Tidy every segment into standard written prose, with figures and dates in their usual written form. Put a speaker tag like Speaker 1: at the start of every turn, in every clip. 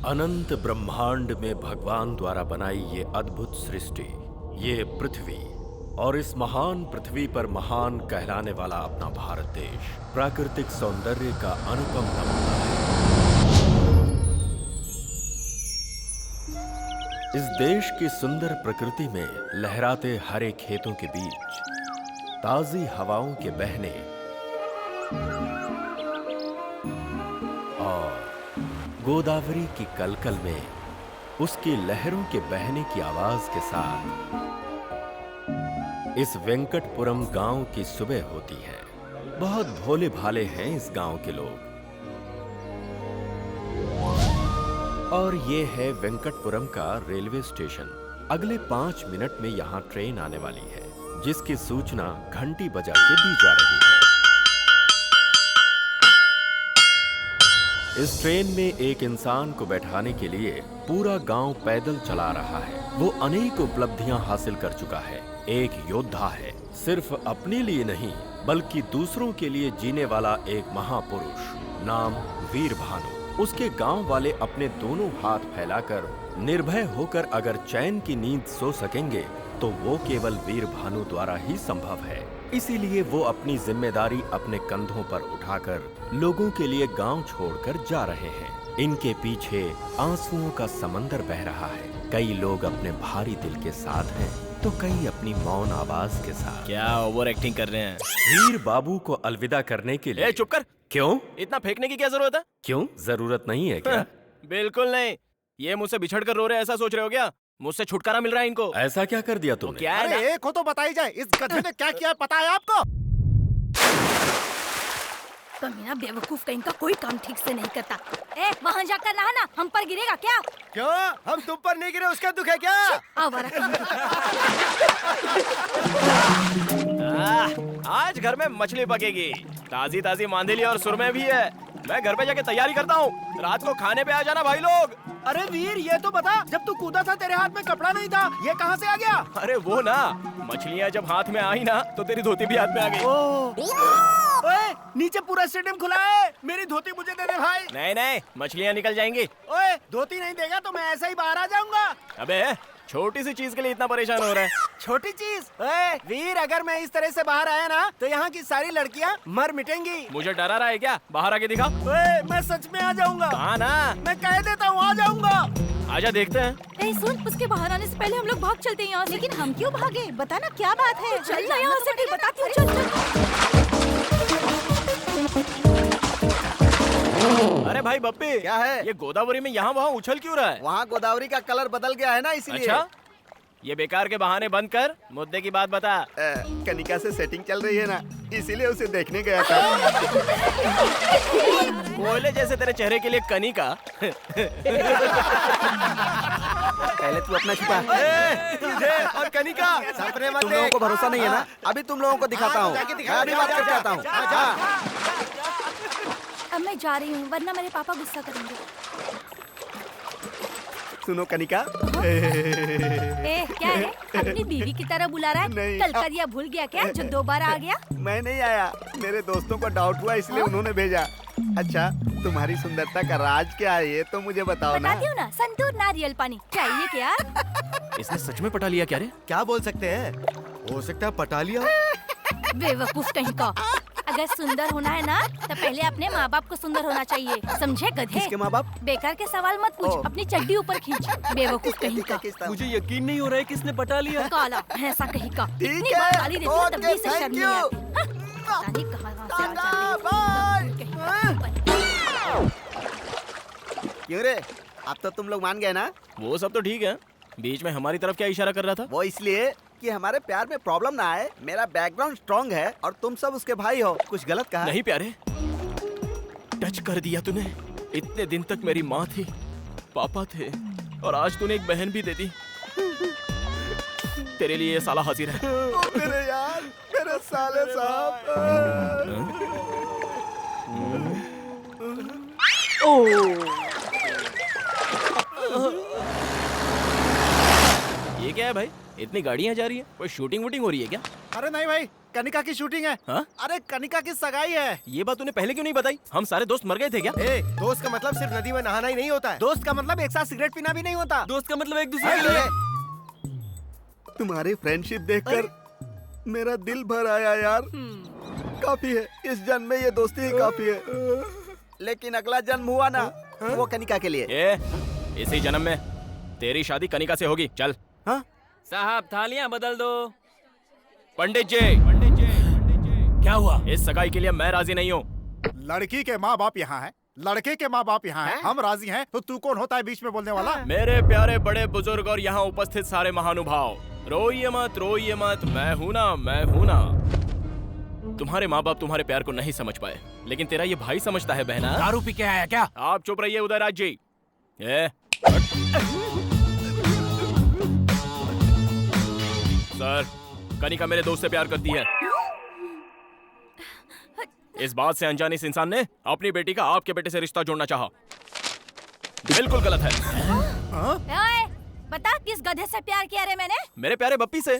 Speaker 1: अनंत ब्रह्मांड में भगवान द्वारा बनाई ये अद्भुत सृष्टि, ये पृथ्वी और इस महान पृथ्वी पर महान कहलाने वाला अपना भारत देश प्राकृतिक सौंदर्य का अनुपम नमूना है। इस देश की सुंदर प्रकृति में लहराते हरे खेतों के बीच ताजी हवाओं के बहने और गोदावरी की कलकल में उसकी लहरों के बहने की आवाज के साथ इस वेंकटपुरम गांव की सुबह होती है। बहुत भोले भाले हैं इस गांव के लोग। और ये है वेंकटपुरम का रेलवे स्टेशन। अगले 5 मिनट में यहाँ ट्रेन आने वाली है, जिसकी सूचना घंटी बजा के दी जा रही है। इस ट्रेन में एक इंसान को बैठाने के लिए पूरा गांव पैदल चला रहा है। वो अनेक उपलब्धियां हासिल कर चुका है। एक योद्धा है, सिर्फ अपने लिए नहीं बल्कि दूसरों के लिए जीने वाला एक महापुरुष, नाम वीर भानु। उसके गांव वाले अपने दोनों हाथ फैलाकर निर्भय होकर अगर चैन की नींद सो सकेंगे तो वो केवल वीर भानु द्वारा ही संभव है। इसीलिए वो अपनी जिम्मेदारी अपने कंधों पर उठाकर लोगों के लिए गांव छोड़कर जा रहे हैं। इनके पीछे आंसुओं का समंदर बह रहा है। कई लोग अपने भारी दिल के साथ हैं तो कई अपनी मौन आवाज के साथ।
Speaker 2: क्या ओवर एक्टिंग कर रहे हैं?
Speaker 1: वीर बाबू को अलविदा करने के लिए।
Speaker 2: चुप कर।
Speaker 1: क्यों?
Speaker 2: इतना फेंकने की क्या जरूरत है?
Speaker 1: क्यों जरूरत नहीं है क्या?
Speaker 2: बिल्कुल नहीं। ये मुझसे बिछड़ कर रो रहे हैं, ऐसा सोच रहे हो क्या? मुझसे छुटकारा मिल रहा है इनको।
Speaker 1: ऐसा क्या कर दिया तुमने?
Speaker 2: क्या है?
Speaker 3: अरे एक हो तो बताई जाए, इस गधे ने क्या किया पता है आपको?
Speaker 4: कमीना बेवकूफ कहीं का कोई काम ठीक से नहीं करता। वहाँ जाकर नहाना, हम पर गिरेगा क्या?
Speaker 3: क्यों? हम तुम पर नहीं गिरे उसका दुख है क्या?
Speaker 4: आवारा
Speaker 2: आज घर में मछली पकेगी, ताजी ताजी मांदेली और सुरमे भी है। मैं घर पे जाके तैयारी करता हूँ। रात को खाने पे आ जाना भाई लोग।
Speaker 3: अरे वीर ये तो बता, जब तू कूदा था तेरे हाथ में कपड़ा नहीं था, ये कहाँ से आ गया?
Speaker 2: अरे वो ना, मछलियाँ जब हाथ में आई ना तो तेरी धोती भी हाथ में आ गई।
Speaker 3: ओए नीचे पूरा स्टेडियम खुला है, मेरी धोती मुझे दे दे भाई।
Speaker 2: नहीं नहीं, मछलियाँ निकल जाएंगी।
Speaker 3: ओए धोती नहीं देगा तो मैं ऐसे ही बाहर आ जाऊंगा।
Speaker 2: अबे छोटी सी चीज के लिए इतना परेशान हो रहा है?
Speaker 3: छोटी चीज? ओए वीर अगर मैं इस तरह से बाहर आया ना तो यहाँ की सारी लड़कियाँ मर मिटेंगी।
Speaker 2: मुझे डरा रहा है क्या? बाहर आके दिखा।
Speaker 3: ओए मैं सच में आ जाऊंगा।
Speaker 2: हाँ ना,
Speaker 3: मैं कह देता हूँ आ जाऊंगा।
Speaker 2: आजा देखते हैं।
Speaker 4: सुन, उसके बाहर आने से पहले हम लोग भाग चलते हैं यहाँ से। लेकिन हम क्यों भागे? बता ना क्या बात है? चल ना यहाँ से, फिर बताती हूँ। चल।
Speaker 2: अरे भाई बप्पी,
Speaker 3: क्या है?
Speaker 2: ये गोदावरी में यहाँ वहाँ उछल क्यों रहा है?
Speaker 3: वहाँ गोदावरी का कलर बदल गया है ना, इसलिए।
Speaker 2: अच्छा, ये बेकार के बहाने बंद कर, मुद्दे की बात बता।
Speaker 3: कनिका से सेटिंग चल रही है ना, इसीलिए उसे देखने गया था।
Speaker 2: कोयले जैसे तेरे चेहरे के लिए कनिका।
Speaker 3: पहले तू अपना छुपा। तुझे और कनिका सपने मत। तुम लोगों को भरोसा नहीं है ना? अभी तुम लोगों को दिखाता हूँ। मैं अभी बात करके आता हूँ।
Speaker 4: अब मैं जा रही हूँ, वरना मेरे पापा गुस्सा करेंगे।
Speaker 3: सुनो कनिका।
Speaker 4: क्या है? अपनी बीवी की तरह बुला रहा है?
Speaker 3: नहीं।
Speaker 4: कल का दिया भूल गया क्या, जो दोबारा आ गया?
Speaker 3: मैं नहीं आया, मेरे दोस्तों को डाउट हुआ इसलिए उन्होंने भेजा। अच्छा तुम्हारी सुंदरता का राज क्या है ये तो मुझे बताओ ना।
Speaker 4: बताती हूँ ना, संतूर नारियल पानी चाहिए क्या?
Speaker 2: इसने सच में पटा लिया क्या रे?
Speaker 3: क्या बोल सकते हैं? हो सकता है पटा लिया।
Speaker 4: बेवकूफ कहीं का। अगर सुंदर होना है ना तो पहले अपने माँ बाप को सुंदर होना चाहिए, समझे गधे?
Speaker 3: किसके माँ बाप?
Speaker 4: बेकार के सवाल मत पूछ, अपनी चड्डी ऊपर खींच। बेवकूफ कहीं का।
Speaker 2: मुझे यकीन नहीं हो रहा है किसने पटा लिया।
Speaker 4: काला भैंसा कहीं का।
Speaker 3: ठीक
Speaker 4: इतनी
Speaker 3: है,
Speaker 4: बार गाली देती हूँ तब भी इसे
Speaker 3: ओके,
Speaker 4: शर्म नहीं
Speaker 3: thank
Speaker 4: आती। हाँ, पता नहीं कहाँ से आ जाते हैं।
Speaker 3: क्यों रे? अब तो तुम लोग मान गए ना?
Speaker 2: वो सब तो ठीक है, बीच में हमारी तरफ क्या इशारा कर रहा था?
Speaker 3: वो इसलिए कि हमारे प्यार में प्रॉब्लम ना आए। मेरा बैकग्राउंड स्ट्रॉन्ग है और तुम सब उसके भाई हो। कुछ गलत कहा?
Speaker 2: नहीं प्यारे, टच कर दिया तूने। इतने दिन तक मेरी माँ थी, पापा थे, और आज तूने एक बहन भी दे दी। तेरे लिए ये साला हाजिर है।
Speaker 3: मेरे यार, मेरे साले साहब।
Speaker 2: ये क्या है भाई? इतनी गाड़ियाँ जा रही है, कोई शूटिंग वूटिंग हो रही है क्या?
Speaker 3: अरे नहीं भाई,
Speaker 5: कनिका की शूटिंग है।
Speaker 2: हाँ?
Speaker 5: अरे कनिका की सगाई है।
Speaker 2: ये बात तूने पहले क्यों नहीं बताई? हम सारे दोस्त मर गए थे क्या?
Speaker 3: दोस्त का मतलब सिर्फ नदी में नहाना ही नहीं होता है।
Speaker 5: दोस्त का मतलब एक साथ सिगरेट पीना भी नहीं होता।
Speaker 2: दोस्त का मतलब एक दूसरे के लिए।
Speaker 3: तुम्हारी फ्रेंडशिप देखकर मेरा दिल भर आया यार। काफी है, इस जन्म में ये दोस्ती ही काफी है। लेकिन अगला जन्म हुआ ना, वो कनिका के लिए।
Speaker 2: इसी जन्म में तेरी शादी कनिका से होगी। चल।
Speaker 3: हाँ?
Speaker 2: साहब थालियां बदल दो। पंडित जी,
Speaker 5: क्या हुआ?
Speaker 2: इस सगाई के लिए मैं राजी नहीं हूँ।
Speaker 5: लड़की के माँ बाप यहाँ है, लड़के के माँ बाप यहाँ हैं। हम राजी हैं, तो तू कौन होता है बीच में बोलने वाला?
Speaker 2: मेरे प्यारे बड़े बुजुर्ग और यहाँ उपस्थित सारे महानुभाव, रोइए मत, मैं हूँ ना। तुम्हारे माँ बाप तुम्हारे प्यार को नहीं समझ पाए, लेकिन तेरा ये भाई समझता है बहना।
Speaker 5: दारू पी के आया क्या?
Speaker 2: आप चुप रहिए उदयराज जी। सर, कनिका मेरे दोस्त से प्यार करती है। इस बात से अनजाने इस इंसान ने अपनी बेटी का आपके बेटे से रिश्ता जोड़ना चाहा। बिल्कुल गलत है।
Speaker 4: ओए, बता किस गधे से प्यार किया रे मैंने?
Speaker 2: मेरे प्यारे बप्पी से।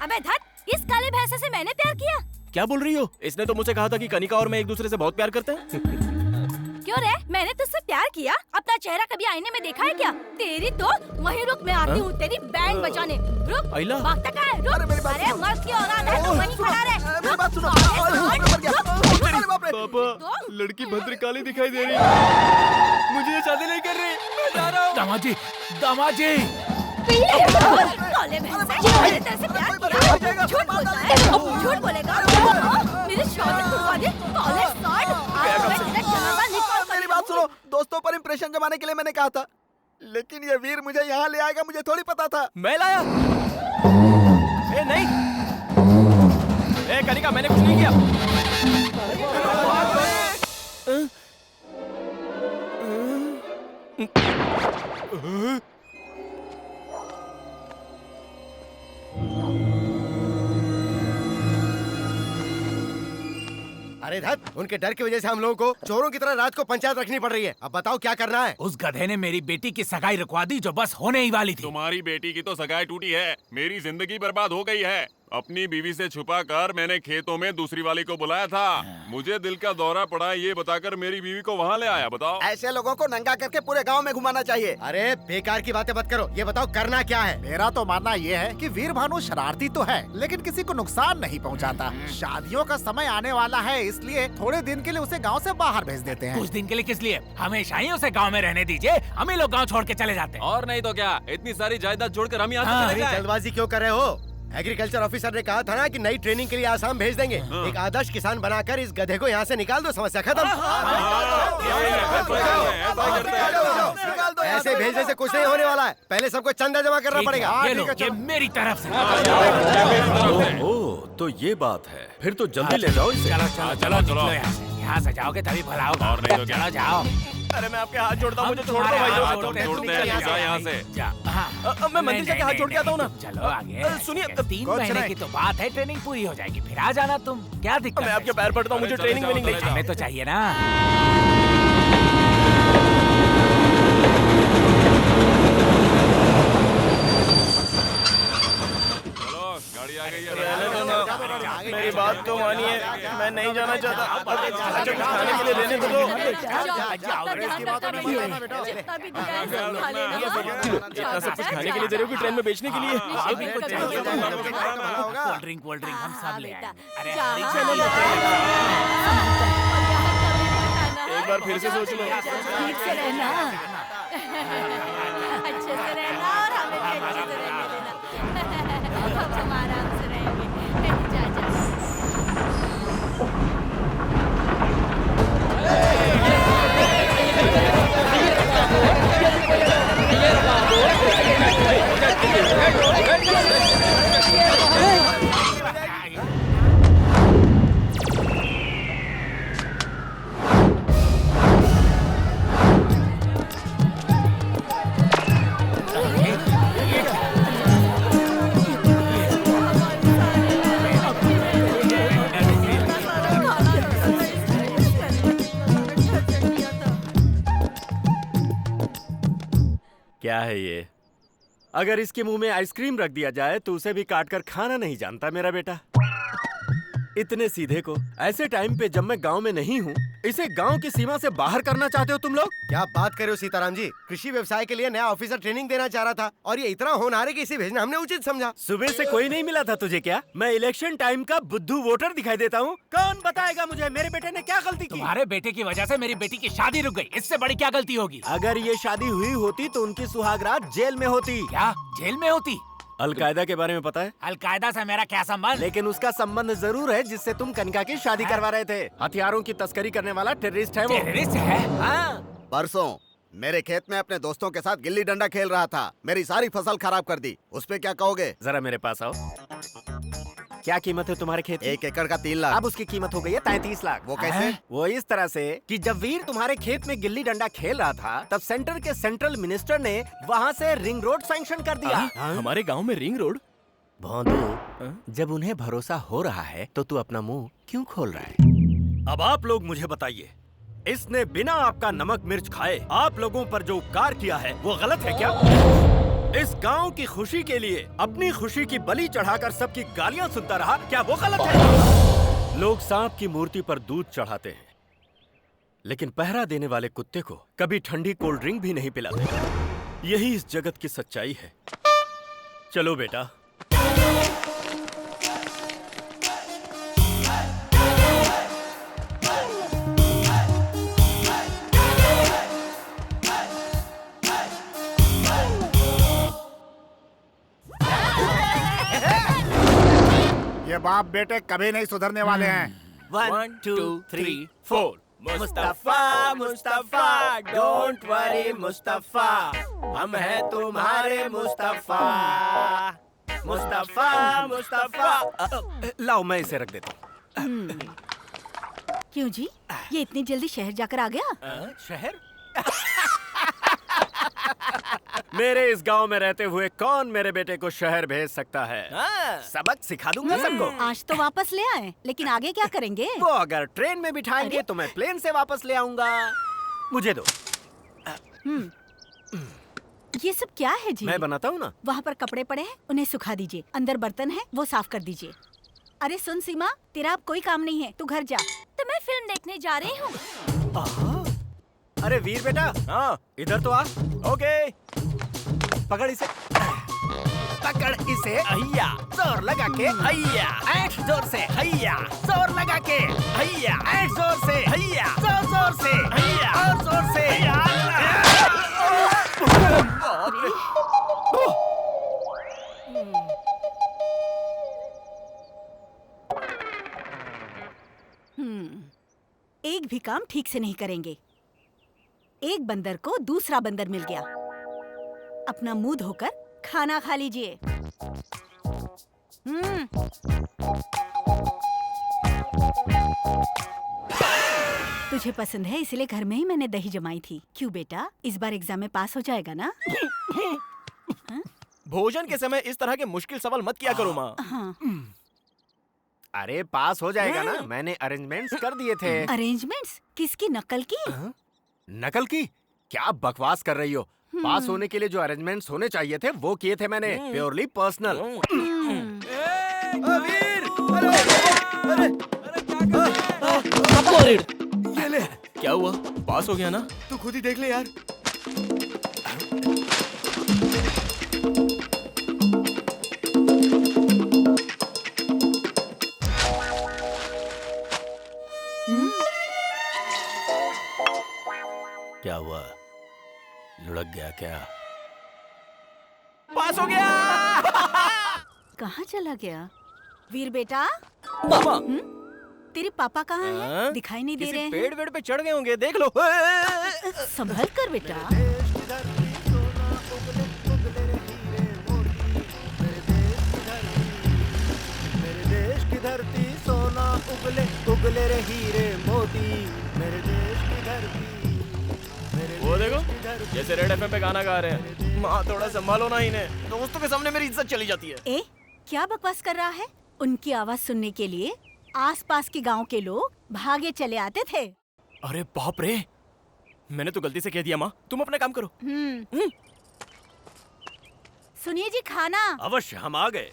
Speaker 4: अबे धत, इस काले भैंसे से मैंने प्यार किया?
Speaker 2: क्या बोल रही हो? इसने तो मुझसे कहा था कि कनिका और मैं एक दूसरे से बहुत प्यार करते हैं।
Speaker 4: क्यों रे? मैंने तुझसे प्यार किया? अपना चेहरा कभी आईने में देखा है क्या? तेरी तो वहीं रुक, मैं आती हूँ तेरी बैंड बजाने। रुक।
Speaker 2: आइला।
Speaker 4: भागता कहाँ है? रुक। अरे मर्द की औलाद है तो वहीं खड़ा रहे।
Speaker 3: मेरी बात सुनो।
Speaker 2: पापा, लड़की भद्रकाली दिखाई दे रही है। मुझे ये शादी नहीं कर रही। मैं जा रहा हूँ।
Speaker 5: दामाद जी।
Speaker 4: काले भैंसे, मैंने तेरे से प्यार किया? झूठ बोलता है? झूठ बोलेगा? मेरी शादी करवा दे, काले साठ। आज मैं तेरा जनाजा निकाल कर।
Speaker 3: मेरी बात सुनो, दोस्तों पर इंप्रेशन जमाने के लिए मैंने कहा था, लेकिन ये वीर मुझे यहाँ ले आएगा मुझे थोड़ी पता था।
Speaker 2: मैं लाया? नहीं। कनिका, मैंने कुछ नहीं किया।
Speaker 3: अरे धत, उनके डर की वजह से हम लोगों को चोरों की तरह रात को पंचायत रखनी पड़ रही है। अब बताओ क्या करना है?
Speaker 5: उस गधे ने मेरी बेटी की सगाई रुकवा दी जो बस होने ही वाली थी।
Speaker 6: तुम्हारी बेटी की तो सगाई टूटी है, मेरी जिंदगी बर्बाद हो गई है। अपनी बीवी से छुपाकर मैंने खेतों में दूसरी वाली को बुलाया था। मुझे दिल का दौरा पड़ा ये बताकर मेरी बीवी को वहाँ ले आया। बताओ,
Speaker 3: ऐसे लोगों को नंगा करके पूरे गांव में घुमाना चाहिए। अरे बेकार की बातें मत करो, ये बताओ करना क्या है?
Speaker 5: मेरा तो मानना ये है कि वीर भानु शरारती तो है, लेकिन किसी को नुकसान नहीं पहुंचाता। शादियों का समय आने वाला है, इसलिए थोड़े दिन के लिए उसे गांव से बाहर भेज देते हैं।
Speaker 7: कुछ दिन के लिए किस लिए? हमेशा ही उसे गांव में रहने दीजिए, हम ही लोग गांव छोड़ के चले जाते हैं।
Speaker 2: और नहीं तो क्या, इतनी सारी जायदाद जोड़कर हम यहाँ से चले जाएं।
Speaker 3: जल्दबाजी क्यों कर रहे हो? एग्रीकल्चर ऑफिसर ने कहा था ना कि नई ट्रेनिंग के लिए आसाम भेज देंगे। एक आदर्श किसान बनाकर इस गधे को यहाँ से निकाल दो, समस्या खत्म। ऐसे भेजने से कुछ नहीं होने वाला है, पहले सबको चंदा जमा करना पड़ेगा।
Speaker 7: ये लो, ये मेरी तरफ से।
Speaker 1: ओह, तो ये बात है। फिर तो जल्दी ले जाओ इसे।
Speaker 7: चलो निकलो यहाँ से जाओगे तभी भला होगा।
Speaker 6: और नहीं तो क्या?
Speaker 7: चलो जाओ।
Speaker 2: अरे मैं आपके हाथ जोड़ता हूँ, मुझे छोड़ दो
Speaker 7: तुम्हारे
Speaker 2: भाई।
Speaker 7: हाथ
Speaker 6: हाथ
Speaker 7: जोड़ते हैं,
Speaker 6: जोड़ते
Speaker 7: तुम
Speaker 6: हैं,
Speaker 7: निकल
Speaker 6: जा यहाँ से।
Speaker 2: मैं मंदिर जाके हाथ जोड़ के आता हूँ ना।
Speaker 7: चलो आगे।
Speaker 2: सुनिए,
Speaker 7: 3 महीने की तो बात है, ट्रेनिंग पूरी हो जाएगी, फिर आ जाना तुम। क्या दिक्कत
Speaker 2: मैं
Speaker 7: है?
Speaker 2: आपके पैर पड़ता हूँ, मुझे
Speaker 6: चले
Speaker 2: ट्रेनिंग
Speaker 6: जाओ,
Speaker 2: वेनिंग नहीं
Speaker 6: चले
Speaker 7: हमें तो चाहिए ना।
Speaker 6: चलो, गाड़ी आ गई है।
Speaker 2: मेरी बात तो मानिए, मैं नहीं जाना चाहता। अच्छा, कुछ खाने के लिए देने तो दो। इतना सब कुछ खाने के लिए दे रहे हो कि ट्रेन में बेचने के लिए?
Speaker 7: कोल्ड ड्रिंक हम सब ले आएंगे। अरे
Speaker 2: एक बार फिर से सोच लो।
Speaker 4: ठीक से रहना, अच्छे से रहना और हमें भी अच्छे से रहने देना। हम आराम से रहेंगे। जा जा।
Speaker 1: क्या है ये? अगर इसके मुंह में आइसक्रीम रख दिया जाए तो उसे भी काट कर खाना नहीं जानता मेरा बेटा। इतने सीधे को ऐसे टाइम पे जब मैं गांव में नहीं हूँ, इसे गांव की सीमा से बाहर करना चाहते हो तुम लोग?
Speaker 3: क्या बात कर रहे हो सीताराम जी, कृषि व्यवसाय के लिए नया ऑफिसर ट्रेनिंग देना चाह रहा था और ये इतना होनहार है कि इसे भेजना हमने उचित समझा।
Speaker 1: सुबह से कोई नहीं मिला था तुझे क्या? मैं इलेक्शन टाइम का बुद्धू वोटर दिखाई देता हूँ? कौन बताएगा मुझे मेरे बेटे ने क्या गलती की?
Speaker 7: तुम्हारे बेटे की वजह से मेरी बेटी की शादी रुक गई, इससे बड़ी क्या गलती होगी?
Speaker 1: अगर ये शादी हुई होती तो उनकी सुहागरात जेल में होती।
Speaker 7: क्या जेल में होती?
Speaker 1: अलकायदा के बारे में पता है?
Speaker 7: अलकायदा से मेरा क्या संबंध?
Speaker 1: लेकिन उसका संबंध जरूर है जिससे तुम कनिका की शादी करवा रहे थे। हथियारों की तस्करी करने वाला टेररिस्ट है वो।
Speaker 7: टेररिस्ट है?
Speaker 1: हाँ।
Speaker 3: परसों मेरे खेत में अपने दोस्तों के साथ गिल्ली डंडा खेल रहा था, मेरी सारी फसल खराब कर दी। उस पे क्या कहोगे?
Speaker 1: जरा मेरे पास आओ। क्या कीमत है तुम्हारे खेत की?
Speaker 3: 1 एकड़ का 3 लाख।
Speaker 1: अब उसकी कीमत हो गई है 33 लाख।
Speaker 3: वो कैसे?
Speaker 1: वो इस तरह से कि जब वीर तुम्हारे खेत में गिल्ली डंडा खेल रहा था तब सेंटर के सेंट्रल मिनिस्टर ने वहाँ से रिंग रोड सैंक्शन कर दिया।
Speaker 2: हमारे गांव में रिंग रोड?
Speaker 1: भोंदू, जब उन्हें भरोसा हो रहा है तो तू अपना मुंह क्यों खोल रहा है? अब आप लोग मुझे बताइए, इसने बिना आपका नमक मिर्च खाए आप लोगों पर जो उपकार किया है वो गलत है क्या? इस गांव की खुशी के लिए अपनी खुशी की बलि चढ़ाकर सबकी गालियां सुनता रहा, क्या वो गलत है? लोग सांप की मूर्ति पर दूध चढ़ाते हैं, लेकिन पहरा देने वाले कुत्ते को कभी ठंडी कोल्ड ड्रिंक भी नहीं पिलाते। यही इस जगत की सच्चाई है। चलो बेटा।
Speaker 5: ये बाप बेटे कभी नहीं सुधरने वाले हैं।
Speaker 1: 1 2 3
Speaker 2: 4।
Speaker 1: मुस्तफा मुस्तफा डोंट वरी मुस्तफा, हम हैं तुम्हारे मुस्तफा। मुस्तफा मुस्तफा। लाओ मैं इसे रख देता हूँ।
Speaker 4: क्यों जी, ये इतनी जल्दी शहर जाकर आ गया?
Speaker 1: शहर? मेरे इस गांव में रहते हुए कौन मेरे बेटे को शहर भेज सकता है? सबक सिखा दूंगा सबको।
Speaker 4: आज तो वापस ले आए, लेकिन आगे क्या करेंगे?
Speaker 1: वो अगर ट्रेन में बिठाएंगे तो मैं प्लेन से वापस ले आऊंगा। मुझे दो।
Speaker 4: ये सब क्या है जी?
Speaker 1: मैं बनाता हूँ ना।
Speaker 4: वहाँ पर कपड़े पड़े हैं, उन्हें सुखा दीजिए। अंदर बर्तन है, वो साफ कर दीजिए। अरे सुन सीमा, तेरा अब कोई काम नहीं है, तू घर जा। तो मैं फिल्म देखने जा रही हूँ।
Speaker 1: अरे वीर बेटा, हाँ इधर तो आ। ओके, पकड़ इसे। पकड़ इसे। हैया, जोर लगा के। हैया, ऐश जोर से। हैया, जोर लगा के। हैया, ऐश जोर से। हैया, जोर जोर से। हैया, और जोर से।
Speaker 4: एक भी काम ठीक से नहीं करेंगे। एक बंदर को दूसरा बंदर मिल गया। अपना मुंह धोकर खाना खा लीजिए। तुझे पसंद है इसलिए घर में ही मैंने दही जमाई थी। क्यों बेटा, इस बार एग्जाम में पास हो जाएगा ना?
Speaker 2: भोजन के समय इस तरह के मुश्किल सवाल मत किया करो माँ।
Speaker 4: हाँ।
Speaker 1: अरे पास हो जाएगा ना, मैंने अरेंजमेंट्स कर दिए थे।
Speaker 4: अरेंजमेंट्स? किसकी नकल की?
Speaker 1: नकल की? क्या बकवास कर रही हो? पास होने के लिए जो अरेंजमेंट्स होने चाहिए थे वो किए थे मैंने, प्योरली पर्सनल।
Speaker 2: ये ले। क्या हुआ? पास हो गया ना?
Speaker 3: तू खुद ही देख ले यार।
Speaker 1: क्या हुआ? लुढ़क गया क्या?
Speaker 2: पास हो गया।
Speaker 4: कहाँ चला गया? वीर बेटा,
Speaker 2: मामा,
Speaker 4: तेरे पापा कहाँ हैं?
Speaker 2: हाँ?
Speaker 4: दिखाई नहीं दे
Speaker 2: किसी
Speaker 4: रहे हैं।
Speaker 2: पेड़ वेड़ पे चढ़ गए होंगे, देख लो।
Speaker 4: संभल कर बेटा।
Speaker 3: मेरे देश की धरती सोना उगले उगले रे हीरे मोती। मेरे देश की धरती।
Speaker 2: वो देखो, जैसे रेड एफएम पे गाना गा रहे हैं। माँ थोड़ा संभालो ना इन्हें, दोस्तों के सामने मेरी इज्जत चली जाती है।
Speaker 4: ए, क्या बकवास कर रहा है? उनकी आवाज सुनने के लिए आसपास के गांव के लोग भागे चले आते थे।
Speaker 2: अरे बाप रे, मैंने तो गलती से कह दिया माँ, तुम अपना काम करो।
Speaker 4: सुनिए जी, खाना।
Speaker 1: अवश्य, हम आ गए।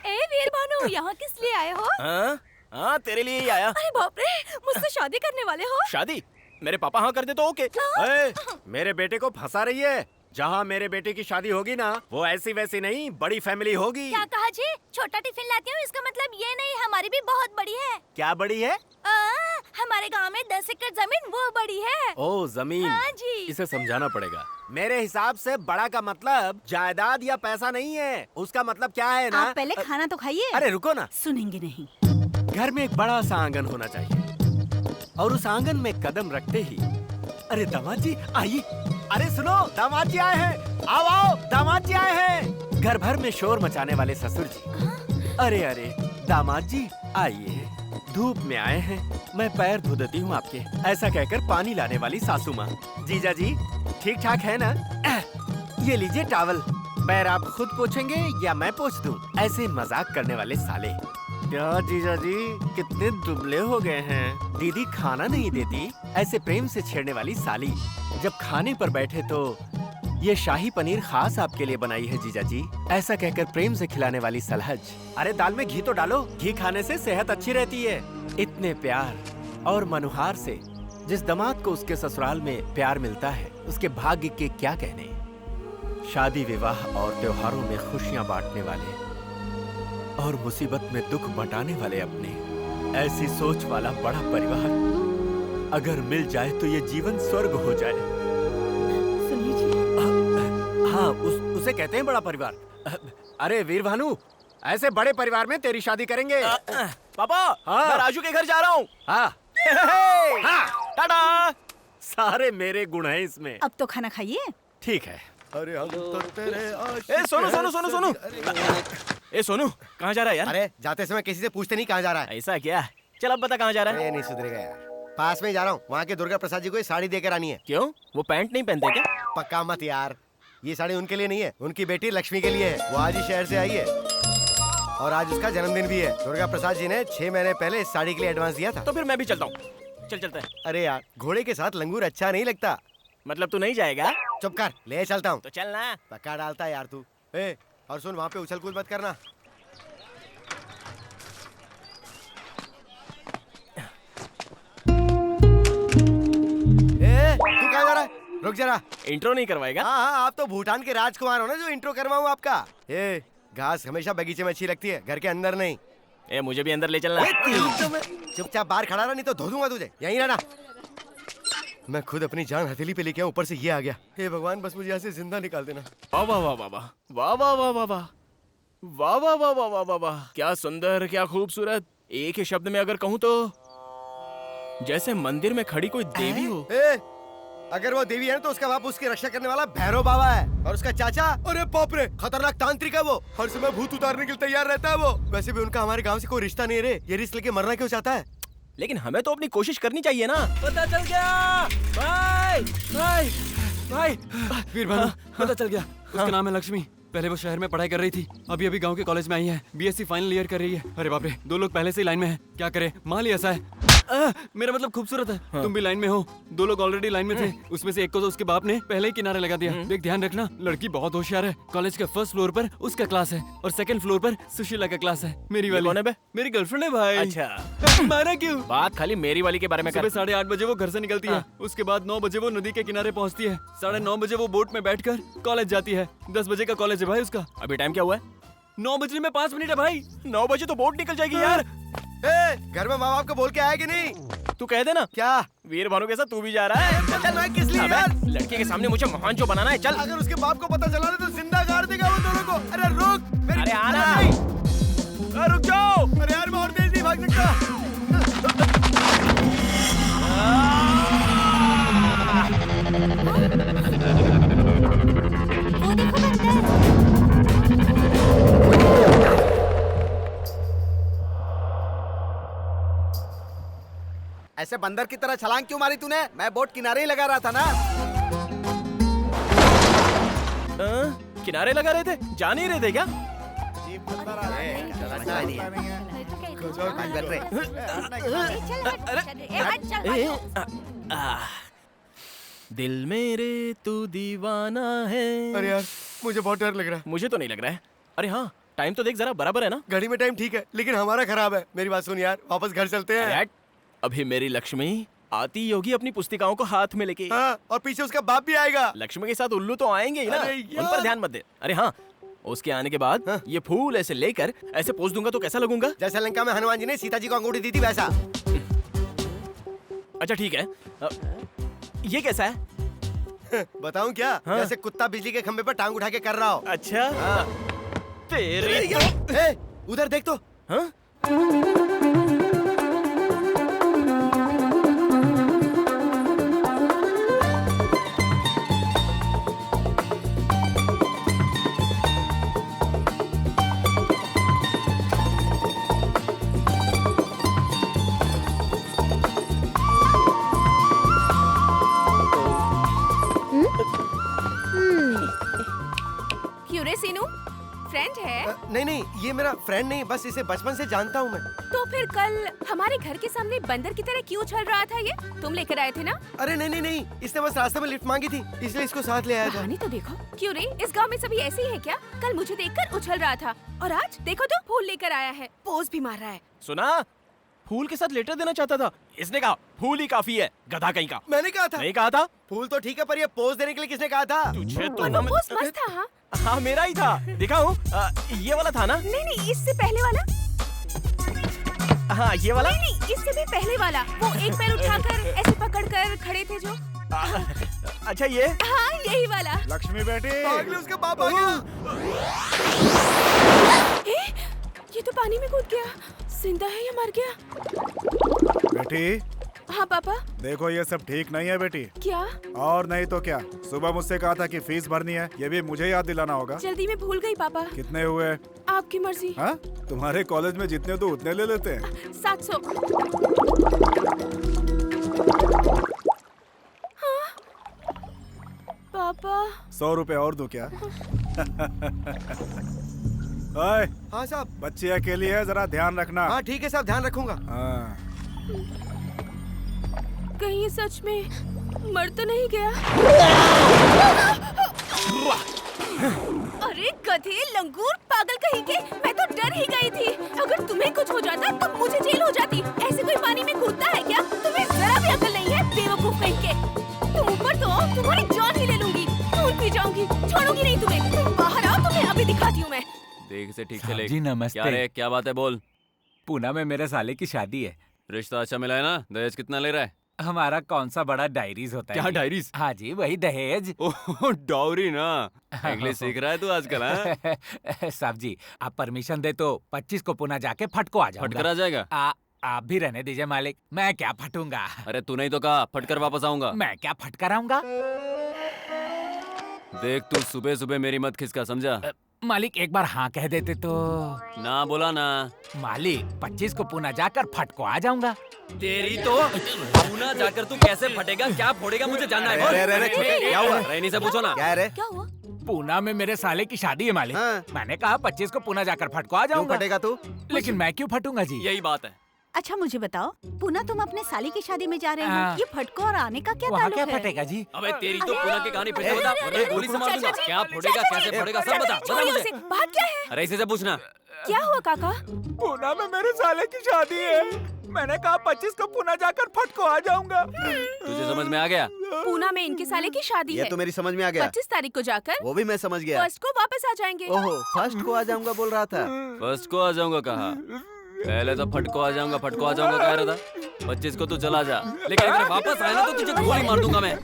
Speaker 4: ए वीर भानु, यहाँ किस लिए आए हो?
Speaker 2: हाँ हाँ, तेरे लिए ही आया।
Speaker 4: अरे बाप रे, मुझसे शादी करने वाले हो?
Speaker 2: शादी? मेरे पापा हाँ कर दे तो ओके।
Speaker 1: ए, मेरे बेटे को फंसा रही है। जहाँ मेरे बेटे की शादी होगी ना, वो ऐसी वैसी नहीं, बड़ी फैमिली होगी।
Speaker 4: क्या कहा जी? छोटा टिफिन लाती हूँ, इसका मतलब ये नहीं, हमारी भी बहुत बड़ी है।
Speaker 1: क्या बड़ी है?
Speaker 4: हमारे गांव में 10 एकड़ जमीन वो बड़ी है।
Speaker 1: ओ जमीन।
Speaker 4: हाँ जी।
Speaker 1: इसे समझाना पड़ेगा। मेरे हिसाब से बड़ा का मतलब जायदाद या पैसा नहीं है। उसका मतलब क्या है ना?
Speaker 4: आप पहले खाना तो खाइए।
Speaker 1: अरे रुको ना।
Speaker 4: सुनेंगे नहीं।
Speaker 1: घर में एक बड़ा सा आंगन होना चाहिए और उस आंगन में कदम रखते ही, अरे दामाद जी आइए। अरे सुनो, दामाद जी आए हैं। आओ आओ, दामाद जी आए हैं। घर भर में शोर मचाने वाले ससुर जी। अरे अरे दामाद जी आइए, धूप में आए हैं, मैं पैर धो देती हूँ आपके। ऐसा कहकर पानी लाने वाली सासू माँ। जीजा जी ठीक ठाक है ना? ये लीजिए टॉवल। पैर आप खुद पोछेंगे या मैं पोछ दूं? ऐसे मजाक करने वाले साले। क्या जीजा जी कितने दुबले हो गए हैं। दीदी खाना नहीं देती, ऐसे प्रेम से छेड़ने वाली साली। जब खाने पर बैठे तो ये शाही पनीर खास आपके लिए बनाई है जीजा जी, ऐसा कहकर प्रेम से खिलाने वाली सलहज। अरे दाल में घी तो डालो, घी खाने से सेहत अच्छी रहती है। इतने प्यार और मनुहार से जिस दामाद को उसके ससुराल में प्यार मिलता है, उसके भाग्य के क्या कहने। शादी विवाह और त्योहारों में खुशियां बांटने वाले और मुसीबत में दुख बंटाने वाले अपने, ऐसी सोच वाला बड़ा परिवार अगर मिल जाए तो ये जीवन स्वर्ग हो जाए।
Speaker 4: सुनिए जी।
Speaker 1: हाँ, उसे कहते हैं बड़ा परिवार। अरे वीर भानु, ऐसे बड़े परिवार में तेरी शादी करेंगे।
Speaker 2: पापा
Speaker 1: हाँ।
Speaker 2: मैं राजू के घर जा रहा हूँ।
Speaker 1: हाँ,
Speaker 2: हाँ, टाटा।
Speaker 1: सारे मेरे गुण हैं इसमें।
Speaker 4: अब तो खाना खाइए।
Speaker 1: ठीक है।
Speaker 3: अरे हम तो तेरे
Speaker 2: ए सोनू सोनू सोनू सोनू। ए सोनू, कहाँ जा रहा है यार?
Speaker 3: अरे जाते समय किसी से पूछते नहीं कहाँ जा रहा है।
Speaker 2: ऐसा क्या? चल अब बता कहाँ जा रहा है?
Speaker 3: ये नहीं सुधरेगा यार। पास में ही जा रहा हूँ, वहाँ के दुर्गा प्रसाद जी को ये साड़ी देकर आनी है।
Speaker 2: क्यों, वो पैंट नहीं पहनते क्या?
Speaker 3: पक्का मत यार, ये साड़ी उनके लिए नहीं है, उनकी बेटी लक्ष्मी के लिए है। वो आज ही शहर से आई है और आज उसका जन्मदिन भी है। दुर्गा प्रसाद जी ने 6 महीने पहले इस साड़ी के लिए एडवांस दिया था।
Speaker 2: तो फिर मैं भी चलता हूँ। चल चलते हैं।
Speaker 3: अरे यार, घोड़े के साथ लंगूर अच्छा नहीं लगता।
Speaker 2: मतलब तू नहीं जाएगा?
Speaker 3: चुप कर, ले चलता हूँ।
Speaker 2: तो चल ना।
Speaker 3: पक्का डालता है यार तू। ए, और सुन, वहाँ पे उछल कूद मत करना। तू कहाँ जा रहा है? रुक जरा।
Speaker 2: इंट्रो नहीं करवाएगा?
Speaker 3: हाँ हाँ, आप तो भूटान के राजकुमार हो ना, जो इंट्रो करवाऊँ आपका। ए, घास हमेशा बगीचे में अच्छी लगती है, घर के अंदर नहीं।
Speaker 2: ए, मुझे भी अंदर ले चलना।
Speaker 3: चुपचाप बाहर खड़ा रहा, नहीं तो धो दूंगा तुझे। यहीं रहना। मैं खुद अपनी जान हथेली पे लेके आऊं, ऊपर से ये आ गया। हे भगवान, बस मुझे यहाँ से जिंदा निकाल देना।
Speaker 2: वाह वाह वाह वाह वाह वाह वाह वाह वाह वाह वाह वाह वाह वाह वाह वाह, क्या सुंदर, क्या खूबसूरत। एक ही शब्द में अगर कहूँ तो जैसे मंदिर में खड़ी कोई देवी हो।
Speaker 3: अगर वो देवी है तो उसका बाप उसकी रक्षा करने वाला भैरव बाबा है, और उसका चाचा, अरे बाप रे, खतरनाक तांत्रिक है। वो हर समय भूत उतारने के लिए तैयार रहता है। वो वैसे भी उनका हमारे गांव से कोई रिश्ता नहीं रे। ये रिस्क लेके मरना क्यों चाहता है?
Speaker 2: लेकिन हमें तो अपनी कोशिश करनी चाहिए ना। पता चल गया भाई, भाई भाई।
Speaker 8: वीर भानु, पता चल गया। उसका नाम है लक्ष्मी। पहले वो शहर में पढ़ाई कर रही थी, अभी अभी गांव के कॉलेज में आई है। बीएससी फाइनल ईयर कर रही है। अरे बाप रे, 2 लोग पहले से ही लाइन में हैं। क्या करे, माल ही ऐसा है। मेरा मतलब खूबसूरत है। तुम भी लाइन में हो, 2 लोग ऑलरेडी लाइन में थे। उसमें से एक को तो उसके बाप ने पहले ही किनारे लगा दिया। देख, ध्यान रखना, लड़की बहुत होशियार है। कॉलेज के फर्स्ट फ्लोर पर उसका क्लास है और सेकंड फ्लोर पर सुशीला का क्लास है। मेरी वाली
Speaker 2: कौन है बे?
Speaker 8: मेरी गर्लफ्रेंड है भाई।
Speaker 2: अच्छा,
Speaker 8: मारा क्यों?
Speaker 2: बात खाली मेरी वाली के बारे में कर।
Speaker 8: सुबह 8:30 बजे वो घर से निकलती है। उसके बाद 9 बजे वो नदी के किनारे पहुंचती है। 9:30 बजे वो बोट में बैठकर कॉलेज जाती है। 10 बजे का कॉलेज है भाई उसका।
Speaker 2: अभी टाइम क्या हुआ है?
Speaker 8: 9 बजने में 5 मिनट है भाई।
Speaker 2: 9 बजे तो बोट निकल जाएगी यार।
Speaker 3: घर में माँ बाप को बोल के आया कि नहीं?
Speaker 2: तू कह देना।
Speaker 3: क्या
Speaker 2: वीर भानु के साथ तू भी जा रहा है?
Speaker 3: चल, मैं किस लिए
Speaker 2: अबे,
Speaker 3: यार?
Speaker 2: लड़के के सामने मुझे महान जो बनाना है। चल।
Speaker 3: अगर उसके बाप को पता चला तो जिंदा गाड़ देगा वो दोनों को। अरे रुक, मेरी
Speaker 2: अरे आना।
Speaker 3: नहीं।
Speaker 2: अरे रुक जाओ।
Speaker 3: अरे यार, मैं और तेज नहीं भाग सकता।
Speaker 4: वो देखो बंदर।
Speaker 3: ऐसे बंदर की तरह छलांग क्यों मारी तूने? मैं बोट किनारे ही लगा रहा था ना।
Speaker 2: किनारे लगा रहे थे, जा नहीं रहे थे क्या? दिल मेरे तू दीवाना है।
Speaker 3: अरे यार मुझे बहुत डर लग रहा है।
Speaker 2: मुझे तो नहीं लग रहा है। अरे हाँ, टाइम तो देख जरा, बराबर है ना?
Speaker 3: घड़ी में टाइम ठीक है लेकिन हमारा खराब है। मेरी बात सुन यार, वापस घर चलते
Speaker 2: अरे
Speaker 3: हैं।
Speaker 2: हट, अभी मेरी लक्ष्मी आती होगी अपनी पुस्तिकाओं को हाथ में लेके।
Speaker 3: हाँ, और पीछे उसका बाप भी आएगा।
Speaker 2: लक्ष्मी के साथ उल्लू तो आएंगे ही ना,
Speaker 3: अरे
Speaker 2: उन
Speaker 3: यार।
Speaker 2: पर ध्यान मत दे। अरे हाँ, उसके आने के बाद ये फूल ऐसे लेकर ऐसे पोज दूंगा तो कैसा लगूंगा?
Speaker 3: जैसा लंका में हनुमान जी ने सीता जी को अंगूठी दी थी वैसा।
Speaker 2: अच्छा ठीक है। ये कैसा है?
Speaker 3: बताऊं क्या?
Speaker 2: हाँ।
Speaker 3: जैसे कुत्ता बिजली के खंबे पर टांग उठा के कर रहा हो।
Speaker 2: अच्छा
Speaker 3: हाँ।
Speaker 2: तेरे
Speaker 3: ए, उधर देख तो।
Speaker 2: हाँ?
Speaker 4: क्यों रे सीनू, फ्रेंड है?
Speaker 3: नहीं नहीं, ये मेरा फ्रेंड नहीं, बस इसे बचपन से जानता हूँ मैं।
Speaker 4: तो फिर कल हमारे घर के सामने बंदर की तरह क्यों चल रहा था? ये तुम लेकर आए थे ना?
Speaker 3: अरे नहीं नहीं नहीं, इसने बस रास्ते में लिफ्ट मांगी थी इसलिए इसको साथ ले आया था।
Speaker 4: कहानी तो देखो। क्यों रे, इस गांव में सभी ऐसे ही है क्या? कल मुझे देखकर उछल रहा था और आज देखो तो फूल लेकर आया है, पोज भी मार रहा है।
Speaker 2: सुना, फूल के साथ लेटर देना चाहता था। इसने कहा फूल ही काफी है, गधा कहीं का।
Speaker 3: मैंने कहा था।
Speaker 2: नहीं कहा था?
Speaker 3: फूल तो ठीक है पर ये पोज देने के लिए किसने कहा था?
Speaker 2: तुझे तो
Speaker 4: और
Speaker 2: ना
Speaker 4: वो पोज मस्त था। हाँ
Speaker 2: हाँ, मेरा ही था, दिखाऊं? ये वाला था ना?
Speaker 4: नहीं नहीं, इससे पहले वाला।
Speaker 2: हाँ, ये वाला।
Speaker 4: नहीं नहीं, इससे भी पहले वाला। वो एक पैर उठाकर ऐसे पकड़कर खड़े थे जो।
Speaker 2: अच्छा ये?
Speaker 4: हाँ यही वाला।
Speaker 5: लक्ष्मी बेटी,
Speaker 3: भाग ले, उसका बाप आ गया।
Speaker 4: ये तो पानी में कूद गया। जिंदा है या मर गया?
Speaker 5: बेटी
Speaker 4: हाँ पापा।
Speaker 5: देखो ये सब ठीक नहीं है बेटी।
Speaker 4: क्या?
Speaker 5: और नहीं तो क्या, सुबह मुझसे कहा था कि फीस भरनी है, ये भी मुझे याद दिलाना होगा।
Speaker 4: जल्दी में भूल गई पापा।
Speaker 5: कितने हुए?
Speaker 4: आपकी मर्जी।
Speaker 5: हाँ, तुम्हारे कॉलेज में जितने तो उतने ले लेते हैं।
Speaker 4: 700। हाँ? पापा
Speaker 5: 100 रुपए और दूं क्या? ओए,
Speaker 3: हाँ साहब।
Speaker 5: बच्ची अकेली है, जरा ध्यान रखना।
Speaker 3: हाँ ठीक है साहब, ध्यान रखूंगा।
Speaker 5: हाँ।
Speaker 4: कहीं ये सच में मर तो नहीं गया? अरे गधे, लंगूर, पागल कहीं के, मैं तो डर ही गई थी। अगर तुम्हें कुछ हो जाता तो मुझे जेल हो जाती। ऐसे कोई पानी में कूदता है क्या? तुम्हें जरा भी अकल नहीं है, बेवकूफ कहीं के। तुम ऊपर तो आओ, तुम्हारी जान ही ले लूंगी, खून पी जाऊंगी, छोड़ूंगी नहीं तुम्हें। तुम बाहर आओ, तुम्हें अभी दिखाती हूँ मैं।
Speaker 8: देख से ठीक से
Speaker 7: साहब
Speaker 8: ले।
Speaker 7: जी, नमस्ते।
Speaker 8: क्या रे, क्या बात है, बोल।
Speaker 7: पूना में मेरे साले की शादी है।
Speaker 8: रिश्ता अच्छा मिला है ना? दहेज कितना ले रहा है?
Speaker 7: हमारा कौन सा बड़ा डायरीज होता है?
Speaker 8: क्या
Speaker 7: जी?
Speaker 8: डायरीज?
Speaker 7: हाँ जी, वही दहेज।
Speaker 8: ओह, डाउरी ना। इंग्लिश सीख रहा है तू आजकल, हाँ?
Speaker 7: साहब जी, आप परमिशन दे तो 25 को पुणे जाके फटको आ जाऊंगा।
Speaker 8: फटकर आ जाएगा?
Speaker 7: आप भी रहने दीजिए मालिक, मैं क्या फटूंगा।
Speaker 8: अरे तू नहीं तो कहा फटकर वापस आऊंगा।
Speaker 7: मैं क्या फटकर आऊंगा?
Speaker 8: देख तू सुबह सुबह मेरी मत खिसका, समझा?
Speaker 7: मालिक एक बार हाँ कह देते तो।
Speaker 8: ना बोला ना।
Speaker 7: मालिक 25 को पुणे जाकर फटको आ जाऊंगा।
Speaker 8: तेरी तो पूना जाकर तू कैसे फटेगा, क्या फोड़ेगा, मुझे जानना है।
Speaker 3: क्या हुआ?
Speaker 8: रहनी से पूछो ना।
Speaker 3: क्या है रे?
Speaker 4: क्या हुआ?
Speaker 7: पूना में मेरे साले की शादी है मालिक।
Speaker 3: हाँ।
Speaker 7: मैंने कहा 25 को पुणे जाकर फटको आ
Speaker 3: क्यों
Speaker 7: जाऊंगा।
Speaker 3: फटेगा तू?
Speaker 7: लेकिन मैं क्यों फटूंगा जी?
Speaker 8: यही बात है।
Speaker 9: अच्छा मुझे बताओ, पुना तुम अपने साली की शादी में जा रहे
Speaker 7: हाँ।
Speaker 9: हो, ये फटको और आने का क्या
Speaker 7: वहाँ
Speaker 9: ताल्लुक
Speaker 7: क्या
Speaker 9: है?
Speaker 7: फटेगा जी?
Speaker 8: अबे तेरी तो पूना की कहानी फिर से बता, वरना गोली से मार दूंगा। क्या फोड़ेगा, कैसे फोड़ेगा, सब बता
Speaker 4: छोड़िए
Speaker 8: मुझे।
Speaker 4: उसे। बात क्या है?
Speaker 8: अरे इसी से पूछना।
Speaker 4: क्या हुआ काका?
Speaker 7: पूना में मेरे साले की शादी है। मैंने कहा 25 को पुणे जाकर फटको आ जाऊंगा।
Speaker 8: तुझे समझ में आ गया?
Speaker 4: पूना में इनके साले की शादी
Speaker 3: ये
Speaker 4: है।
Speaker 3: तो मेरी समझ में आ गया।
Speaker 4: 25 तारीख को जाकर
Speaker 3: वो भी मैं समझ गया।
Speaker 4: फर्स्ट को वापस आ जाएंगे।
Speaker 3: ओहो, फर्स्ट को आ जाऊंगा बोल रहा था।
Speaker 8: फर्स्ट को आ जाऊंगा कहा? पहले तो फटको आ जाऊंगा कह रहा था। 25 को तू चला जा, लेकिन अगर वापस आए ना तो तुझे गोली मार दूंगा मैं।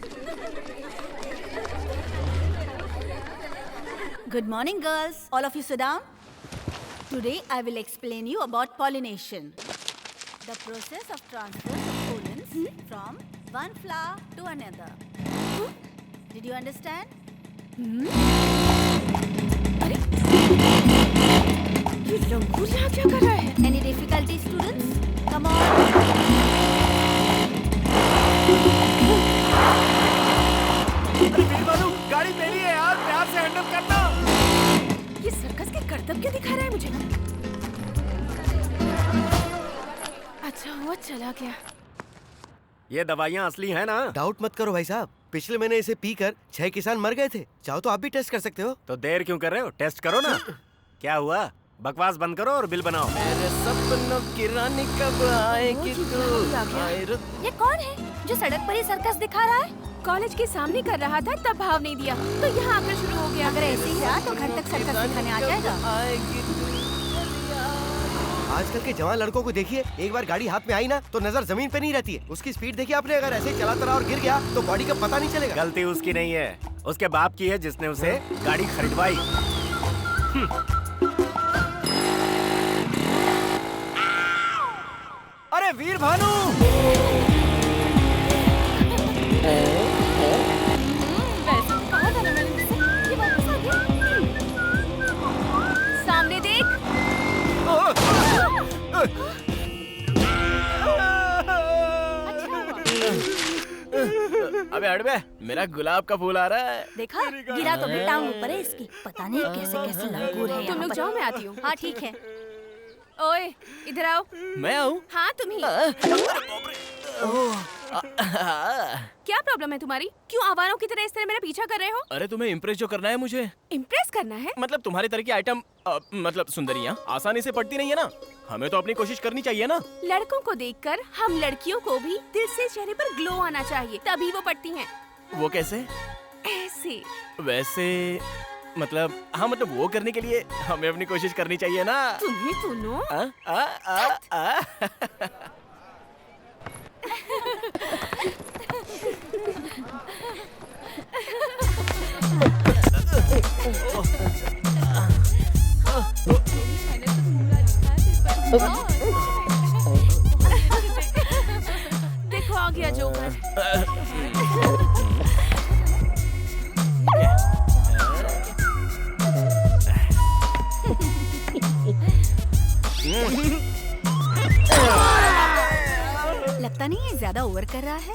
Speaker 9: Good morning girls, all of you sit down. Today I will explain you about pollination. The process of transfer of pollens from one flower to another. Did you understand?
Speaker 4: अरे ये लंगूर यहाँ क्या कर रहा है?
Speaker 9: Any difficulty students? Come on.
Speaker 5: गाड़ी मेरी है यार, प्यार से हैंडल करना।
Speaker 4: ये सर्कस के करतब क्या दिखा रहा है मुझे? अच्छा हुआ चला गया।
Speaker 1: ये दवाइयाँ असली हैं ना?
Speaker 3: डाउट मत करो भाई साहब, पिछले महीने इसे पीकर 6 किसान मर गए थे। चाहो तो आप भी टेस्ट कर सकते हो।
Speaker 10: तो देर क्यों कर रहे हो? टेस्ट करो ना। क्या हुआ? बकवास बंद करो और बिल बनाओ।
Speaker 2: मेरे सपनों की रानी कब आएगी तू?
Speaker 4: ये कौन है जो सड़क पर ही सर्कस दिखा रहा है? कॉलेज के सामने कर रहा था तब भाव नहीं दिया तो यहाँ आकर शुरू हो गया।
Speaker 9: अगर ऐसे ही रहा तो घर तक सर्कस दिखाने आ जाएगा।
Speaker 3: आजकल के जवान लड़कों को देखिए, एक बार गाड़ी हाथ में आई ना तो नजर जमीन पे नहीं रहती है। उसकी स्पीड देखिए आपने, अगर ऐसे ही चलाता रहा और गिर गया तो बॉडी का पता नहीं चलेगा।
Speaker 10: गलती उसकी नहीं है, उसके बाप की है जिसने उसे गाड़ी खरीदवाई।
Speaker 7: अरे वीर भानु,
Speaker 4: कहा था ना मैंने तुझसे, ये वापस आ गया। सामने देख।
Speaker 2: अबे हट बे, मेरा गुलाब का फूल आ रहा है।
Speaker 9: देखा, गिरा तो भी टांग ऊपर है इसकी। पता नहीं कैसे कैसे लंगूर है
Speaker 4: तुम
Speaker 9: यहाँ
Speaker 4: लोग
Speaker 9: पर।
Speaker 4: जाओ, मैं आती हूँ।
Speaker 9: हाँ ठीक है।
Speaker 4: ओए इधर आओ।
Speaker 2: मैं आऊँ?
Speaker 4: हाँ तुम ही। क्या प्रॉब्लम है तुम्हारी? क्यों आवारों की तरह इस तरह मेरा पीछा कर रहे हो?
Speaker 2: अरे तुम्हें इम्प्रेस जो करना है मुझे।
Speaker 4: इम्प्रेस करना है?
Speaker 2: मतलब तुम्हारे तरह की आइटम मतलब सुंदरियाँ आसानी से पड़ती नहीं है ना। हमें तो अपनी कोशिश करनी चाहिए ना।
Speaker 4: लड़कों को देखकर हम लड़कियों को भी दिल से चेहरे पर ग्लो आना चाहिए, तभी वो पड़ती हैं।
Speaker 2: वो कैसे?
Speaker 4: ऐसे।
Speaker 2: वैसे मतलब हाँ, मतलब वो करने के लिए हमें अपनी कोशिश करनी चाहिए ना।
Speaker 4: तुम्हें सुनो। देखो आ गया जोकर।
Speaker 9: लगता नहीं ये ज्यादा ओवर कर रहा है।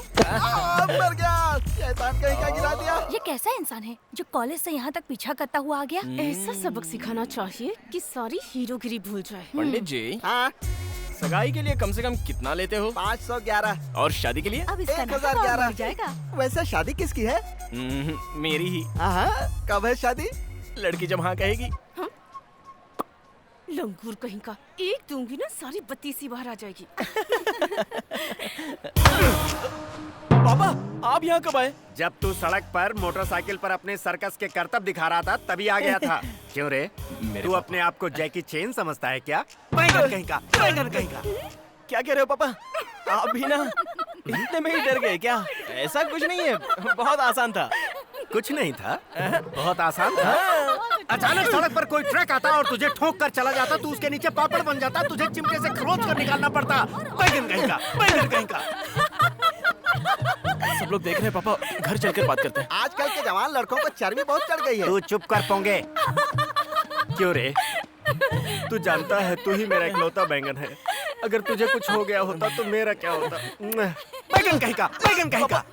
Speaker 5: मर गया, शैतान कहीं का गिरा दिया।
Speaker 9: ये कैसा इंसान है जो कॉलेज से यहाँ तक पीछा करता हुआ आ गया?
Speaker 4: ऐसा सबक सिखाना चाहिए कि सारी हीरोगिरी भूल जाए।
Speaker 2: पंडित जी,
Speaker 5: हाँ,
Speaker 2: सगाई के लिए कम से कम कितना लेते हो?
Speaker 5: 511।
Speaker 2: और शादी के लिए?
Speaker 9: अब इसका नाम
Speaker 5: 1011
Speaker 9: बढ़ जाएगा।
Speaker 5: वैसे शादी किसकी है?
Speaker 2: मेरी ही।
Speaker 5: हाँ, कब है शादी?
Speaker 2: लड़की जब हाँ कहेगी।
Speaker 4: लंगूर कहीं का, एक दूंगी ना सारी बत्ती सी बाहर आ जाएगी।
Speaker 2: पापा आप यहाँ कब आए?
Speaker 10: जब तू सड़क पर मोटरसाइकिल पर अपने सर्कस के करतब दिखा रहा था तभी आ गया था। क्यों रे, तू अपने आप को जैकी चेन समझता है क्या? बैंगन कहीं का, बैंगन कहीं का।
Speaker 2: क्या कह रहे हो पापा? आप भी ना इतने में ही डर गए क्या? ऐसा कुछ नहीं है, बहुत आसान था।
Speaker 10: कुछ नहीं था, बहुत आसान था। अचानक सड़क पर कोई ट्रक आता और तुझे ठोक कर चला जाता, तू उसके नीचे पापड़ बन जाता, तुझे चिमटे से खरोच कर निकालना पड़ता। बैंगन कहीं का, बैंगन कहीं का।
Speaker 2: सब लोग देख रहे हैं पापा, घर चलकर बात करते हैं।
Speaker 5: आजकल के जवान लड़कों को चर्बी बहुत चढ़ गई है।
Speaker 10: तू चुप कर पोंगे। क्यों रे, तू जानता है तू ही मेरा इकलौता बैंगन है। अगर तुझे कुछ हो गया होता तो मेरा क्या होता? बैंगन कहीं का, बैंगन कहीं का।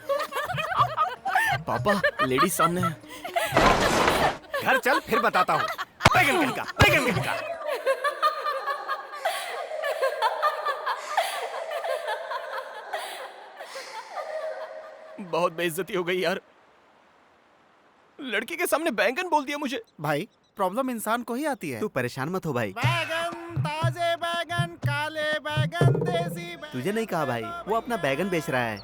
Speaker 2: पापा लेडीज सामने है।
Speaker 10: घर चल फिर बताता हूँ। बैंगन कहीं का, बैंगन कहीं का।
Speaker 2: बहुत बेइज्जती हो गई यार, लड़की के सामने बैंगन बोल दिया मुझे।
Speaker 5: भाई प्रॉब्लम इंसान को ही आती है।
Speaker 3: तू परेशान मत हो भाई।
Speaker 5: बैगन, ताजे बैगन, काले बैगन, देसी बैगन।
Speaker 3: तुझे नहीं कहा भाई, वो अपना बैगन बेच रहा है।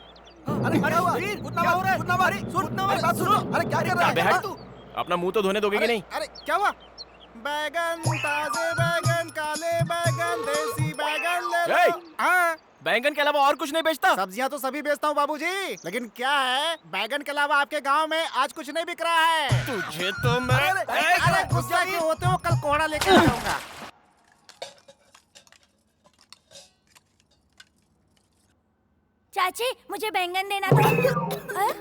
Speaker 5: अरे क्या हुआ? क्या हो रहा है? बात सुनो। अरे क्या कर रहा
Speaker 2: अबे
Speaker 5: है?
Speaker 2: हट तू, अपना मुंह तो धोने दोगे कि नहीं?
Speaker 5: अरे क्या हुआ? बैगन, ताजे बैगन, काले बैगन, देसी बैगन ले
Speaker 2: ए!
Speaker 5: लो। हाँ,
Speaker 2: बैंगन के अलावा और कुछ नहीं बेचता?
Speaker 5: सब्जियां तो सभी बेचता हूँ बाबूजी, लेकिन क्या है, बैगन के अलावा आपके गांव में आज कुछ नहीं बिक रहा है।
Speaker 2: तुझे तो मैं
Speaker 5: अरे गुस्सा क्यों होते हो? कल कोहड़ा लेके आऊंगा।
Speaker 9: चाची मुझे बैंगन देना था।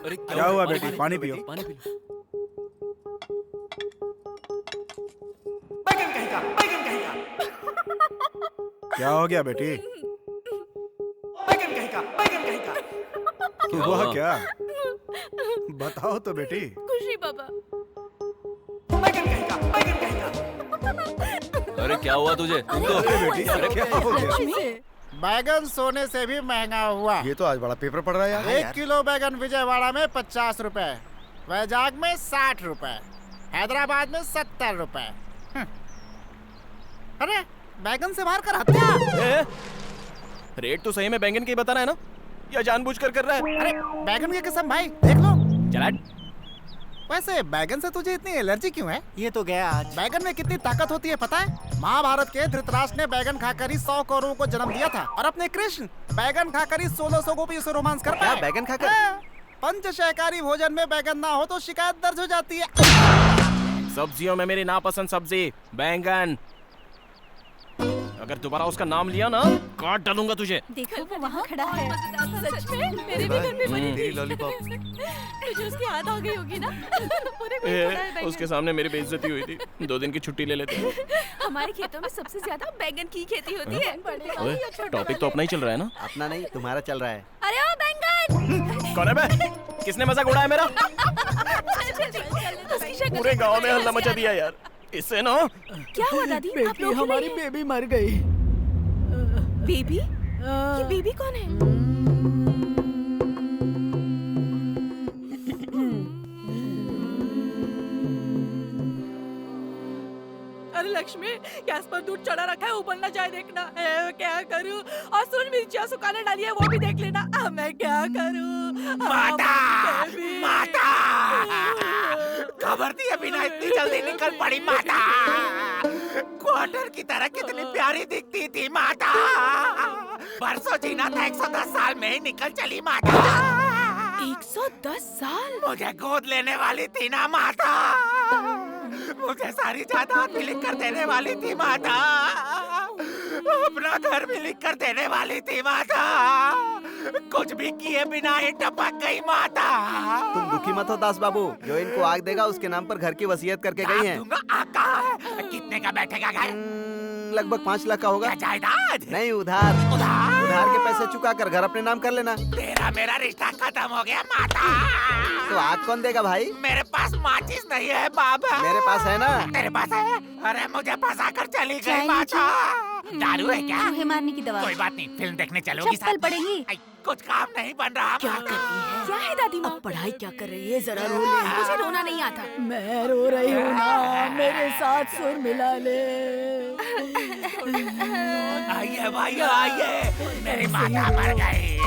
Speaker 8: अरे
Speaker 5: क्या हुआ बेटी? पानी पियो।
Speaker 8: पानी पी लो।
Speaker 10: बैंगन कहीं का, बैंगन कहीं का।
Speaker 5: क्या हो गया बेटी?
Speaker 10: बैंगन कहीं का, बैंगन कहीं का।
Speaker 5: हुआ क्या? बताओ तो बेटी।
Speaker 4: खुशी पापा।
Speaker 10: बैंगन कहीं का, बैंगन कहीं का।
Speaker 8: अरे क्या हुआ तुझे? तुम तो
Speaker 5: बेटी क्या हो गया? बैगन सोने से भी महंगा हुआ।
Speaker 3: ये तो आज बड़ा पेपर पड़ रहा है यार।
Speaker 5: 1 किलो बैगन विजयवाड़ा में 50 रुपए, वैजाग में 60 रुपए, हैदराबाद में 70 रुपए। अरे बैगन से मार कर हत्या।
Speaker 2: रेट तो सही में बैंगन की बता रहा है ना, या जानबूझकर कर रहा है?
Speaker 5: अरे बैगन की कसम भाई, देख लो।
Speaker 2: चला।
Speaker 5: वैसे बैगन से तुझे इतनी एलर्जी क्यों है?
Speaker 10: ये तो गया आज।
Speaker 5: बैगन में कितनी ताकत होती है पता है? महाभारत के धृतराष्ट्र ने बैगन खाकर ही 100 कौरवों को जन्म दिया था, और अपने कृष्ण बैगन खाकर ही 1600 गोपियों से रोमांस कर पाए।
Speaker 10: बैगन खाकर?
Speaker 5: हाँ, पंचशाकाहारी भोजन में बैगन ना हो तो शिकायत दर्ज हो जाती है।
Speaker 2: सब्जियों में मेरी नापसंद सब्जी बैंगन। अगर दोबारा उसका नाम लिया ना, काट डालूंगा तुझे।
Speaker 9: देखो वो वहाँ खड़ा है।
Speaker 4: सच में मेरे भी घर में बनी थी।
Speaker 3: तेरी लॉलीपॉप।
Speaker 4: मुझे उसकी याद आ गई होगी ना। पूरे को पड़ा है बैंगन।
Speaker 2: उसके सामने मेरी बेइज्जती हुई थी। 2 दिन की छुट्टी ले लेते हैं।
Speaker 4: हमारे खेतों में सबसे ज्यादा बैंगन की खेती होती है।
Speaker 2: ओए, टॉपिक तो अपना ही चल रहा है ना।
Speaker 10: अपना नहीं, तुम्हारा चल रहा है।
Speaker 4: अरे ओ बैंगन।
Speaker 2: कौन है बे? किसने मजाक उड़ाया मेरा?
Speaker 4: उसकी शक्ल
Speaker 2: पूरे गांव में हल्ला मचा दिया यार। इससे ना।
Speaker 4: क्या हुआ दादी? आप लोग
Speaker 7: हमारी बेबी मर गई।
Speaker 4: बेबी? ये बेबी कौन है?
Speaker 11: अरे लक्ष्मी, गैस पर दूध चढ़ा रखा है, ऊपर ना जाए देखना। क्या करूं? और सुन, मिर्चियाँ सुखाने डाली है, वो भी देख लेना। मैं क्या करूं?
Speaker 7: माता! माता! खबर दिए बिना इतनी जल्दी निकल पड़ी माता। क्वार्टर की तरह कितनी प्यारी दिखती थी माता। बरसों जीना था, 110 साल में ही निकल चली माता।
Speaker 4: 110 साल?
Speaker 7: मुझे गोद लेने वाली थी ना माता। मुझे सारी जायदाद भी लिख कर देने वाली थी माता। अपना घर भी लिख कर देने वाली थी माता। कुछ भी किए बिना ही टपक गई माता।
Speaker 10: तुम दुखी मत हो दास बाबू, जो इनको आग देगा उसके नाम पर घर की वसीयत करके गई हैं।
Speaker 7: कितने का बैठेगा घर?
Speaker 10: लगभग 5 लाख का होगा।
Speaker 7: जायदाद
Speaker 10: नहीं, उधार। उधार के पैसे चुका कर घर अपने नाम कर लेना।
Speaker 7: तेरा मेरा रिश्ता खत्म हो गया माता।
Speaker 10: तो आग कौन देगा भाई?
Speaker 7: मेरे पास माचिस नहीं है बाबा।
Speaker 10: मेरे पास है ना।
Speaker 7: तेरे पास है? अरे मुझे फंसा कर चली गई माता। दारू है क्या?
Speaker 9: मुझे मारने की दवा।
Speaker 7: कोई बात नहीं, फिल्म देखने चलोगी
Speaker 9: चप्पल पड़ेगी।
Speaker 7: कुछ काम नहीं बन रहा।
Speaker 11: क्या कर रही है?
Speaker 4: क्या है दादी माँ?
Speaker 11: पढ़ाई क्या कर रही है? जरा रो ले।
Speaker 4: मुझे रोना नहीं आता।
Speaker 11: मैं रो रही हूँ ना, मेरे साथ सुर मिला ले।
Speaker 7: आइए भाई आइए, मेरी माता मर गई।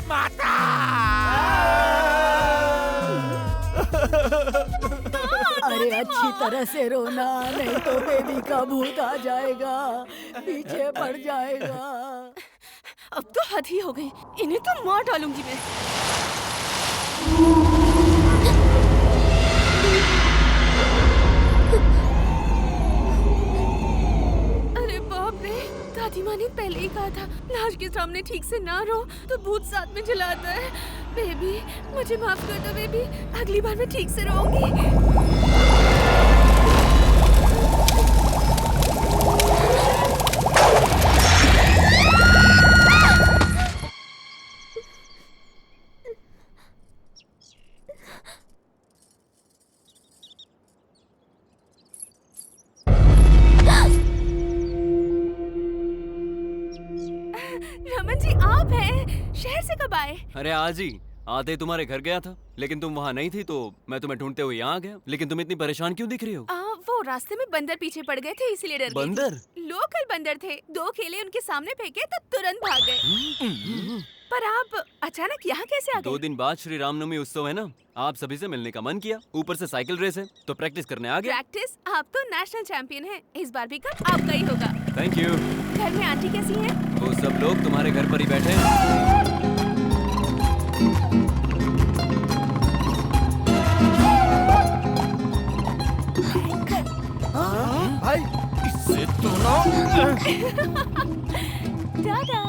Speaker 7: माता!
Speaker 11: अरे अच्छी तरह से रोना, नहीं तो बेबी का भूत आ जाएगा, पीछे पड़ जाएगा।
Speaker 4: अब तो हद ही हो गई, इन्हें तो मार डालूंगी मैं। अरे बाप रे, दादी माँ ने पहले ही कहा था लाश के सामने ठीक से ना रो तो भूत साथ में जलाता है। बेबी मुझे माफ कर दो बेबी, अगली बार मैं ठीक से रोऊंगी। रमन जी आप हैं? शहर से कब आए?
Speaker 8: अरे आज ही आते तुम्हारे घर गया था, लेकिन तुम वहाँ नहीं थी तो मैं तुम्हें ढूंढते हुए यहाँ आ गया। लेकिन तुम इतनी परेशान क्यों दिख रही हो?
Speaker 4: वो रास्ते में बंदर पीछे पड़ गए थे इसीलिए डर गई थी।
Speaker 8: बंदर?
Speaker 4: लोकल बंदर थे, 2 केले उनके सामने फेंके तो तुरंत भाग गए। पर आप अचानक यहाँ कैसे आ गए?
Speaker 8: 2 दिन बाद श्री रामनवमी उत्सव है ना, आप सभी से मिलने का मन किया। ऊपर से साइकिल रेस है तो प्रैक्टिस करने आ गया।
Speaker 4: प्रैक्टिस? आप तो नेशनल चैंपियन हैं, इस बार भी कप आपका ही होगा।
Speaker 8: Thank you.
Speaker 4: घर में आंटी कैसी हैं?
Speaker 8: वो सब लोग तुम्हारे घर पर ही बैठे हैं।
Speaker 3: भाई
Speaker 2: इससे तो ना।
Speaker 4: दादा।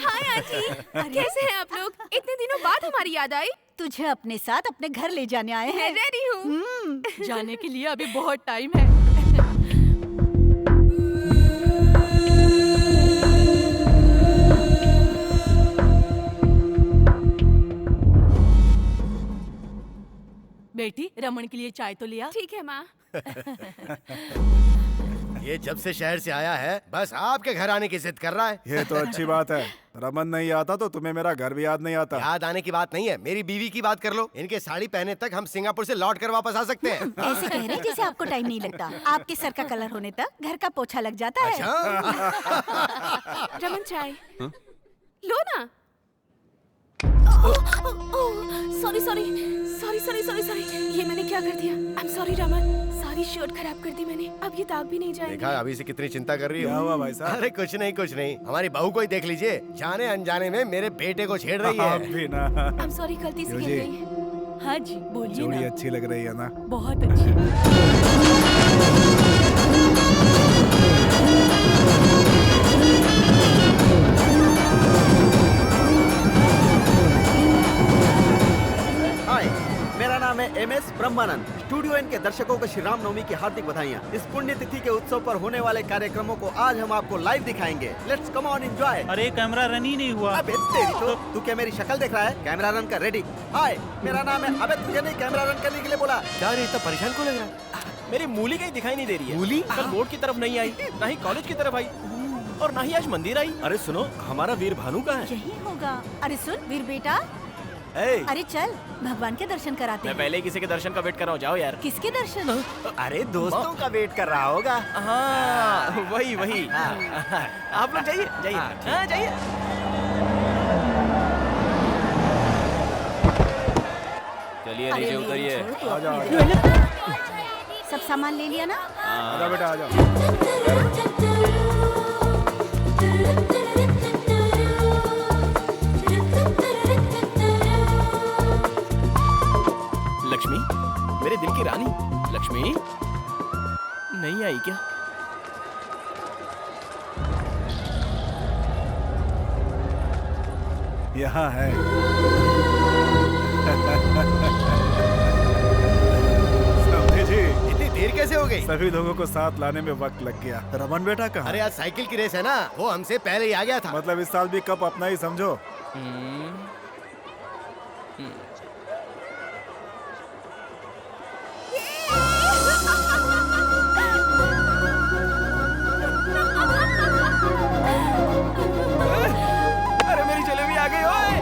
Speaker 4: हाय आंटी, कैसे हैं आप लोग? इतने दिनों बाद हमारी याद आई।
Speaker 9: तुझे अपने साथ अपने घर ले जाने आए हैं।
Speaker 4: रेडी हूँ।
Speaker 11: जाने के लिए अभी बहुत टाइम है। बेटी रमन के लिए चाय तो लिया।
Speaker 4: ठीक है माँ।
Speaker 3: ये जब से शहर से आया है बस आपके घर आने की जिद कर रहा है।
Speaker 12: ये तो अच्छी बात है। रमन नहीं आता तो तुम्हें मेरा घर भी याद नहीं आता।
Speaker 3: याद आने की बात नहीं है, मेरी बीवी की बात कर लो। इनके साड़ी पहने तक हम सिंगापुर से लौट कर वापस आ सकते हैं।
Speaker 9: ऐसे कह रहे हैं जैसे आपको टाइम नहीं लगता। आपके सर का कलर होने तक घर का पोछा लग जाता है।
Speaker 4: रमन चाय लो ना। Sorry sorry sorry sorry sorry sorry, ये मैंने क्या कर दिया? आई एम सॉरी रमन, सारी शर्ट खराब कर दी मैंने। अब ये दाग भी नहीं जाएंगे।
Speaker 3: देखा अभी से कितनी चिंता कर रही हो।
Speaker 12: क्या हुआ भाई साहब?
Speaker 3: अरे कुछ नहीं कुछ नहीं, हमारी बहू को ही देख लीजिए, जाने अनजाने में मेरे बेटे को छेड़ रही है।
Speaker 12: आप भी ना।
Speaker 4: आई एम सॉरी, गलती से गिर गई।
Speaker 11: हाँ जी बोलिए
Speaker 12: जोड़ी
Speaker 11: ना।
Speaker 12: अच्छी लग रही है ना?
Speaker 11: बहुत अच्छी।
Speaker 10: हाय, मेरा नाम है MS ब्रह्मानंद। स्टूडियो एन के दर्शकों को श्री राम नवमी की हार्दिक बधाइयाँ। इस पुण्य तिथि के उत्सव पर होने वाले कार्यक्रमों को आज हम आपको लाइव दिखाएंगे। Let's come on enjoy.
Speaker 13: अरे कैमरा रन ही नहीं हुआ।
Speaker 10: अबे तेरी तो, तू क्या मेरी शक्ल देख रहा है? कैमरा रन कर, रेडी। हाय, मेरा नाम है। अबे तुझे नहीं कैमरा रन करने के लिए बोला?
Speaker 3: क्या रे इतना परेशान क्यों लग रहा है?
Speaker 2: मेरी मूली कहीं दिखाई नहीं दे रही है।
Speaker 3: मूली?
Speaker 2: कल बोर्ड की तरफ नहीं आई, ना ही कॉलेज की तरफ आई, और ना ही आज मंदिर आई।
Speaker 1: अरे सुनो, हमारा वीर भानु कहाँ है?
Speaker 9: यही होगा। अरे सुन वीर बेटा,
Speaker 1: ए,
Speaker 9: अरे चल भगवान के दर्शन कराते
Speaker 2: मैं
Speaker 9: हैं।
Speaker 2: पहले किसी के दर्शन का वेट कर रहा हूँ, जाओ यार।
Speaker 9: किसके दर्शन?
Speaker 10: अरे दोस्तों का वेट कर रहा होगा।
Speaker 2: हाँ वही वही। आप लोग जाइए जाइए। हाँ जाइए। चलिए
Speaker 9: अरे
Speaker 2: नीचे
Speaker 9: नहीं,
Speaker 2: उतरिए।
Speaker 9: छोड़ तू
Speaker 12: आजा,
Speaker 9: अपनी
Speaker 12: आजा।
Speaker 9: बेटी। सब सामान ले लिया ना?
Speaker 12: आजा बेटा आजा।
Speaker 2: लक्ष्मी, मेरे दिल की रानी लक्ष्मी नहीं आई क्या?
Speaker 12: यहाँ है। समझे जी?
Speaker 3: इतनी देर कैसे हो गई?
Speaker 12: सभी लोगों को साथ लाने में वक्त लग गया। रमन बेटा कहाँ?
Speaker 3: अरे आज साइकिल की रेस है ना, वो हमसे पहले ही आ गया था।
Speaker 12: मतलब इस साल भी कप अपना ही समझो।
Speaker 2: अरे मेरी जलेबी आ गई ओए।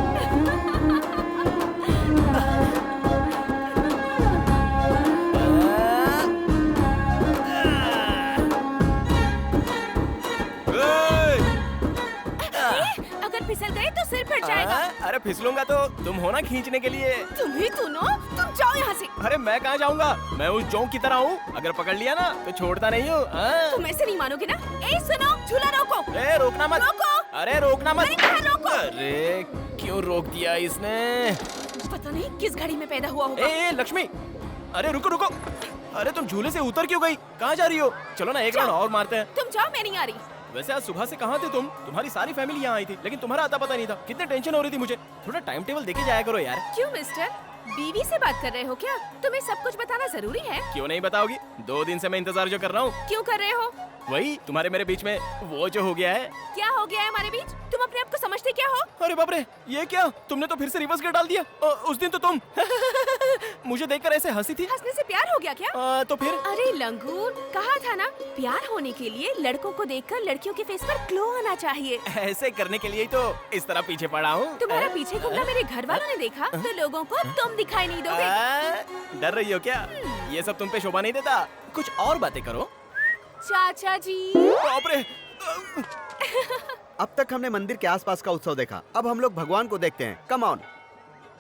Speaker 4: अगर फिसल गए तो सिर फट जाएगा।
Speaker 2: अरे फिसलूंगा तो तुम हो ना खींचने के लिए।
Speaker 4: तुम ही सुनो, तुम जाओ यहाँ से।
Speaker 2: अरे मैं कहाँ जाऊंगा? मैं उस जोंक की तरह हूँ, अगर पकड़ लिया ना तो छोड़ता नहीं हूँ।
Speaker 4: तुम ऐसे नहीं मानोगे ना। ए सुनो, झूला रोको।
Speaker 2: ए रोकना मत।
Speaker 4: रोको।
Speaker 2: अरे रोकना मत।
Speaker 4: मैंने कहा रोको।
Speaker 2: अरे क्यों रोक दिया इसने?
Speaker 4: पता नहीं किस घड़ी में पैदा हुआ होगा।
Speaker 2: ए लक्ष्मी, अरे रुको रुको। अरे तुम झूले से उतर क्यों गई? कहाँ जा रही हो? चलो ना एक राउंड और मारते हैं।
Speaker 4: तुम जाओ, मैं नहीं आ रही।
Speaker 2: वैसे आज सुबह से कहाँ थे तुम? तुम्हारी सारी फैमिली यहाँ आई थी, लेकिन तुम्हारा आता पता नहीं था। कितने टेंशन हो रही थी मुझे। थोड़ा टाइम टेबल देके जाया करो यार।
Speaker 4: क्यों मिस्टर, बीवी से बात कर रहे हो क्या? तुम्हें सब कुछ बताना जरूरी है।
Speaker 2: क्यों नहीं बताओगी? 2 दिन से मैं इंतजार जो कर रहा हूँ।
Speaker 4: क्यों कर रहे हो?
Speaker 2: वही तुम्हारे मेरे बीच में वो जो हो गया है।
Speaker 4: क्या हो गया है हमारे बीच? तुम अपने आप को समझते क्या हो?
Speaker 2: अरे बाप रे, ये क्या? तुमने तो फिर से रिवर्स गियर डाल दिया। उस दिन तो तुम मुझे देखकर ऐसे हंसी थी।
Speaker 4: हंसने से प्यार हो गया क्या?
Speaker 2: तो फिर?
Speaker 4: अरे लंगूर, कहा था ना, प्यार होने के लिए लड़कों को देखकर लड़कियों के फेस पर ग्लो आना चाहिए।
Speaker 2: ऐसे करने के लिए ही तो इस तरह पीछे पड़ा हूँ।
Speaker 4: तुम्हारा पीछे घूमना मेरे घर वालों ने देखा तो लोगों को तुम दिखाई नहीं दोगे।
Speaker 2: डर रही हो क्या? ये सब तुम पे शोभा नहीं देता। कुछ और बातें करो।
Speaker 4: चाचा जी।
Speaker 2: बाप रे।
Speaker 10: अब तक हमने मंदिर के आसपास का उत्सव देखा, अब हम लोग भगवान को देखते हैं। Come on.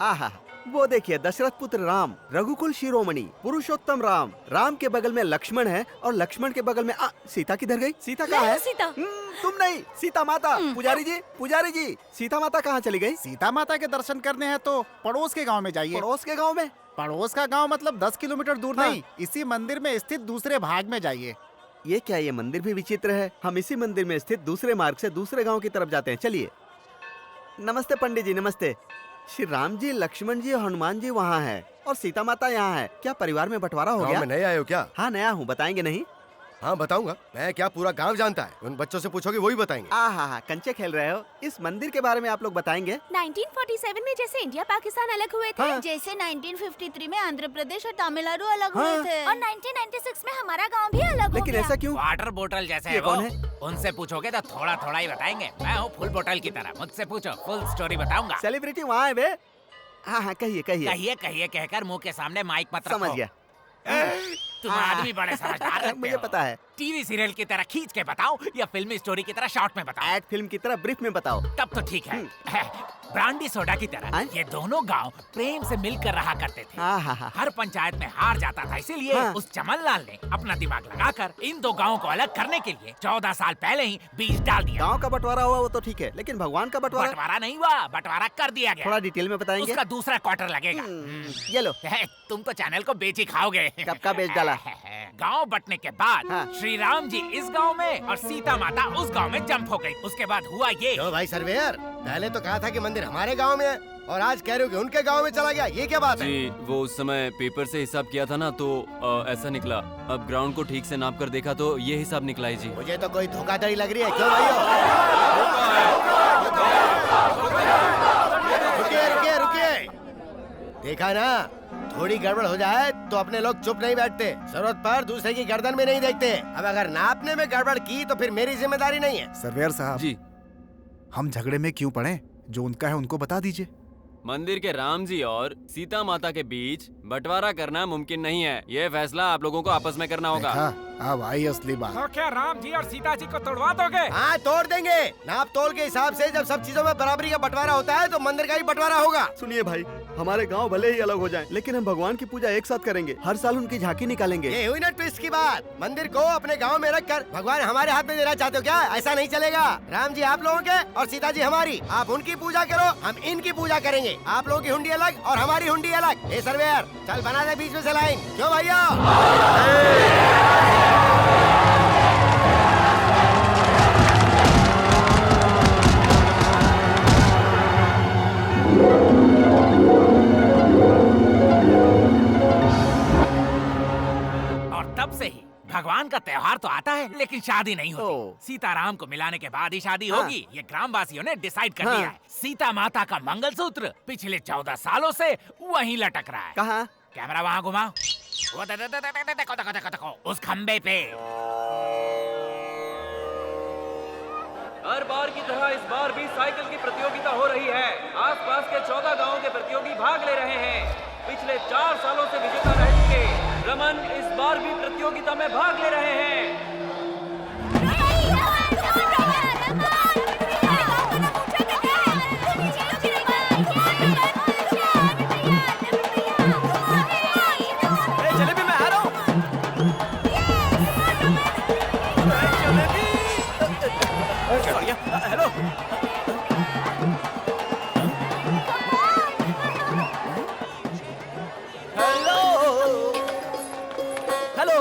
Speaker 10: आहा, वो देखिए दशरथ पुत्र राम, रघुकुल शिरोमणि, पुरुषोत्तम राम। राम के बगल में लक्ष्मण है और लक्ष्मण के बगल में सीता किधर गई? सीता कहाँ है?
Speaker 9: सीता।
Speaker 10: तुम नहीं, सीता माता। पुजारी जी, सीता माता कहाँ चली गई?
Speaker 5: सीता माता के दर्शन करने हैं तो पड़ोस के गांव में जाइए।
Speaker 10: पड़ोस के गांव में?
Speaker 5: पड़ोस का गांव मतलब 10 किलोमीटर दूर
Speaker 10: हाँ।
Speaker 5: नहीं, इसी मंदिर में स्थित दूसरे भाग में जाइए।
Speaker 10: ये क्या, ये मंदिर भी विचित्र है। हम इसी मंदिर में स्थित दूसरे मार्ग से दूसरे गांव की तरफ जाते हैं। चलिए। नमस्ते पंडित जी, नमस्ते। श्री राम जी, लक्ष्मण जी और हनुमान जी वहाँ है और सीता माता यहाँ है। क्या परिवार में बंटवारा हो गया?
Speaker 3: में नए आए हो क्या?
Speaker 10: हाँ नया हूँ, बताएंगे नहीं?
Speaker 3: हाँ बताऊंगा। मैं क्या पूरा गांव जानता है? उन बच्चों से पूछोगे वही बताएंगे।
Speaker 10: हाँ, कंचे खेल रहे हो। इस मंदिर के बारे में आप लोग बताएंगे?
Speaker 4: 1947 में जैसे इंडिया पाकिस्तान अलग हुए थे,
Speaker 10: हाँ।
Speaker 9: जैसे 1953 में आंध्र प्रदेश और तमिलनाडु अलग हुए
Speaker 10: हाँ।
Speaker 9: थे।
Speaker 4: और 1996 में हमारा गांव भी अलग हो
Speaker 10: लेकिन
Speaker 4: गया।
Speaker 10: ऐसा क्यों?
Speaker 7: वाटर बोतल जैसे
Speaker 10: ये
Speaker 7: है वो।
Speaker 10: कौन है?
Speaker 7: उनसे पूछोगे तो थोड़ा थोड़ा ही बताएंगे। मैं हूँ फुल बोतल की तरह, मुझसे पूछो, फुल स्टोरी बताऊंगा।
Speaker 10: सेलिब्रिटी वहाँ है बे। हाँ, कहिए कहिए।
Speaker 7: कहिए कहिए कहकर मुंह के सामने माइक मत रखो।
Speaker 10: समझ गया।
Speaker 7: तुम आदमी बड़े समझदार लगते
Speaker 10: मुझे
Speaker 7: हो।
Speaker 10: पता है।
Speaker 7: टीवी सीरियल की तरह खींच के बताओ या फिल्मी स्टोरी की तरह शॉर्ट में बताओ।
Speaker 10: एड फिल्म की तरह ब्रीफ में बताओ।
Speaker 7: तब तो ठीक है। ब्रांडी सोडा की तरह ये दोनों गांव प्रेम से मिलकर रहा करते थे। हर पंचायत में हार जाता था, इसीलिए उस चमन लाल ने अपना दिमाग लगाकर इन दो गांवों को अलग करने के लिए 14 साल पहले ही बीज डाल दिया।
Speaker 10: गांव का बंटवारा हुआ वो तो ठीक है, लेकिन भगवान का बंटवारा?
Speaker 7: बंटवारा नहीं हुआ, बंटवारा कर दिया गया।
Speaker 10: थोड़ा डिटेल में बताएंगे?
Speaker 7: उसका दूसरा क्वार्टर लगेगा।
Speaker 10: ये लो।
Speaker 7: तुम तो चैनल को बेच ही खाओगे।
Speaker 10: कब का बेच डाला?
Speaker 7: गांव बंटने के बाद श्री राम जी इस गांव में और सीता माता उस गांव में जंप हो गई। उसके बाद हुआ ये।
Speaker 3: क्यों भाई सर्वेयर, पहले तो कहा था कि मंदिर हमारे गांव में है और आज कह रहे हो कि उनके गांव में चला गया, ये क्या बात है?
Speaker 8: जी वो उस समय पेपर से हिसाब किया था ना, तो ऐसा निकला। अब ग्राउंड को ठीक से नाप कर देखा तो ये हिसाब निकला है जी।
Speaker 3: मुझे तो कोई धोखाधड़ी लग रही है। क्यों भाइयों? रुकिए रुकिए। देखा ना, थोड़ी गड़बड़ हो जाए तो अपने लोग चुप नहीं बैठते, जरूरत पर दूसरे की गर्दन में नहीं देखते। अब अगर नापने में गड़बड़ की तो फिर मेरी जिम्मेदारी नहीं है।
Speaker 12: सर्वेयर साहब
Speaker 8: जी,
Speaker 12: हम झगड़े में क्यों पड़े? जो उनका है उनको बता दीजिए।
Speaker 8: मंदिर के राम जी और सीता माता के बीच बंटवारा करना मुमकिन नहीं है। ये फैसला आप लोगों को आपस में करना होगा।
Speaker 12: देखा, अब आई असली बात।
Speaker 7: तो क्या राम जी और सीता जी को तोड़वा दोगे?
Speaker 3: हाँ तोड़ देंगे। नाप तोल के हिसाब से जब सब चीजों में बराबरी का बंटवारा होता है तो मंदिर का ही बंटवारा होगा।
Speaker 10: सुनिए भाई, हमारे गांव भले ही अलग हो जाएं, लेकिन हम भगवान की पूजा एक साथ करेंगे। हर साल उनकी झांकी निकालेंगे।
Speaker 3: ये हुई ना ट्विस्ट की बात। मंदिर को अपने गांव में रखकर भगवान हमारे हाथ में देना चाहते हो क्या? ऐसा नहीं चलेगा। राम जी आप लोगों के और सीता जी हमारी। आप उनकी पूजा करो, हम इनकी पूजा करेंगे। आप लोगों की हुंडी अलग और हमारी हुंडी अलग। ए सर्वेयर, चल बना दे बीच में से लाइन। क्यों भैया?
Speaker 7: और तब से ही भगवान का त्योहार तो आता है लेकिन शादी नहीं होती। सीताराम को मिलाने के बाद ही शादी होगी, ये ग्रामवासियों ने डिसाइड कर लिया है। सीता माता का मंगलसूत्र पिछले 14 सालों से वहीं लटक रहा है।
Speaker 10: कहाँ?
Speaker 7: कैमरा वहाँ घुमाओ। वो देखो, उस खम्बे पे।
Speaker 8: हर बार की तरह इस बार भी साइकिल की प्रतियोगिता हो रही है। आसपास के 14 गांवों के प्रतियोगी भाग ले रहे हैं। पिछले 4 सालों से विजेता रह चुके रमन इस बार भी प्रतियोगिता में भाग ले रहे हैं।
Speaker 2: जलेबी मैं आ रहा हूँ। हेलो। हेलो।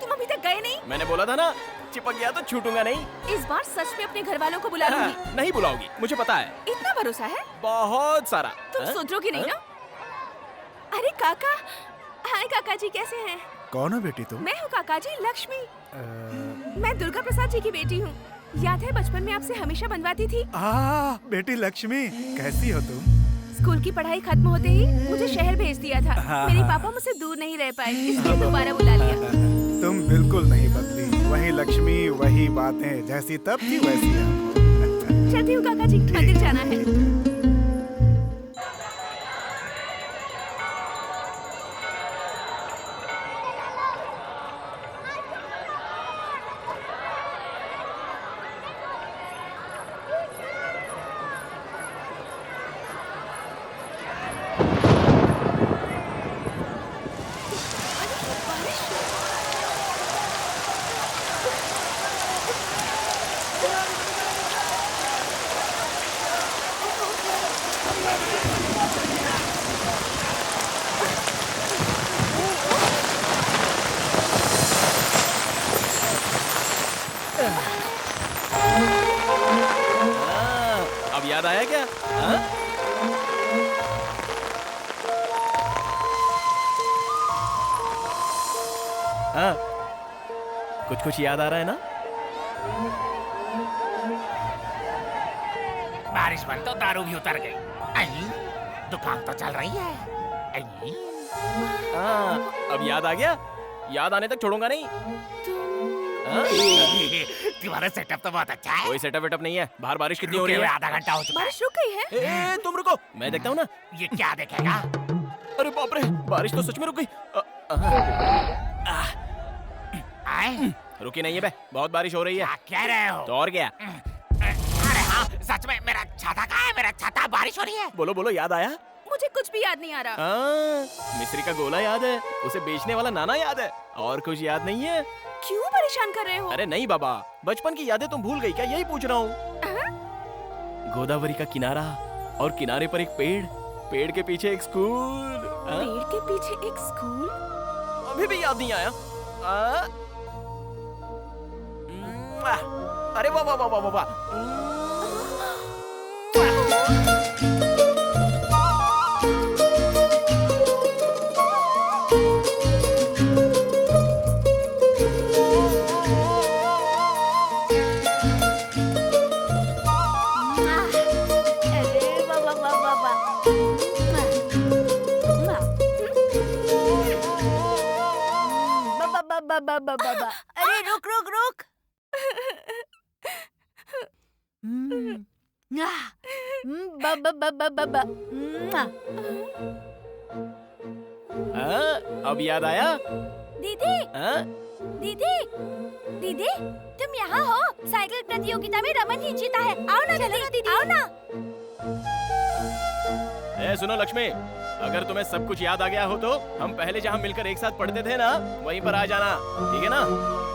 Speaker 4: तुम अभी तक गए नहीं?
Speaker 2: मैंने बोला था ना, चिपक गया तो छूटूंगा नहीं।
Speaker 4: इस बार सच में अपने घर वालों को बुला लूंगी।
Speaker 2: नहीं बुलाओगी, मुझे पता है।
Speaker 4: इतना भरोसा है?
Speaker 2: बहुत सारा।
Speaker 4: तुम सुधरोगी नहीं ना? अरे काका, हाय काका जी, कैसे हैं?
Speaker 12: कौन हो बेटी तुम?
Speaker 4: मैं हूँ काका जी, लक्ष्मी। मैं दुर्गा प्रसाद जी की बेटी हूँ। याद है बचपन में आपसे हमेशा बनवाती थी?
Speaker 12: बेटी लक्ष्मी, कैसी हो तुम?
Speaker 4: स्कूल की पढ़ाई खत्म होते ही मुझे शहर भेज दिया था। मेरे पापा मुझसे दूर नहीं रह पाए, इसलिए दोबारा बुला लिया।
Speaker 12: तुम बिल्कुल नहीं बदली, वही लक्ष्मी, वही बातें, जैसी तब थी वैसी अब।
Speaker 4: चलती हूँ काका जी, मंदिर जाना है।
Speaker 2: अब याद आया क्या? हाँ? हाँ। कुछ कुछ याद आ रहा है ना?
Speaker 7: बारिश बंद तो दारू भी उतर गई। दुकान तो चल रही है।
Speaker 2: अब याद आ गया? याद आने तक छोड़ूंगा नहीं।
Speaker 7: तुम्हारा सेटअप तो बहुत अच्छा है।
Speaker 2: कोई सेटअप वेटअप नहीं है। बाहर बारिश कितनी हो रही है?
Speaker 7: आधा घंटा हो चुका है।
Speaker 4: बारिश रुक गई है।
Speaker 2: तुम रुको, मैं देखता हूँ ना।
Speaker 7: ये क्या देखेगा?
Speaker 2: अरे बाप रे, बारिश तो सच में रुक गई। रुकी नहीं है बे, बहुत बारिश हो रही है।
Speaker 7: क्या कह रहे हो?
Speaker 2: तो और क्या?
Speaker 7: अरे हाँ, सच में मेरा छाता कहाँ है? मेरा छाता, बारिश हो रही है।
Speaker 2: बोलो बोलो, याद आया?
Speaker 4: मुझे कुछ भी याद नहीं आ रहा।
Speaker 2: मिस्री का गोला याद है, उसे बेचने वाला नाना याद है, और कुछ याद नहीं है?
Speaker 4: क्यों परेशान कर रहे हो?
Speaker 2: अरे नहीं बाबा, बचपन की यादें तुम भूल गई क्या? यही पूछ रहा हूँ। गोदावरी का किनारा, और किनारे पर एक पेड़, पेड़ के पीछे एक स्कूल।
Speaker 4: पेड़ के पीछे एक स्कूल?
Speaker 2: अभी भी याद नहीं आया? अरे वाह वाह वाह वाह वाह।
Speaker 9: अरे रुक रुक रुक।
Speaker 2: अब याद आया?
Speaker 9: दीदी, दीदी, दीदी, तुम यहाँ हो? साइकिल प्रतियोगिता में रमन ही जीता है। आओ ना दीदी, आओ ना।
Speaker 2: सुनो लक्ष्मी, अगर तुम्हें सब कुछ याद आ गया हो तो हम पहले जहाँ मिलकर एक साथ पढ़ते थे ना, वहीं पर आ जाना, ठीक है ना?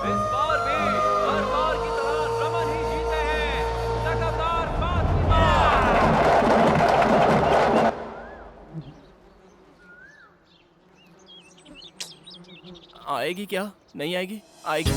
Speaker 8: इस बार भी हर बार की तरह रमन ही जीते हैं, लगातार 5वीं बार।
Speaker 2: आएगी क्या? नहीं आएगी? आएगी।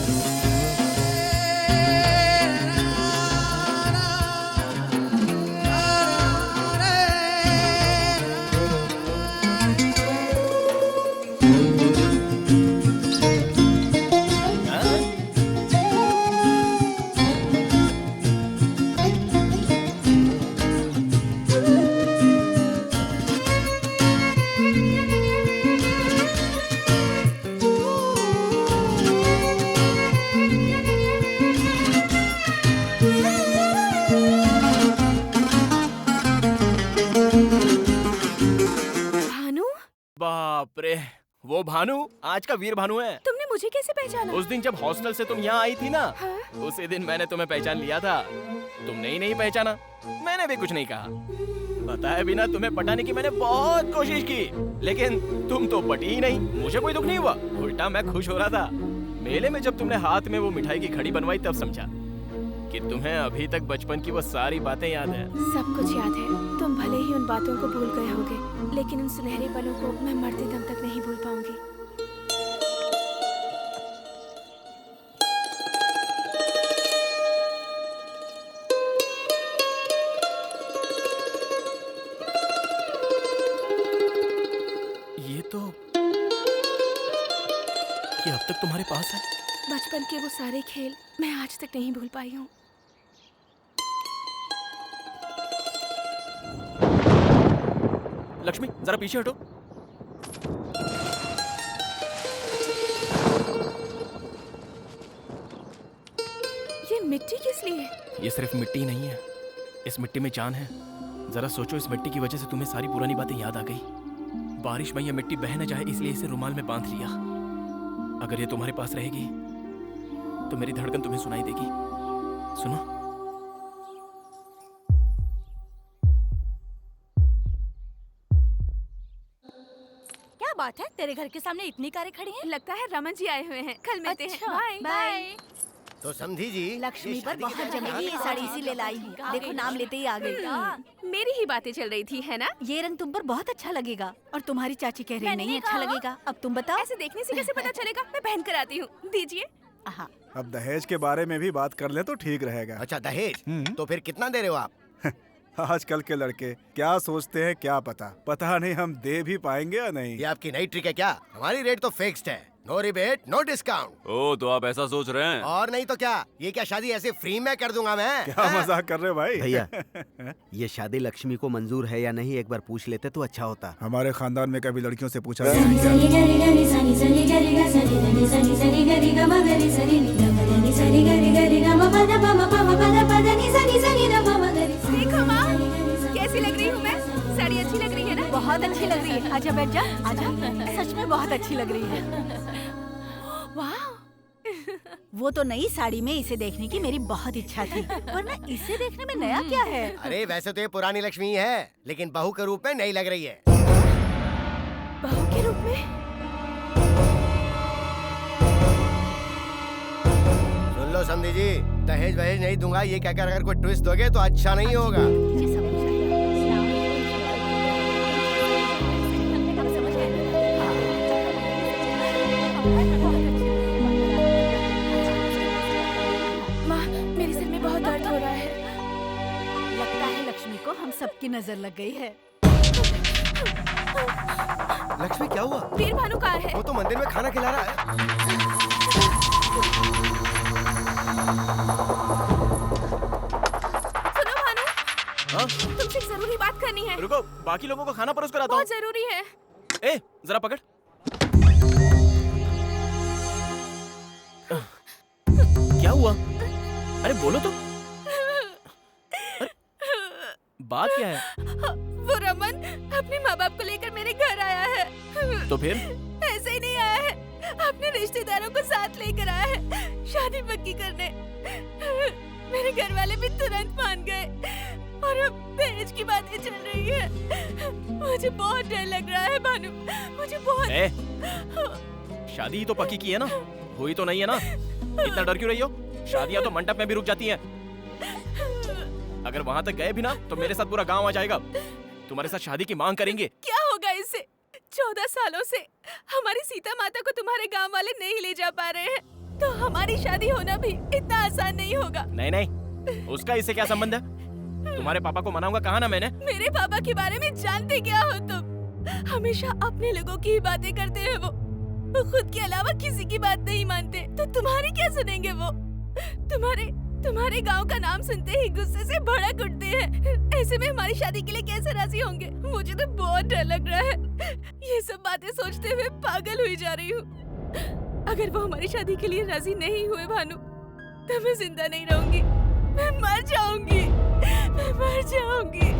Speaker 2: बाप रे, वो भानु आज का वीर भानु है।
Speaker 4: तुमने मुझे कैसे पहचाना?
Speaker 2: उस दिन जब हॉस्टल से तुम यहाँ आई थी ना,
Speaker 4: हाँ?
Speaker 2: उसी दिन मैंने तुम्हें पहचान लिया था। तुमने ही नहीं पहचाना, मैंने भी कुछ नहीं कहा। बताए बिना तुम्हें पटाने की मैंने बहुत कोशिश की, लेकिन तुम तो पटी ही नहीं। मुझे कोई दुख नहीं हुआ, उल्टा मैं खुश हो रहा था। मेले में जब तुमने हाथ में वो मिठाई की घड़ी बनवाई तब समझा कि तुम्हें अभी तक बचपन की वो सारी बातें याद है।
Speaker 4: सब कुछ याद है। तुम भले ही उन बातों को भूल गए होगे, लेकिन उन सुनहरे पलों को मैं मरते दम तक नहीं भूल पाऊंगी।
Speaker 2: ये अब तक तुम्हारे पास है?
Speaker 4: बचपन के वो सारे खेल मैं आज तक नहीं भूल पाई हूँ।
Speaker 2: लक्ष्मी जरा पीछे हटो।
Speaker 4: ये मिट्टी किस लिए?
Speaker 2: ये सिर्फ मिट्टी नहीं है, इस मिट्टी में जान है। जरा सोचो, इस मिट्टी की वजह से तुम्हें सारी पुरानी बातें याद आ गई। बारिश में ये मिट्टी बह न जाए इसलिए इसे रुमाल में बांध लिया। अगर ये तुम्हारे पास रहेगी तो मेरी धड़कन तुम्हें सुनाई देगी। सुनो।
Speaker 9: क्या बात है, तेरे घर के सामने इतनी कारें खड़ी हैं?
Speaker 4: लगता है रमन जी आए हुए हैं। कल मिलते हैं। Bye
Speaker 9: bye.
Speaker 3: तो समझी जी,
Speaker 9: लक्ष्मी पर बहुत जमेगी ये साड़ी, इसीलिए लाई हूँ। देखो नाम लेते ही आ गई।
Speaker 4: मेरी ही बातें चल रही थी, है ना?
Speaker 9: ये रंग तुम पर बहुत अच्छा लगेगा। और तुम्हारी चाची कह रही नहीं अच्छा लगेगा। अब तुम बताओ।
Speaker 4: ऐसे देखने से कैसे पता चलेगा? मैं पहन कर आती हूँ, दीजिए।
Speaker 12: अब दहेज के बारे में भी बात कर ले तो ठीक रहेगा।
Speaker 3: अच्छा दहेज, तो फिर कितना दे रहे हो आप?
Speaker 12: आजकल के लड़के क्या सोचते हैं क्या पता नहीं हम दे भी पाएंगे या नहीं।
Speaker 3: ये आपकी नई ट्रिक है क्या? हमारी रेट तो फिक्स्ड है। No rebate, no discount.
Speaker 8: ओ तो आप ऐसा सोच रहे हैं?
Speaker 3: और नहीं तो क्या, ये क्या शादी ऐसे फ्री में कर दूंगा मैं?
Speaker 12: क्या मजाक कर रहे हो भाई?
Speaker 10: भैया ये शादी लक्ष्मी को मंजूर है या नहीं एक बार पूछ लेते तो अच्छा होता।
Speaker 12: हमारे खानदान में कभी लड़कियों से पूछा गया नहीं
Speaker 4: देखो माँ, कैसी लग रही हूँ मैं? साड़ी अच्छी लग रही है ना?
Speaker 9: बहुत अच्छी लग रही है। आजा बैठ जा, आजा। सच में बहुत अच्छी लग रही है।
Speaker 4: वाह।
Speaker 9: वो तो नई साड़ी में इसे देखने की मेरी बहुत इच्छा थी, वरना इसे देखने में नया क्या है?
Speaker 3: अरे वैसे तो ये पुरानी लक्ष्मी है, लेकिन बहू के रूप में नई लग रही है।
Speaker 4: बहू के रूप में?
Speaker 3: सुन लो समधी जी, दहेज वहेज नहीं दूंगा ये कहकर अगर कोई ट्विस्ट दोगे तो अच्छा नहीं होगा।
Speaker 9: मुझे सब कुछ अब समझ
Speaker 4: माँ, मेरे सिर में बहुत दर्द हो रहा है।
Speaker 9: लगता है लक्ष्मी को हम सबकी नजर लग गई है।
Speaker 3: लक्ष्मी क्या हुआ?
Speaker 4: वीर भानु कहाँ है?
Speaker 3: वो तो मंदिर में खाना खिला रहा है।
Speaker 4: सुनो भानु,
Speaker 2: हाँ?
Speaker 4: तुमसे एक जरूरी बात करनी है।
Speaker 2: रुको, बाकी लोगों को खाना परोस कर आता हूँ।
Speaker 4: बहुत जरूरी है।
Speaker 2: ए, जरा पकड़। क्या हुआ? अरे बोलो तो। अरे, बात क्या है?
Speaker 4: वो रमन अपने माँ बाप को लेकर मेरे घर आया है।
Speaker 2: तो फिर?
Speaker 4: ऐसे ही नहीं आया है, अपने रिश्तेदारों को साथ लेकर आया है शादी पक्की करने। मेरे घर वाले भी तुरंत मान गए और अब दहेज की बातें चल रही है। मुझे बहुत डर लग रहा है भानु, मुझे बहुत।
Speaker 2: ए, शादी ही तो पक्की की है ना, हुई तो नहीं है ना? इतना डर क्यों रही हो? शादियां तो मंडप में भी रुक जाती हैं। अगर वहां तक गए भी ना तो मेरे साथ पूरा गांव आ जाएगा, तुम्हारे साथ शादी की मांग करेंगे।
Speaker 4: क्या होगा इससे? 14 सालों से हमारी सीता माता को तुम्हारे गांव वाले नहीं ले जा पा रहे हैं, तो हमारी शादी होना भी इतना आसान नहीं होगा।
Speaker 2: नहीं नहीं, उसका इससे क्या संबंध है? तुम्हारे पापा को मनाऊंगा कहा ना मैंने।
Speaker 4: मेरे पापा के बारे में जानते क्या हो तुम? हमेशा अपने लोगों की ही बातें करते हैं वो खुद के अलावा किसी की बात नहीं मानते। तो तुम्हारी क्या सुनेंगे वो? तुम्हारे गांव का नाम सुनते ही गुस्से से भड़क उठते हैं। ऐसे में हमारी शादी के लिए कैसे राजी होंगे? मुझे तो बहुत डर लग रहा है। ये सब बातें सोचते हुए पागल हुई जा रही हूँ। अगर वो हमारी शादी के लिए राजी नहीं हुए भानु, तो मैं जिंदा नहीं रहूंगी, मैं मर जाऊंगी, मैं मर जाऊंगी।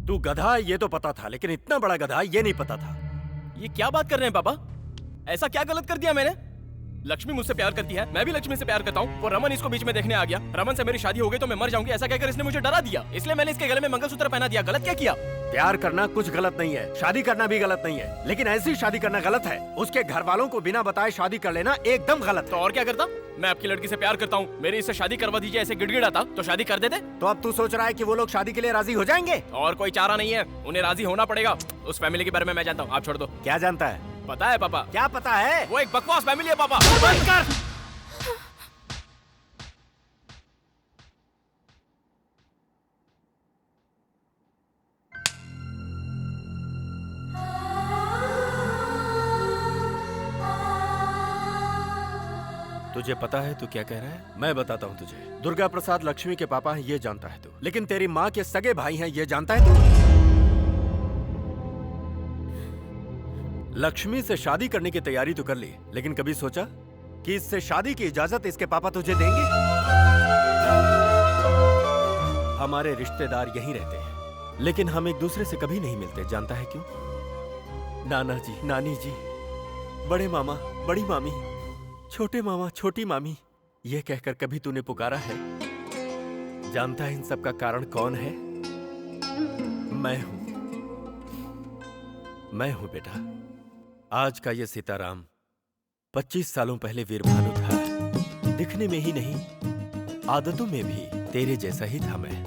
Speaker 1: तू गधा ये तो पता था, लेकिन इतना बड़ा गधा ये नहीं पता था।
Speaker 2: ये क्या बात कर रहे हैं पापा? ऐसा क्या गलत कर दिया मैंने? लक्ष्मी मुझसे प्यार करती है, मैं भी लक्ष्मी से प्यार करता हूँ। वो रमन इसको बीच में देखने आ गया। रमन से मेरी शादी हो गई तो मैं मर जाऊंगी ऐसा कहकर इसने मुझे डरा दिया, इसलिए मैंने इसके गले में मंगलसूत्र पहना दिया। गलत क्या किया?
Speaker 1: प्यार करना कुछ गलत नहीं है, शादी करना भी गलत नहीं है, लेकिन ऐसी शादी करना गलत है। उसके घर वालों को बिना बताए शादी कर लेना एकदम गलत।
Speaker 2: तो और क्या करता? मैं आपकी लड़की से प्यार करता हूँ, मेरी इससे शादी करवा दीजिए ऐसे गिड़गिड़ाता तो शादी कर देते।
Speaker 1: तो अब तू सोच रहा है कि वो लोग शादी के लिए राजी हो जाएंगे?
Speaker 2: और कोई चारा नहीं है, उन्हें राजी होना पड़ेगा। उस फैमिली के बारे में मैं जानता हूँ, आप छोड़ दो।
Speaker 1: क्या जानता है?
Speaker 2: पता है पापा।
Speaker 1: क्या पता है?
Speaker 2: वो एक बकवास फैमिली है पापा।
Speaker 1: बंद कर। तुझे पता है तू क्या कह रहा है? मैं बताता हूँ तुझे। दुर्गा प्रसाद लक्ष्मी के पापा हैं ये जानता है तू, लेकिन तेरी माँ के सगे भाई हैं ये जानता है तू? लक्ष्मी से शादी करने की तैयारी तो कर ली, लेकिन कभी सोचा कि इससे शादी की इजाजत इसके पापा तुझे देंगे? हमारे रिश्तेदार यहीं रहते हैं, लेकिन हम एक दूसरे से कभी नहीं मिलते। जानता है क्यों? नाना जी, नानी जी, बड़े मामा, बड़ी मामी, छोटे मामा, छोटी मामी, ये कहकर कभी तूने पुकारा है? जानता है इन सब का कारण कौन है? मैं हूं बेटा। आज का ये सीताराम 25 सालों पहले वीरभानु था। दिखने में ही नहीं, आदतों में भी तेरे जैसा ही था मैं।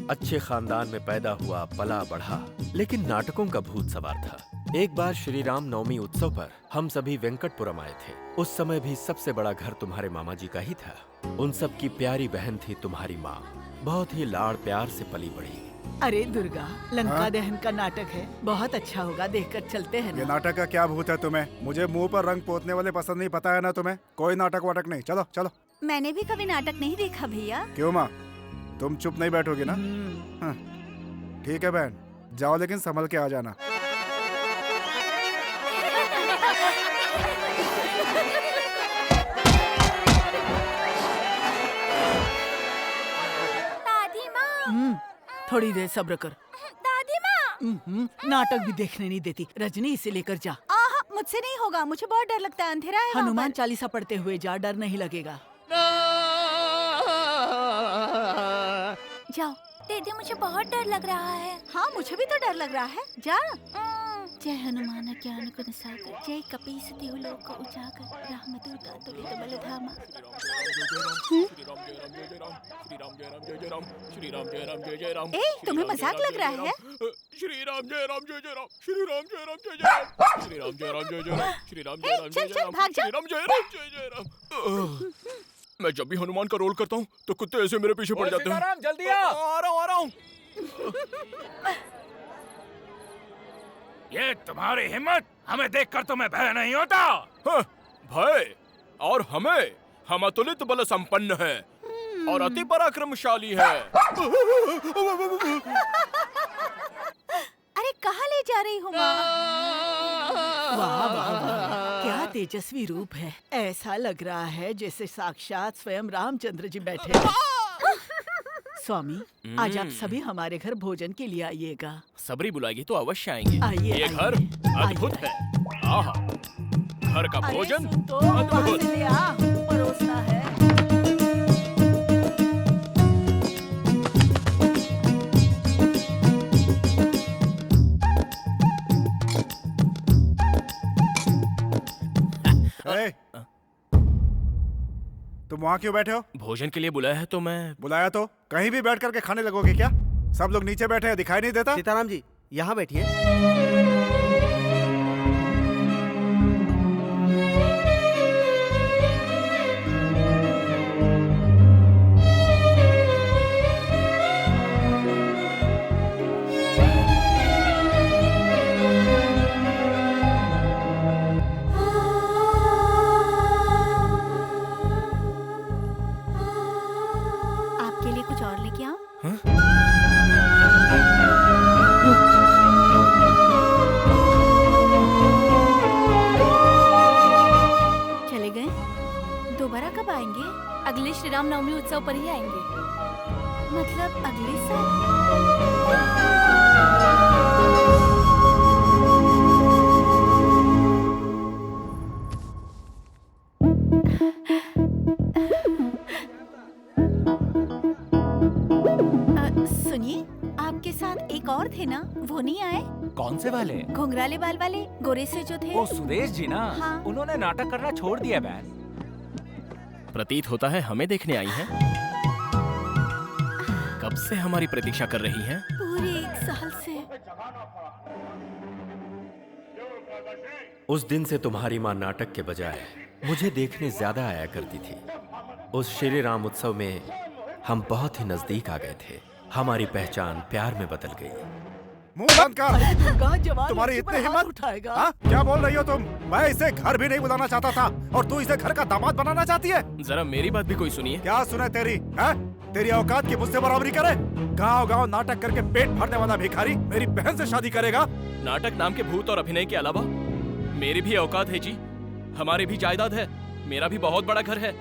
Speaker 1: अच्छे खानदान में पैदा हुआ, पला बढ़ा, लेकिन नाटकों का भूत सवार था। एक बार श्री राम नवमी उत्सव पर हम सभी वेंकटपुरम आए थे। उस समय भी सबसे बड़ा घर तुम्हारे मामा जी का ही था। उन सब की प्यारी बहन थी तुम्हारी माँ। बहुत ही लाड़ प्यार से पली बड़ी।
Speaker 11: अरे दुर्गा, लंका दहन का नाटक है, बहुत अच्छा होगा, देखकर चलते हैं
Speaker 12: ये
Speaker 11: ना।
Speaker 12: नाटक का क्या भूत है तुम्हें? मुझे मुंह पर रंग पोतने वाले पसंद नहीं, पता है ना तुम्हें? कोई नाटक वाटक नहीं, चलो चलो।
Speaker 9: मैंने भी कभी नाटक नहीं देखा भैया।
Speaker 12: क्यों माँ, तुम चुप नहीं बैठोगी ना? हाँ, ठीक है बहन, जाओ लेकिन संभल के आ जाना।
Speaker 9: दादी माँ।
Speaker 11: थोड़ी देर सब्र कर।
Speaker 9: दादी माँ।
Speaker 11: नाटक भी देखने नहीं देती। रजनी, इसे लेकर जा।
Speaker 9: मुझसे नहीं होगा, मुझे बहुत डर लगता है, अंधेरा है।
Speaker 11: हनुमान चालीसा पढ़ते हुए जा, डर नहीं लगेगा।
Speaker 9: जाओ। दीदी, मुझे बहुत डर लग रहा है। हाँ, मुझे भी तो डर लग रहा है। जा। जय हनुमान ज्ञान गुण सागर, जय कपीस तिहु लोक उजागर, रामदूत अतुलित बल धामा। ए, तुम्हें मजाक लग रहा है?
Speaker 2: श्री राम जय राम जय जय राम, श्री राम जय राम जय जय राम, श्री राम जय राम जय जय राम, श्री राम जय राम जय जय राम, श्री राम जय राम जय जय राम। मैं जब भी हनुमान का रोल करता हूँ तो कुत्ते ऐसे मेरे पीछे पड़ जाते हैं।
Speaker 7: सीताराम, जल्दी आ
Speaker 2: रहा हूँ।
Speaker 7: ये तुम्हारी हिम्मत, हमें देखकर तुम्हें भय नहीं होता?
Speaker 2: हाँ, भय? और हमें? हम अतुलित बल संपन्न है और अति पराक्रमशाली है।
Speaker 9: अरे कहाँ ले जा रही हूँ माँ?
Speaker 11: वाह वाह वाह, क्या तेजस्वी रूप है। ऐसा लग रहा है जैसे साक्षात स्वयं रामचंद्र जी बैठे हैं। स्वामी, आज आप सभी हमारे घर भोजन के लिए आइएगा।
Speaker 2: सबरी बुलाएगी तो अवश्य आएंगे।
Speaker 11: आइए,
Speaker 2: ये
Speaker 11: आइए।
Speaker 2: घर अद्भुत है। आहा, घर का भोजन
Speaker 11: तो वहाँ
Speaker 2: अद्भुत।
Speaker 11: से ले आ, परोसना है।
Speaker 12: तुम वहाँ क्यों बैठे हो?
Speaker 2: भोजन के लिए बुलाया है तो मैं।
Speaker 12: बुलाया तो कहीं भी बैठ करके खाने लगोगे क्या? सब लोग नीचे बैठे हैं, दिखाई नहीं देता?
Speaker 10: सीताराम जी, यहाँ बैठिए।
Speaker 9: आपके लिए कुछ और लेके आऊं? चले गए? दोबारा कब आएंगे? अगले श्री राम नवमी उत्सव पर ही आएंगे। मतलब अगले साल? सुनिए, आपके साथ एक और थे ना, वो नहीं आए?
Speaker 7: कौन से वाले?
Speaker 9: घुंघराले बाल वाले, गोरे से जो थे।
Speaker 7: ओ सुरेश जी ना?
Speaker 9: हाँ।
Speaker 7: उन्होंने नाटक करना छोड़ दिया बहन।
Speaker 2: प्रतीत होता है हमें देखने आई हैं। कब से हमारी प्रतीक्षा कर रही हैं?
Speaker 9: पूरे 1 साल से।
Speaker 1: उस दिन से तुम्हारी माँ नाटक के बजाय मुझे देखने ज्यादा आया करती थी। उस श्री राम उत्सव में हम बहुत ही नजदीक आ गए थे। हमारी पहचान प्यार में बदल गई।
Speaker 12: मुंह बंद कर।
Speaker 11: दुर्गा, जवान
Speaker 12: तुम्हारी
Speaker 11: लड़की पर
Speaker 12: इतनी
Speaker 11: हाथ
Speaker 12: हिम्मत?
Speaker 11: उठाएगा।
Speaker 12: हाँ? क्या बोल रही हो तुम? मैं इसे घर भी नहीं बुलाना चाहता था और तू इसे घर का दामाद बनाना चाहती है?
Speaker 2: जरा मेरी बात भी कोई सुनिए।
Speaker 12: क्या सुने तेरी? है? तेरी औकात की मुझसे बराबरी करे? गांव-गांव नाटक करके पेट भरने वाला भिखारी मेरी बहन से शादी करेगा?
Speaker 2: नाटक नाम के भूत और अभिनय के अलावा मेरी भी औकात है जी। हमारी भी जायदाद है, मेरा भी बहुत बड़ा घर है।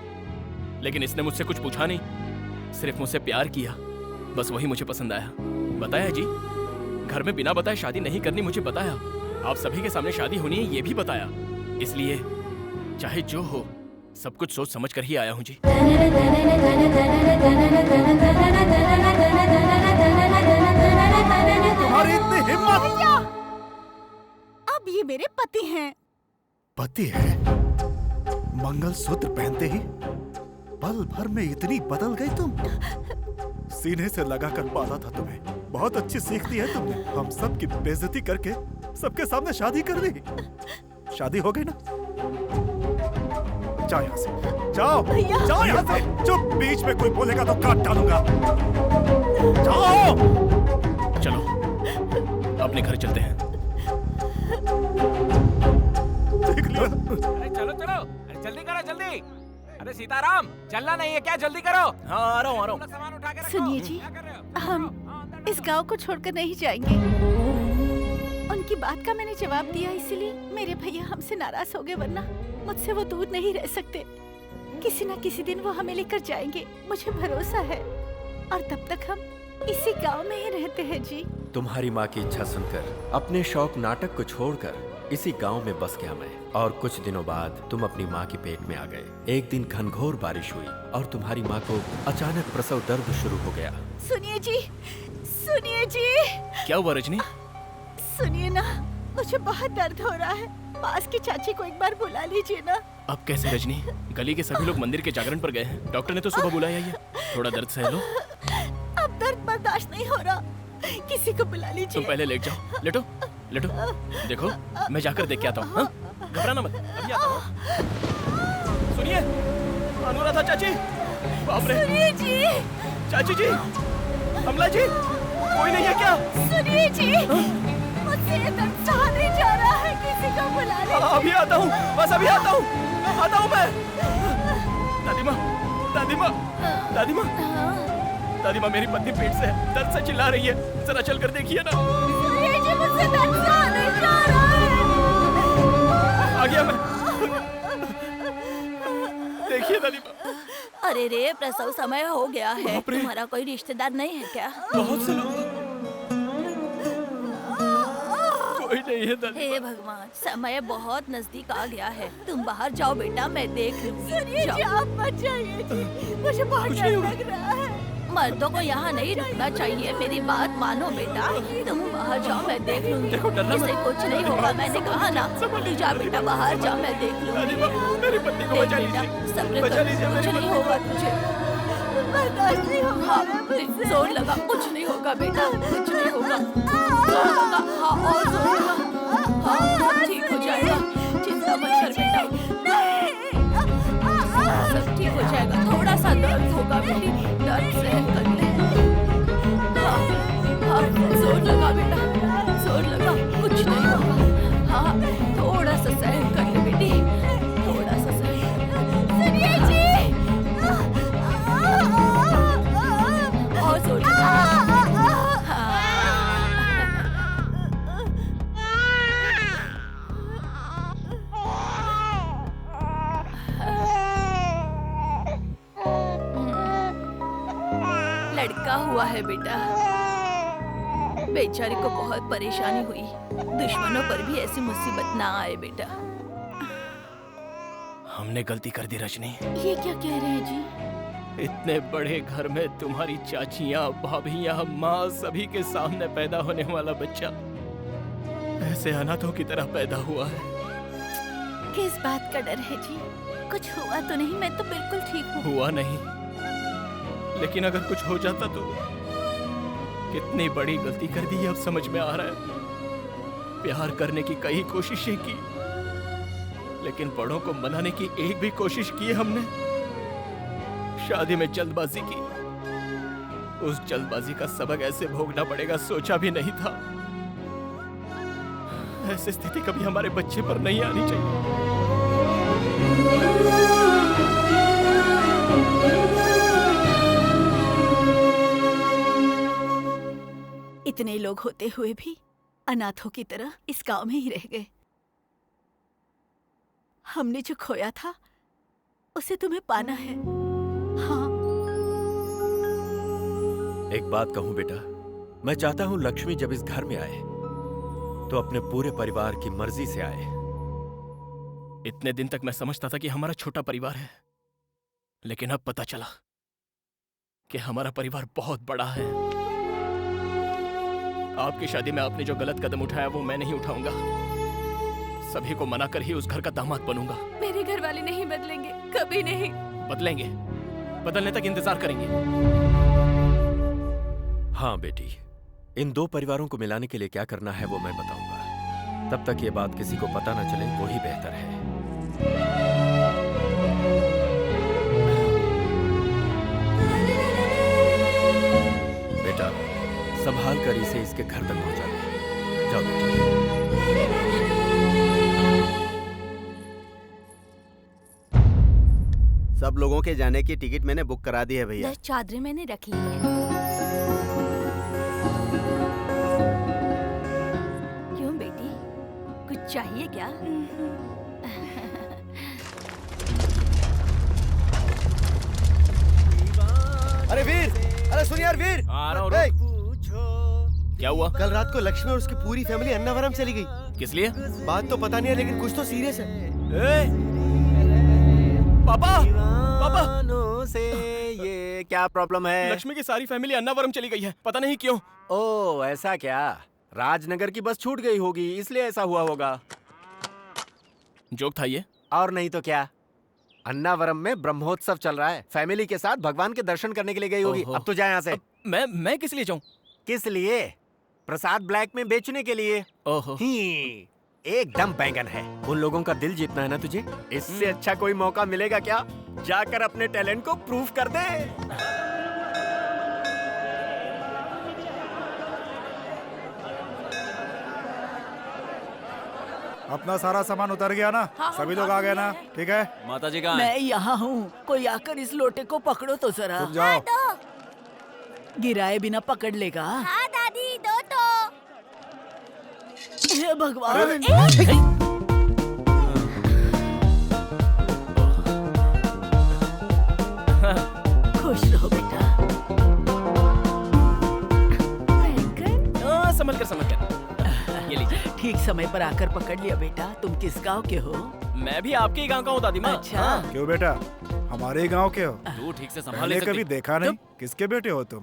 Speaker 2: लेकिन इसने मुझसे कुछ पूछा नहीं, सिर्फ मुझसे प्यार किया। बस वही मुझे पसंद आया। बताया जी, घर में बिना बताए शादी नहीं करनी मुझे बताया। आप सभी के सामने शादी होनी है ये भी बताया। इसलिए चाहे जो हो सब कुछ सोच समझ कर ही आया हूँ जी।
Speaker 5: तुम्हारी इतनी हिम्मत!
Speaker 9: अब ये मेरे पति हैं।
Speaker 5: पति है? मंगलसूत्र पहनते ही पल भर में इतनी बदल गई तुम। सीने से लगाकर पाला था तुम्हें। बहुत अच्छी सीख दी है तुमने। हम सब की बेइज्जती करके सबके सामने शादी कर दी। शादी हो गई ना? जाओ यहाँ से, जाओ, जाओ यहाँ से। चुप, बीच में कोई बोलेगा तो काट डालूंगा। जाओ।
Speaker 2: चलो अपने घर चलते हैं।
Speaker 5: देख लिया।
Speaker 7: अरे चलो चलो, अरे जल्दी करो जल्दी। अरे सीताराम, चलना नहीं है क्या? जल्दी करो।
Speaker 2: हाँ आ रहा हूँ।
Speaker 7: सामान उठा के रखो।
Speaker 9: सुनिए जी, हम इस गांव को छोड़कर नहीं जाएंगे। उनकी बात का मैंने जवाब दिया, इसलिए मेरे भैया हमसे नाराज हो गए, वरना मुझसे वो दूर नहीं रह सकते। किसी न किसी दिन वो हमें लेकर जाएंगे, मुझे भरोसा है। और तब तक हम इसी गांव में ही रहते हैं जी।
Speaker 1: तुम्हारी माँ की इच्छा सुनकर अपने शौक नाटक को छोड़कर इसी गांव में बस गया मैं। और कुछ दिनों बाद तुम अपनी माँ के पेट में आ गए। एक दिन घनघोर बारिश हुई और तुम्हारी माँ को अचानक प्रसव दर्द शुरू हो गया।
Speaker 9: सुनिए जी, सुनिए जी।
Speaker 2: क्या हुआ रजनी?
Speaker 9: सुनिए ना, मुझे बहुत दर्द हो रहा है। पास की चाची को एक बार बुला लीजिए ना।
Speaker 2: अब कैसे रजनी? गली के सभी लोग मंदिर के जागरण पर गए हैं। डॉक्टर ने तो सुबह बुलाया ही है। थोड़ा दर्द सह लो।
Speaker 9: अब दर्द बर्दाश्त नहीं हो रहा, किसी को बुला लीजिए।
Speaker 2: तुम पहले लेट जाओ। लेटो लेटो। देखो मैं जाकर देख के आता हूँ। घबराना मत, अभी आता हूँ। सुनिए अनुराधा चाची। बाप रे।
Speaker 9: सुनिए जी।
Speaker 2: चाची जी, कमला जी, कोई नहीं है क्या?
Speaker 9: सुनिए जी, मुझसे ये दर्द सहा नहीं जा रहा है, किसी को बुला लीजिए।
Speaker 2: अभी आता हूँ, बस अभी आता हूँ। आता हूँ मैं। दादी माँ, दादी माँ, दादी माँ, दादी माँ, मेरी पत्नी पेट से है, दर्द से चिल्ला रही है। जरा चल कर देखिए ना।
Speaker 9: सुनिए जी, मुझसे दर्द सहा नहीं जा रहा है।
Speaker 2: आ गया मैं। देखिए दादी माँ।
Speaker 4: अरे रे, प्रसव समय हो गया है। तुम्हारा कोई रिश्तेदार नहीं है क्या?
Speaker 2: बहुत से लोग। कोई नहीं है दादी।
Speaker 4: हे भगवान, समय बहुत नजदीक आ गया है। तुम बाहर जाओ बेटा, मैं देख लूंगी।
Speaker 9: सुनिए जी, आप मत जाइए जी, मुझे बहुत डर लग रहा है।
Speaker 4: मर्दों को यहाँ नहीं रुकना चाहिए, मेरी बात मानो बेटा। तुम बाहर जाओ, मैं देख लूंगी। इसे कुछ नहीं होगा, मैंने कहा ना। तू जा बेटा, बाहर जा, मैं देख लूंगी।
Speaker 2: मेरी पत्नी को बचा लीजिए।
Speaker 4: सब्र कर, कुछ नहीं होगा तुझे।
Speaker 9: बर्दाश्त नहीं होगा मुझसे।
Speaker 4: जोर लगा, कुछ नहीं होगा बेटा, कुछ नहीं होगा। जोर लगा, हाँ और जोर लगा। हाँ सब ठीक हो जाएगा, चिंता मत कर बेटा। सब ठीक हो जाएगा। थोड़ा सा दर्द होगा बेटी, दर्द सहन कर ले। हाँ हाँ, जोर लगा बेटा, जोर लगा, कुछ नहीं होगा। हाँ थोड़ा सा सहन कर ले बेटी, थोड़ा सा सहन।
Speaker 9: सुनिए जी,
Speaker 4: और जोर लगा। लड़का हुआ है बेटा। बेचारी को बहुत परेशानी हुई। दुश्मनों पर भी ऐसी मुसीबत ना आए बेटा।
Speaker 2: हमने गलती कर दी रजनी।
Speaker 9: ये क्या कह रहे हैं जी?
Speaker 2: इतने बड़े घर में तुम्हारी चाचियाँ, भाभियाँ, माँ सभी के सामने पैदा होने वाला बच्चा ऐसे अनाथों की तरह पैदा हुआ है।
Speaker 9: किस बात का डर है जी? कुछ हुआ तो नहीं? मैं तो बिल्कुल ठीक हूँ।
Speaker 2: हुआ नहीं, लेकिन अगर कुछ हो जाता तो कितनी बड़ी गलती कर दी, अब समझ में आ रहा है। प्यार करने की कई कोशिशें की, लेकिन बड़ों को मनाने की एक भी कोशिश की हमने। शादी में जल्दबाजी की, उस जल्दबाजी का सबक ऐसे भोगना पड़ेगा सोचा भी नहीं था। ऐसी स्थिति कभी हमारे बच्चे पर नहीं आनी चाहिए।
Speaker 9: इतने लोग होते हुए भी अनाथों की तरह इस गांव में ही रह गए। हमने जो खोया था उसे तुम्हें पाना है। हाँ।
Speaker 1: एक बात कहूं बेटा, मैं चाहता हूं लक्ष्मी जब इस घर में आए तो अपने पूरे परिवार की मर्जी से आए।
Speaker 2: इतने दिन तक मैं समझता था कि हमारा छोटा परिवार है, लेकिन अब पता चला कि हमारा परिवार बहुत बड़ा है। आपकी शादी में आपने जो गलत कदम उठाया वो मैं नहीं उठाऊंगा। सभी को मना कर ही उस घर का दामाद बनूंगा।
Speaker 4: मेरे घर वाले नहीं बदलेंगे, कभी नहीं।
Speaker 2: बदलेंगे, बदलने तक इंतजार करेंगे।
Speaker 1: हाँ बेटी, इन दो परिवारों को मिलाने के लिए क्या करना है वो मैं बताऊंगा। तब तक ये बात किसी को पता न चले वो ही बेहतर है। बेटा, संभाल कर इसे इसके घर तक पहुंचा दे। जाओ बेटी।
Speaker 10: सब लोगों के जाने की टिकट मैंने बुक करा दी है भैया।
Speaker 9: 10 चादरें मैंने रख ली है। क्यों बेटी, कुछ चाहिए क्या?
Speaker 3: अरे वीर, अरे सुन यार वीर।
Speaker 2: आ रहा हूँ,
Speaker 3: ए,
Speaker 2: क्या हुआ?
Speaker 3: कल रात को लक्ष्मी और उसकी पूरी फैमिली अन्नावरम चली गई।
Speaker 2: किस लिए?
Speaker 3: बात तो पता नहीं है, लेकिन कुछ तो सीरियस है।
Speaker 2: पापा, पापा,
Speaker 10: से ये क्या प्रॉब्लम है?
Speaker 2: लक्ष्मी की सारी फैमिली अन्नावरम चली गई है, पता नहीं क्यों।
Speaker 10: ओह ऐसा क्या? राजनगर की बस छूट गई होगी, इसलिए ऐसा हुआ होगा।
Speaker 2: जोक था ये?
Speaker 10: और नहीं तो क्या, अन्नावरम में ब्रह्मोत्सव चल रहा है, फैमिली के साथ भगवान के दर्शन करने के लिए गई होगी।
Speaker 2: ओहो।
Speaker 10: अब तो जाए यहाँ से।
Speaker 2: मैं किस लिए जाऊं?
Speaker 10: किस लिए? प्रसाद ब्लैक में बेचने के लिए।
Speaker 2: ओहो।
Speaker 10: एकदम बैंगन है।
Speaker 1: उन लोगों का दिल जीतना है ना तुझे।
Speaker 10: इससे अच्छा कोई मौका मिलेगा क्या? जाकर अपने टैलेंट को प्रूव कर दे।
Speaker 12: अपना सारा सामान उतर गया ना? सभी लोग आ गए ना? ठीक है,
Speaker 8: माता जी कहाँ हैं?
Speaker 11: मैं यहाँ हूँ, कोई आकर इस लोटे को पकड़ो तो जरा।
Speaker 12: तुम जाओ।
Speaker 11: गिराए बिना पकड़ लेगा।
Speaker 9: हाँ दादी, दो तो।
Speaker 11: हे भगवान। खुश रहो बेटा।
Speaker 2: संभल कर। ये लीजिए।
Speaker 11: ठीक समय पर आकर पकड़ लिया बेटा। तुम किस गांव के हो?
Speaker 2: मैं भी आपके ही गांव का हूँ दादी माँ।
Speaker 11: अच्छा।
Speaker 12: क्यों बेटा, हमारे गांव के हो?
Speaker 8: तू ठीक से संभाल
Speaker 12: मैंने
Speaker 8: ले
Speaker 12: कभी
Speaker 8: सकती।
Speaker 12: देखा नहीं। किसके बेटे हो तुम?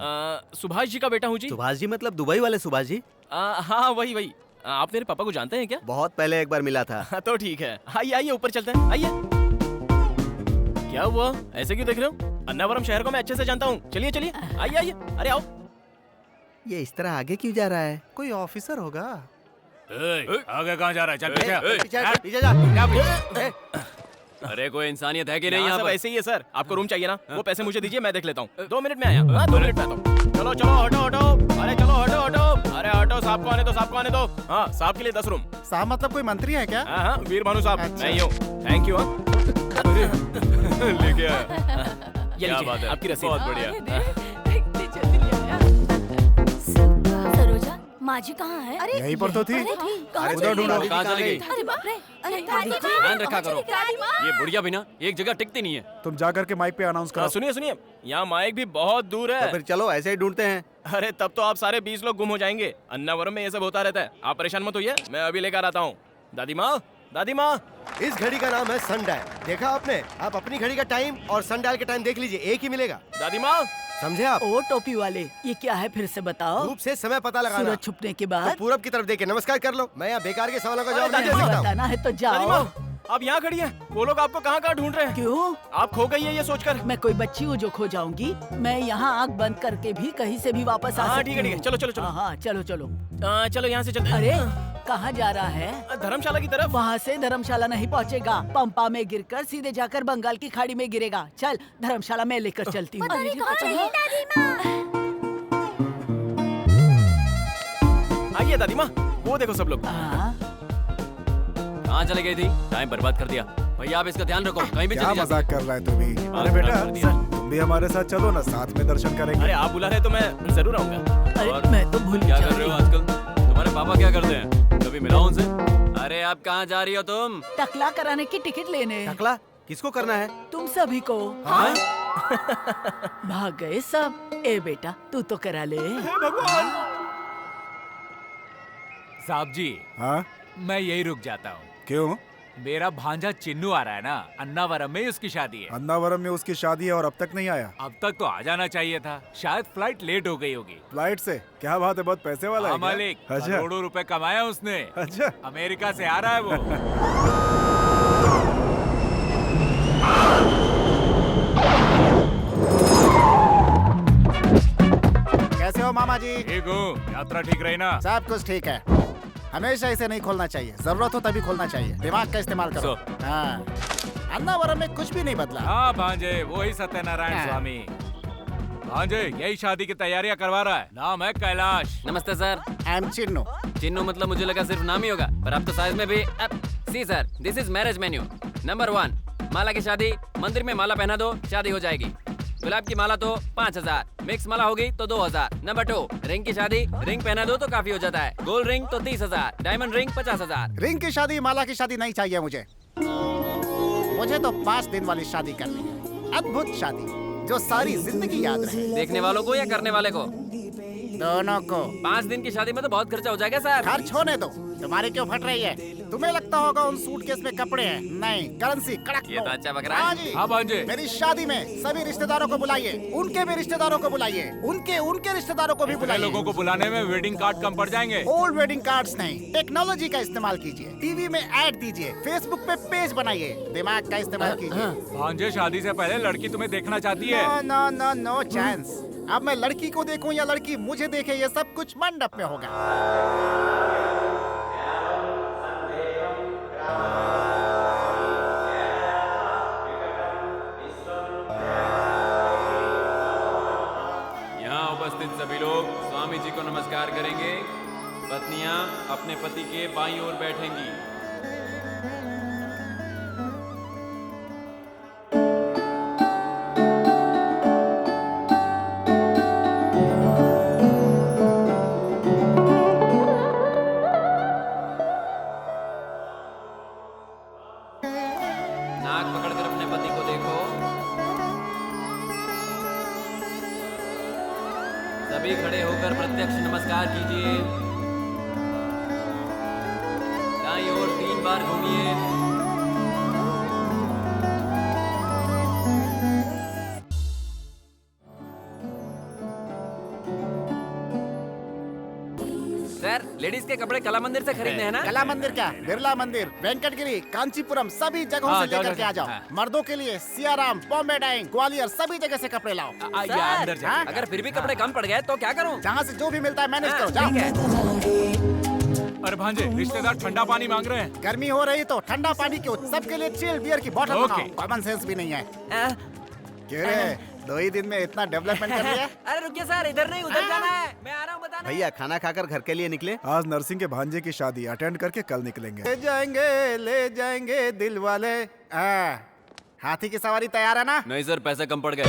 Speaker 2: सुभाष जी का बेटा हूँ जी।
Speaker 10: सुभाष जी मतलब दुबई वाले सुभाष जी?
Speaker 2: हाँ वही। आप मेरे पापा को जानते हैं क्या?
Speaker 10: बहुत पहले एक बार मिला था।
Speaker 2: तो ठीक है, आइए ऊपर चलते हैं, आइए। क्या हुआ, ऐसे क्यों देख रहे हो? अन्नावरम शहर को मैं अच्छे से जानता हूँ। चलिए, आइए, अरे आओ।
Speaker 10: ये इस तरह आगे क्यों जा रहा है?
Speaker 12: कोई ऑफिसर होगा।
Speaker 6: आगे कहाँ जा रहा है? चल
Speaker 10: पीछे जा।
Speaker 8: अरे कोई इंसानियत है कि नहीं
Speaker 2: यहाँ
Speaker 8: यहाँ
Speaker 2: सब
Speaker 8: पर?
Speaker 2: ऐसे ही है सर। आपको रूम चाहिए ना? वो पैसे मुझे दीजिए, मैं देख लेता हूँ। 2 मिनट में आया। हाँ 2 मिनट में आता हूँ। चलो हटो। अरे चलो हटो। अरे हटो, साहब को आने दो। हाँ साहब के लिए 10 रूम।
Speaker 12: साहब मतलब कोई मंत्री है क्या?
Speaker 2: हाँ वीर भानु साहब, मैं ही हूँ। Thank you.
Speaker 6: लेके आया।
Speaker 2: ये
Speaker 6: क्या बात है,
Speaker 2: आपकी रसीद।
Speaker 6: बहुत बढ़िया।
Speaker 9: सरोजा, माँ जी कहाँ है? अरे
Speaker 12: यहीं पर तो थी।
Speaker 9: कहाँ
Speaker 12: उधर ढूंढो।
Speaker 8: कहाँ चली गई?
Speaker 9: अरे बाप रे, अरे दादी माँ,
Speaker 8: ध्यान रखा करो।
Speaker 9: दादी माँ।
Speaker 8: ये बुढ़िया भी ना एक जगह टिकती नहीं है।
Speaker 12: तुम जाकर के माइक पे अनाउंस करो।
Speaker 2: सुनिए, यहाँ माइक भी बहुत दूर
Speaker 10: तो
Speaker 2: है।
Speaker 10: फिर चलो ऐसे ही ढूंढते हैं।
Speaker 2: अरे तब तो आप सारे 20 लोग गुम हो जाएंगे। अन्नावरम में ये सब होता रहता है। आप परेशान मत होइए, मैं अभी लेकर आता हूँ। दादी माँ।
Speaker 3: इस घड़ी का नाम है सनडायल। देखा आपने? आप अपनी घड़ी का टाइम और सनडायल का टाइम देख लीजिए, एक ही मिलेगा।
Speaker 2: दादी माँ।
Speaker 3: समझे आप?
Speaker 11: ओ टोपी वाले, ये क्या है फिर से बताओ।
Speaker 3: धूप से समय पता लगाना।
Speaker 11: सूरज छुपने के
Speaker 3: तो
Speaker 11: बाद
Speaker 3: पूरब की तरफ देखे नमस्कार कर लो। मैं यहाँ बेकार के सवालों का जवाब नहीं दे
Speaker 11: नहीं
Speaker 3: सकता हूँ।
Speaker 11: बताना है तो
Speaker 2: दादी
Speaker 11: जाओ।
Speaker 2: माँ, आप यहाँ खड़ी हैं। वो लोग आपको कहाँ ढूंढ रहे हैं।
Speaker 11: क्यों?
Speaker 2: आप खो गई है ये सोचकर।
Speaker 11: मैं कोई बच्ची हूँ जो खो जाऊंगी? मैं यहाँ आँख बंद करके भी कहीं से भी वापस आ
Speaker 2: हाँ
Speaker 11: सकती
Speaker 2: ठीक है,
Speaker 11: हूँ।
Speaker 2: चलो।
Speaker 11: हाँ चलो।
Speaker 2: चलो यहाँ से चलते हैं।
Speaker 11: अरे कहाँ जा रहा है?
Speaker 2: धर्मशाला की तरफ।
Speaker 11: वहाँ से धर्मशाला नहीं पहुँचेगा। पंपा में गिरकर सीधे जाकर बंगाल की खाड़ी में गिरेगा। चल धर्मशाला में लेकर चलती हूँ।
Speaker 2: आइए दादी माँ, वो देखो सब लोग।
Speaker 11: हाँ,
Speaker 8: कहाँ चले गई थी? टाइम बर्बाद कर दिया। भैया आप इसका ध्यान रखो, कहीं भी
Speaker 12: क्या
Speaker 8: चली जा।
Speaker 12: मजाक कर रहा है तू भी? अरे
Speaker 8: खराब
Speaker 12: बेटा,
Speaker 8: कर दिया।
Speaker 12: तुम भी हमारे साथ चलो ना, साथ में दर्शन करेंगे।
Speaker 2: अरे आप बुला रहे तो मैं जरूर आऊंगा।
Speaker 11: अरे मैं तो भूल
Speaker 8: क्या
Speaker 11: जा
Speaker 8: कर रहे
Speaker 11: रही
Speaker 8: हो
Speaker 11: हूँ।
Speaker 8: आजकल? तुम्हारे पापा क्या करते हैं? कभी मिला उनसे? अरे आप कहाँ जा रही हो तुम?
Speaker 11: टकला कराने की टिकट लेने।
Speaker 10: टकला किसको करना है?
Speaker 11: तुम सभी को।
Speaker 10: हाँ?
Speaker 11: भाग गए सब। ए बेटा तू तो करा ले।
Speaker 2: भगवान।
Speaker 13: साहब जी,
Speaker 12: हाँ
Speaker 13: मैं यही रुक जाता हूँ।
Speaker 12: क्यों?
Speaker 7: मेरा भांजा चिन्नू आ रहा है ना, अन्नावरम में उसकी शादी है।
Speaker 12: अन्नावरम में उसकी शादी है और अब तक नहीं आया।
Speaker 7: अब तक तो आ जाना चाहिए था, शायद फ्लाइट लेट हो गई होगी।
Speaker 12: फ्लाइट से क्या बात है, बहुत पैसे वाला है
Speaker 7: हाँ
Speaker 12: क्या?
Speaker 7: मालिक,
Speaker 12: अच्छा
Speaker 7: करोड़ों रुपए कमाया उसने।
Speaker 12: अच्छा,
Speaker 7: अमेरिका से आ रहा है वो।
Speaker 13: कैसे हो मामा जी?
Speaker 7: ठीक हूँ, यात्रा ठीक रही ना?
Speaker 13: सब कुछ ठीक है। हमेशा इसे नहीं खोलना चाहिए, जरूरत हो तभी खोलना चाहिए। दिमाग का इस्तेमाल करो। हाँ, अन्नावरम में कुछ भी नहीं बदला।
Speaker 7: हाँ भांजे, वही सत्यनारायण स्वामी। भांजे यही शादी की तैयारियां करवा रहा है, नाम है कैलाश।
Speaker 8: नमस्ते sir.
Speaker 13: I am Chinnu.
Speaker 8: Chinnu मतलब मुझे लगा सिर्फ नाम ही होगा, पर अब तो साइज में भी। See sir, this is marriage menu. Number 1, Mala की शादी। मंदिर में माला पहना दो, शादी हो जाएगी। गुलाब की माला तो 5000, मिक्स माला होगी तो 2000। नंबर 2, रिंग की शादी। रिंग पहना दो तो काफी हो जाता है। गोल्ड रिंग तो 30,000, डायमंड रिंग 50,000।
Speaker 13: रिंग की शादी, माला की शादी नहीं चाहिए मुझे। मुझे तो 5 दिन वाली शादी करनी है, अद्भुत शादी जो सारी जिंदगी याद रहे।
Speaker 8: देखने वालों को या करने वाले को?
Speaker 13: दोनों को।
Speaker 8: 5 दिन की शादी में तो बहुत खर्चा हो जाएगा सर।
Speaker 13: खर्च होने दो, तुम्हारी क्यों फट रही है? तुम्हें लगता होगा उन सूटकेस में कपड़े हैं, नहीं, करेंसी कड़क।
Speaker 8: ये तो अच्छा बकरा है।
Speaker 13: हाँ जी,
Speaker 7: हाँ भांजे।
Speaker 13: मेरी शादी में सभी रिश्तेदारों को बुलाइए, उनके भी रिश्तेदारों को बुलाइए, उनके रिश्तेदारों को भी
Speaker 7: इतने
Speaker 13: बुलाइए।
Speaker 7: लोगों को बुलाने में वेडिंग कार्ड कम पड़ जाएंगे।
Speaker 13: ओल्ड वेडिंग कार्ड्स नहीं, टेक्नोलॉजी का इस्तेमाल कीजिए। टीवी में ऐड दीजिए, फेसबुक पे पेज बनाइए, दिमाग का इस्तेमाल कीजिए।
Speaker 7: भांजे शादी से पहले लड़की तुम्हें देखना चाहती है।
Speaker 13: No no no no chance. अब मैं लड़की को देखूं या लड़की मुझे देखे, ये सब कुछ मंडप में होगा।
Speaker 8: यहाँ उपस्थित सभी लोग स्वामी जी को नमस्कार करेंगे। पत्नियाँ अपने पति के बाईं ओर बैठेंगी। नाक पकड़कर अपने पति को देखो। सभी खड़े होकर प्रत्यक्ष नमस्कार कीजिए। दाईं ओर 3 बार घूमिए। सर, लेडीज के कपड़े कला मंदिर से खरीदने हैं ना?
Speaker 13: कला मंदिर क्या, बिरला मंदिर, वेंकटगिरी, कांचीपुरम, सभी जगहों
Speaker 7: हाँ,
Speaker 13: से लेकर के आ जाओ।
Speaker 7: हाँ।
Speaker 13: मर्दों के लिए सियाराम, बॉम्बे डाइंग, ग्वालियर, सभी जगह से कपड़े लाओ।
Speaker 7: आइए
Speaker 8: सर,
Speaker 7: अंदर जाइए।
Speaker 8: अगर फिर भी कपड़े कम पड़ गए तो क्या करूं?
Speaker 13: जहाँ से जो भी मिलता है मैनेज करो,
Speaker 8: ठीक है।
Speaker 13: जाओ।
Speaker 7: अरे भांजे, रिश्तेदार ठंडा पानी मांग रहे हैं।
Speaker 13: गर्मी हो रही तो ठंडा पानी क्यों, सबके लिए चिल बियर की बोतल
Speaker 7: ओके।
Speaker 13: बनाओ। कॉमन सेंस भी नहीं है।
Speaker 8: आ,
Speaker 13: क्यों रे, 2 ही दिन में इतना डेवलपमेंट कर लिया?
Speaker 8: अरे रुकिए सर, इधर नहीं उधर जाना है। मैं आ रहा हूँ बताने।
Speaker 10: भैया खाना खाकर घर के लिए निकले।
Speaker 12: आज नरसिंह के भांजे की शादी अटेंड करके कल निकलेंगे।
Speaker 13: ले जाएंगे दिल वाले। हाथी की सवारी तैयार है ना?
Speaker 8: नहीं सर, पैसे कम पड़ गए।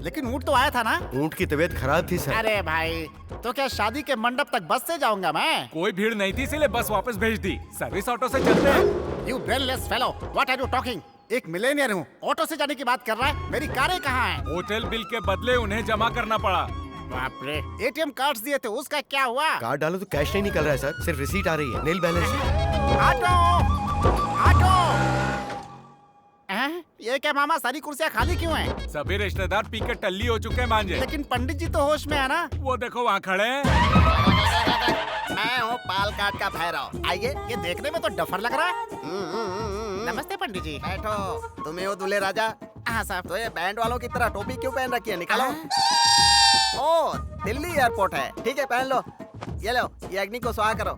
Speaker 13: लेकिन ऊँट तो आया था ना?
Speaker 3: ऊँट की तबीयत खराब थी सर।
Speaker 13: अरे भाई, तो क्या शादी के मंडप तक बस से जाऊंगा मैं?
Speaker 7: कोई भीड़ नहीं थी इसलिए बस वापस भेज दी। सर्विस ऑटो से चलते हैं।
Speaker 13: You brainless fellow, what are you talking? एक मिलेनियर हूँ, ऑटो से जाने की बात कर रहा है। मेरी कारें कहाँ हैं?
Speaker 7: होटल बिल के बदले उन्हें जमा करना पड़ा।
Speaker 13: बाप रे, ATM कार्ड्स दिए थे, उसका क्या हुआ?
Speaker 3: कार्ड डालो तो कैश नहीं निकल रहा है सर, सिर्फ रिसीट आ रही है, नील बैलेंस।
Speaker 13: Auto, auto. ये क्या मामा, सारी कुर्सियाँ खाली क्यों हैं?
Speaker 7: सभी रिश्तेदार पी के टल्ली हो चुके हैं भांजे।
Speaker 13: लेकिन पंडित जी तो होश में है ना?
Speaker 7: वो देखो वहाँ खड़े हैं।
Speaker 10: मैं हूँ पालकाट का भैरव।
Speaker 13: आइए, ये देखने में तो डफर लग रहा है। नमस्ते पंडित जी।
Speaker 10: बैठो। तुम्हें हो दूल्हे राजा?
Speaker 13: हाँ साहब।
Speaker 10: तो ये बैंड वालों की तरह टोपी क्यों पहन रखी है? निकालो। ओ, दिल्ली एयरपोर्ट है। ठीक है, पहन लो। ये लो, ये अग्नि को स्वाहा करो।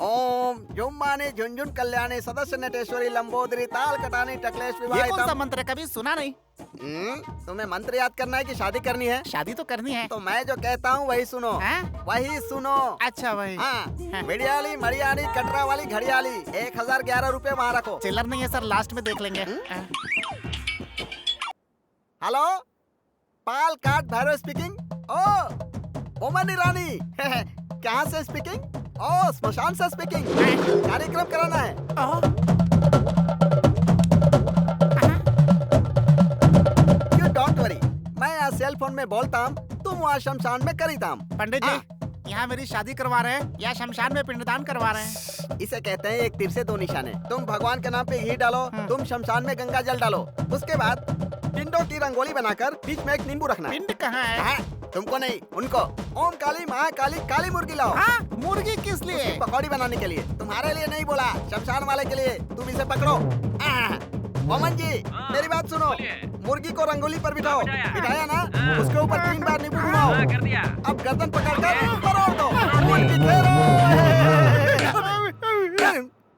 Speaker 10: ओम जुम्मानी झुंझुन कल्याणी सदस्य नटेश्वरी लंबोदरी ताल कटानी टकलेश
Speaker 13: ये कौन सा
Speaker 10: विवाह।
Speaker 13: मंत्र है, कभी सुना नहीं?
Speaker 10: तुम्हें मंत्र याद करना है कि शादी करनी है?
Speaker 13: शादी तो करनी है।
Speaker 10: तो मैं जो कहता हूँ वही सुनो। वही सुनो।
Speaker 13: अच्छा वही।
Speaker 10: हाँ, बिड़ियाली मरियाली कटरा वाली घड़ियाली 1011 रुपए वहाँ रखो।
Speaker 13: चिल्लर नहीं है सर, लास्ट में देख लेंगे।
Speaker 10: हेलो, पाल काट भैरव स्पीकिंग। ओ ओमन ईरानी कहाँ से स्पीकिंग? ओ स्मशान से स्पीकिंग। कार्यक्रम कराना है। यू डोंट वरी, मैं यहाँ सेल फोन में बोलता हूँ, तुम वहाँ शमशान में करीता हूँ।
Speaker 13: पंडित जी, यहाँ मेरी शादी करवा रहे हैं या शमशान में पिंडदान करवा रहे हैं?
Speaker 10: इसे कहते हैं एक तीर से दो निशाने। तुम भगवान के नाम पे घी डालो, तुम शमशान में गंगा जल डालो, उसके बाद पिंडों की रंगोली बनाकर बीच में एक नींबू रखना।
Speaker 13: पिंड कहाँ है?
Speaker 10: तुमको नहीं, उनको। ओम काली महाकाली काली मुर्गी लाओ।
Speaker 13: मुर्गी किस लिए?
Speaker 10: पकौड़ी बनाने के लिए। तुम्हारे लिए नहीं बोला, शमशान वाले के लिए। तुम इसे पकड़ो। मोमन जी, मेरी बात सुनो। मुर्गी को रंगोली पर बिठाओ। बिठाया ना? उसके ऊपर 3 बार नींबू घुमाओ। अब गर्दन पकड़कर परोड़ दो। मुर्गी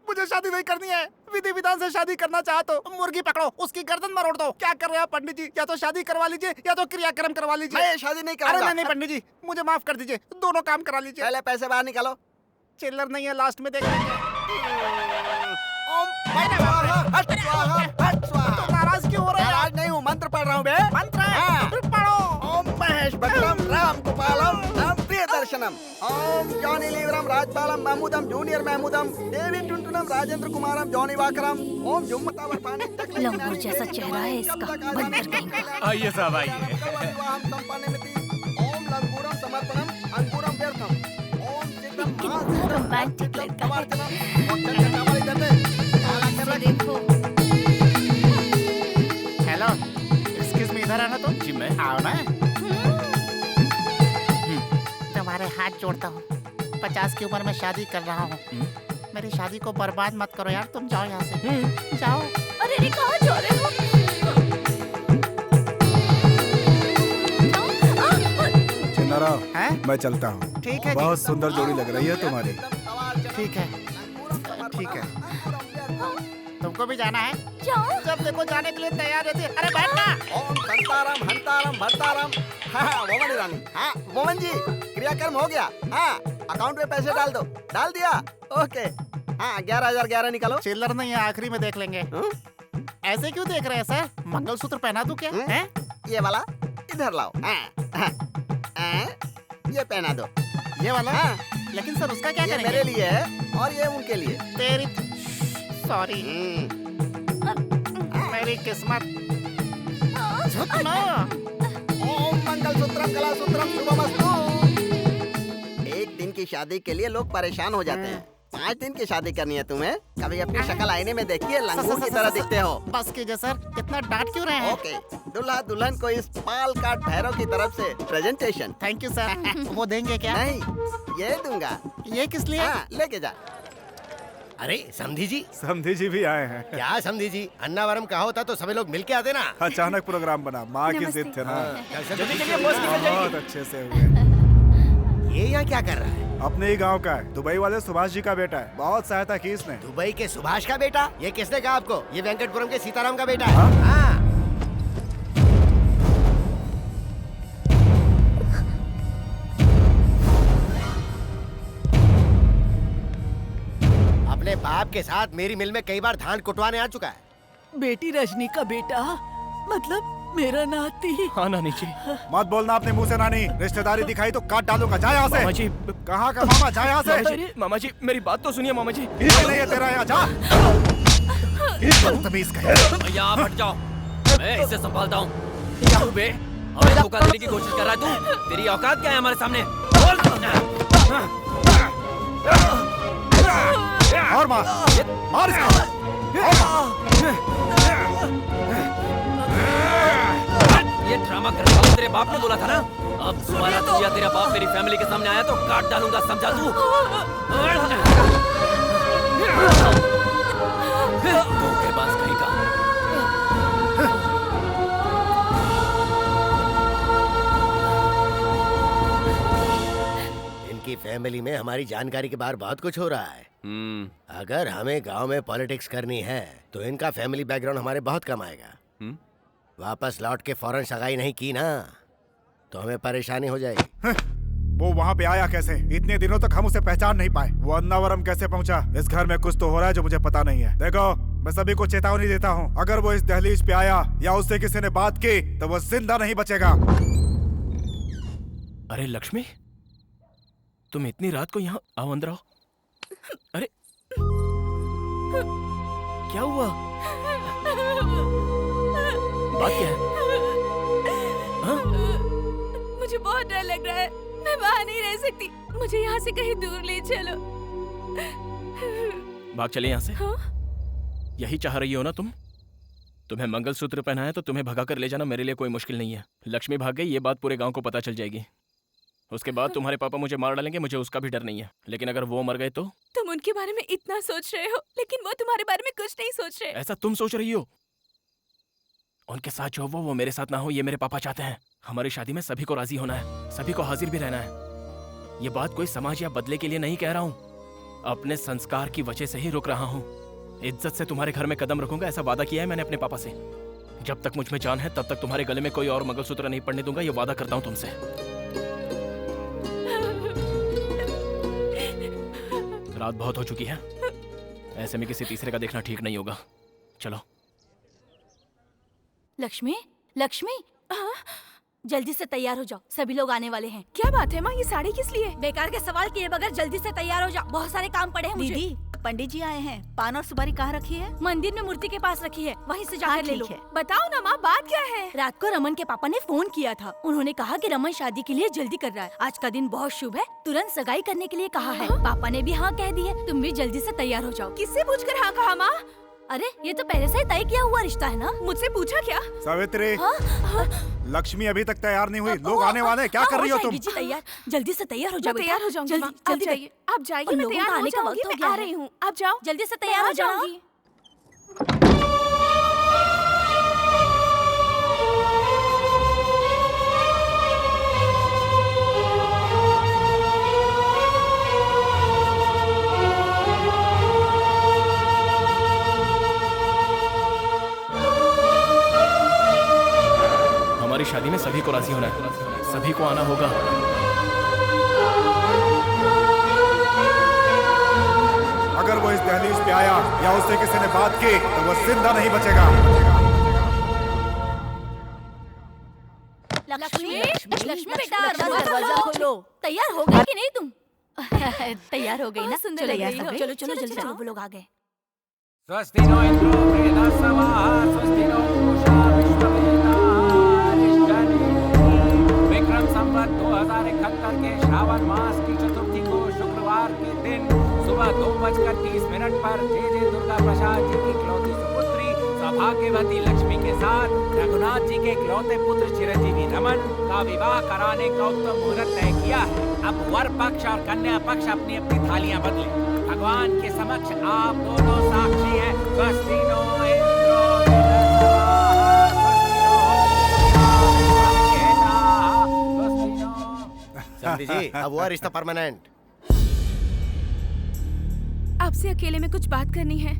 Speaker 13: मुझे शादी नहीं करनी है। विधि विधान से शादी करना चाहते हो? मुर्गी पकड़ो, उसकी गर्दन मरोड़ दो। क्या कर रहे हो पंडित जी? या तो शादी करवा लीजिए या तो क्रियाक्रम करवा लीजिए।
Speaker 10: मैं शादी नहीं करूंगा।
Speaker 13: अरे नहीं पंडित जी, मुझे माफ कर दीजिए, दोनों काम करा लीजिए।
Speaker 10: पहले पैसे बाहर निकालो।
Speaker 13: चिल्लर नहीं है, लास्ट में देख लेंगे।
Speaker 10: तो
Speaker 13: नाराज क्यों हो रहे हैं?
Speaker 10: नाराज नहीं हूँ, मंत्र पढ़ रहा हूँ बे।
Speaker 13: मंत्र है? फिर पढ़ो।
Speaker 10: ओम महेश भक्तम राम गोपालम राम प्रिय दर्शनम। ओम जॉनी लीवरम राजपालम महमूदम जूनियर महमूदम देवी टुनटुनम राजेंद्र कुमारम जॉनी वाकरम। ओम जुम्मतावर पानी
Speaker 4: लंगूर जैसा चेहरा है इसका, बंदर कहीं।
Speaker 2: आइए साहब आइए।
Speaker 10: ओम लंगूरम समर्पणम अंकुरम व्यर्थम। ओम सिद्धम
Speaker 4: कितना रोमांटिक लड़का है। देखो।
Speaker 13: हेलो, एक्सक्यूज मी, इधर आना तुम।
Speaker 2: जी मैं।
Speaker 13: आओ ना। तुम्हारे हाथ जोड़ता हूँ, 50 की उम्र में शादी कर रहा हूँ। मेरी शादी को बर्बाद मत करो यार, तुम जाओ यहाँ से। जाओ।
Speaker 4: अरे अरे कहाँ जा रहे हो?
Speaker 5: चिन्नाराव,
Speaker 13: हैं?
Speaker 5: मैं चलता हूँ।
Speaker 13: ठीक है।
Speaker 5: बहुत सुंदर जोड़ी लग रही है तुम्हारी।
Speaker 13: ठीक है, ठीक है। तुमको भी जाना है?
Speaker 4: जाओ।
Speaker 13: जब देखो जाने के लिए तैयार रहती है। अरे बैठना।
Speaker 10: ओम संताराम हंताराम भरताराम। हाँ मोमन रानी। हाँ मोमन जी, क्रियाक्रम हो गया। हाँ अकाउंट में पैसे डाल दो। डाल दिया? ओके। हाँ 11,011 निकालो।
Speaker 13: चिल्लर नहीं है, आखिरी में देख लेंगे। ऐसे क्यों देख रहे हैं सर? मंगलसूत्र पहना दूं क्या? हैं?
Speaker 10: ये वाला इधर लाओ। ये पहना दो।
Speaker 13: ये वाला? लेकिन सर उसका क्या करेंगे?
Speaker 10: मेरे लिए है और ये उनके लिए।
Speaker 13: तेरी सॉरी, मेरी किस्मत। झुकना।
Speaker 10: ओम मंगलसूत्रम कलासूत्रम शुभमस्तु। एक दिन की शादी के लिए लोग परेशान हो जाते हैं। 5 दिन की शादी करनी है तुम्हें? कभी अपनी शक्ल आईने में देखिए, लंगूर की तरह दिखते हो।
Speaker 13: बस कीजिए सर, इतना डांट क्यों रहे हैं?
Speaker 10: ओके, दूल्हा दुल्हन को इस पाल काट भैरव की तरफ से प्रेजेंटेशन।
Speaker 13: Thank you sir. वो देंगे क्या?
Speaker 10: नहीं, ये दूंगा।
Speaker 13: ये किस लिए?
Speaker 10: हाँ, लेके जा।
Speaker 3: अरे समधी जी।
Speaker 5: समधी जी भी आए हैं।
Speaker 3: क्या समधी जी, अन्नावरम कहा होता तो सभी लोग मिलके आते ना।
Speaker 5: अचानक प्रोग्राम बना, माँ की जिद थे ना। बहुत अच्छे से हुए।
Speaker 3: ये यहाँ क्या कर रहा है?
Speaker 5: अपने ही गांव का है, दुबई वाले सुभाष जी का बेटा है। बहुत सहायता की इसने।
Speaker 3: दुबई के सुभाष का बेटा? ये किसने कहा आपको? ये वेंकटपुरम के सीताराम का बेटा है। हाँ। अपने बाप के साथ मेरी मिल में कई बार धान कुटवाने आ चुका है।
Speaker 11: बेटी रजनी का बेटा, मतलब मेरा नाती।
Speaker 2: हाँ नानी जी।
Speaker 5: मत बोलना अपने मुंह से नानी, रिश्तेदारी दिखाई तो काट डालूंगा। जा यहाँ से।
Speaker 2: मामा जी।
Speaker 5: कहाँ का मामा? जा यहाँ से।
Speaker 2: मामा जी मेरी बात तो सुनिए मामा जी।
Speaker 5: नहीं है तेरा यहाँ, जा। बदतमीज कहीं।
Speaker 8: भैया आप हट जाओ, मैं इसे संभालता हूँ। क्या बे, हमें धोखा देने की कोशिश कर रहा है तू? तेरी औकात क्या है हमारे सामने?
Speaker 5: और मार, मार इसको।
Speaker 8: ये ड्रामा करने वाला तेरे बाप ने बोला था ना? अब दोबारा तू या तेरा बाप मेरी फैमिली के सामने आया तो काट डालूंगा, समझा तू? धोखेबाज कहीं का।
Speaker 3: इनकी फैमिली में हमारी जानकारी के बाहर बहुत कुछ हो रहा है। अगर हमें गांव में पॉलिटिक्स करनी है तो इनका फैमिली बैकग्राउंड हमारे बहुत कम आएगा। वापस लौट के फौरन सगाई नहीं की ना तो हमें परेशानी हो जाएगी।
Speaker 5: वो वहाँ पे आया कैसे? इतने दिनों तक हम उसे पहचान नहीं पाए। वो अन्नावरम कैसे पहुँचा? इस घर में कुछ तो हो रहा है जो मुझे पता नहीं है। देखो, मैं सभी को चेतावनी देता हूँ, अगर वो इस दहलीज पे आया या उससे किसी ने बात की तो वो जिंदा नहीं बचेगा।
Speaker 2: अरे लक्ष्मी, तुम इतनी रात को यहाँ आओ, अंदर आओ। अरे क्या हुआ? बात क्या है?
Speaker 4: मुझे बहुत डर लग रहा है, मैं वहाँ नहीं रह सकती। मुझे यहाँ से कहीं दूर ले चलो।
Speaker 2: भाग चले यहाँ से।
Speaker 4: हाँ?
Speaker 2: यही चाह रही हो ना तुम? तुम्हें मंगलसूत्र पहना है तो तुम्हें भगा कर ले जाना मेरे लिए कोई मुश्किल नहीं है। लक्ष्मी भाग गई, ये बात पूरे गांव को पता चल जाएगी। उसके बाद तुम्हारे पापा मुझे मार डालेंगे, मुझे उसका भी डर नहीं है। लेकिन अगर वो मर गए तो?
Speaker 4: तुम उनके बारे में इतना सोच रहे हो, लेकिन वो तुम्हारे बारे में कुछ नहीं सोच रहे।
Speaker 2: ऐसा तुम सोच रही हो? उनके साथ जो वो मेरे साथ ना हो, ये मेरे पापा चाहते हैं। हमारी शादी में सभी को राजी होना है, सभी को हाजिर भी रहना है। ये बात कोई समाज या बदले के लिए नहीं कह रहा हूँ, अपने संस्कार की वजह से ही रुक रहा हूँ। इज्जत से तुम्हारे घर में कदम रखूंगा, ऐसा वादा किया है मैंने अपने पापा से। जब तक मुझ में जान है तब तक तुम्हारे गले में कोई और मंगलसूत्र नहीं पड़ने दूंगा, ये वादा करता हूँ तुमसे। रात बहुत हो चुकी है, ऐसे में किसी तीसरे का देखना ठीक नहीं होगा। चलो।
Speaker 9: लक्ष्मी, लक्ष्मी, जल्दी से तैयार हो जाओ, सभी लोग आने वाले हैं।
Speaker 4: क्या बात है माँ, ये साड़ी किस लिए?
Speaker 9: बेकार के सवाल किए बगैर जल्दी से तैयार हो जाओ, बहुत सारे काम पड़े हैं मुझे।
Speaker 11: दीदी, पंडित जी आए हैं। पान और सुपारी कहाँ रखी है?
Speaker 9: मंदिर में मूर्ति के पास रखी है, वहीं से जाकर ले लो।
Speaker 4: बताओ ना माँ, बात क्या है?
Speaker 9: रात को रमन के पापा ने फोन किया था। उन्होंने कहा कि रमन शादी के लिए जल्दी कर रहा है। आज का दिन बहुत शुभ है, तुरंत सगाई करने के लिए कहा है। पापा ने भी हाँ कह दी है। तुम भी जल्दी से तैयार हो जाओ।
Speaker 4: किससे पूछकर हाँ कहा माँ?
Speaker 9: अरे ये तो पहले से ही तय किया हुआ रिश्ता है ना।
Speaker 4: मुझसे पूछा क्या?
Speaker 12: सावित्री, लक्ष्मी अभी तक तैयार नहीं हुई, लोग आने वाले हैं, क्या कर रही हो तुम?
Speaker 9: जी तैयार, जल्दी से तैयार हो जाओ।
Speaker 4: तैयार हो जाऊंगी।
Speaker 9: जल्दी जल्दी
Speaker 4: जाइए, आप जाइए, मैं तैयार हो जाऊंगी, मैं आ रही हूँ। आप जाओ,
Speaker 9: जल्दी से तैयार हो जाऊंगी।
Speaker 2: हमारी शादी में सभी को राजी होना है, सभी को आना होगा।
Speaker 12: अगर वो इस दहलीज पे आया या उससे किसी ने बात की तो वो जिंदा नहीं बचेगा।
Speaker 9: लक्ष्मी, लक्ष्मी बेटा, दरवाजा खोलो। तैयार हो गई कि नहीं तुम? तैयार हो गई ना?
Speaker 4: सुंदर
Speaker 9: चलो
Speaker 4: लग रही
Speaker 9: चलो
Speaker 4: हो।
Speaker 9: चलो चलो जल्दी चलो, वो लोग आ गए।
Speaker 7: स्वस्ति नो इंद्रो बृहस्पतिः, स्वस्ति नो पूषा विश्ववेदारिष्टनेमिः। विक्रम संवत 2071 के श्रावण मास की चतुर्थी को शुक्रवार के दिन सुबह 2:30 पर जय दुर्गा प्रसाद जी की इकलौती सुपुत्री सौभाग्यवती लक्ष्मी के साथ रघुनाथ जी के इकलौते पुत्र चिरंजीवी रमन का विवाह कराने का उत्तम मुहूर्त तय किया है। अब वर पक्ष और कन्या पक्ष अपनी अपनी थालियां बदले। भगवान के समक्ष आप दोनों साक्षी हैं। स्वस्ति नो इंद्रो
Speaker 3: समझी जी, अब हुआ रिश्ता परमानेंट।
Speaker 4: आपसे अकेले में कुछ बात करनी है।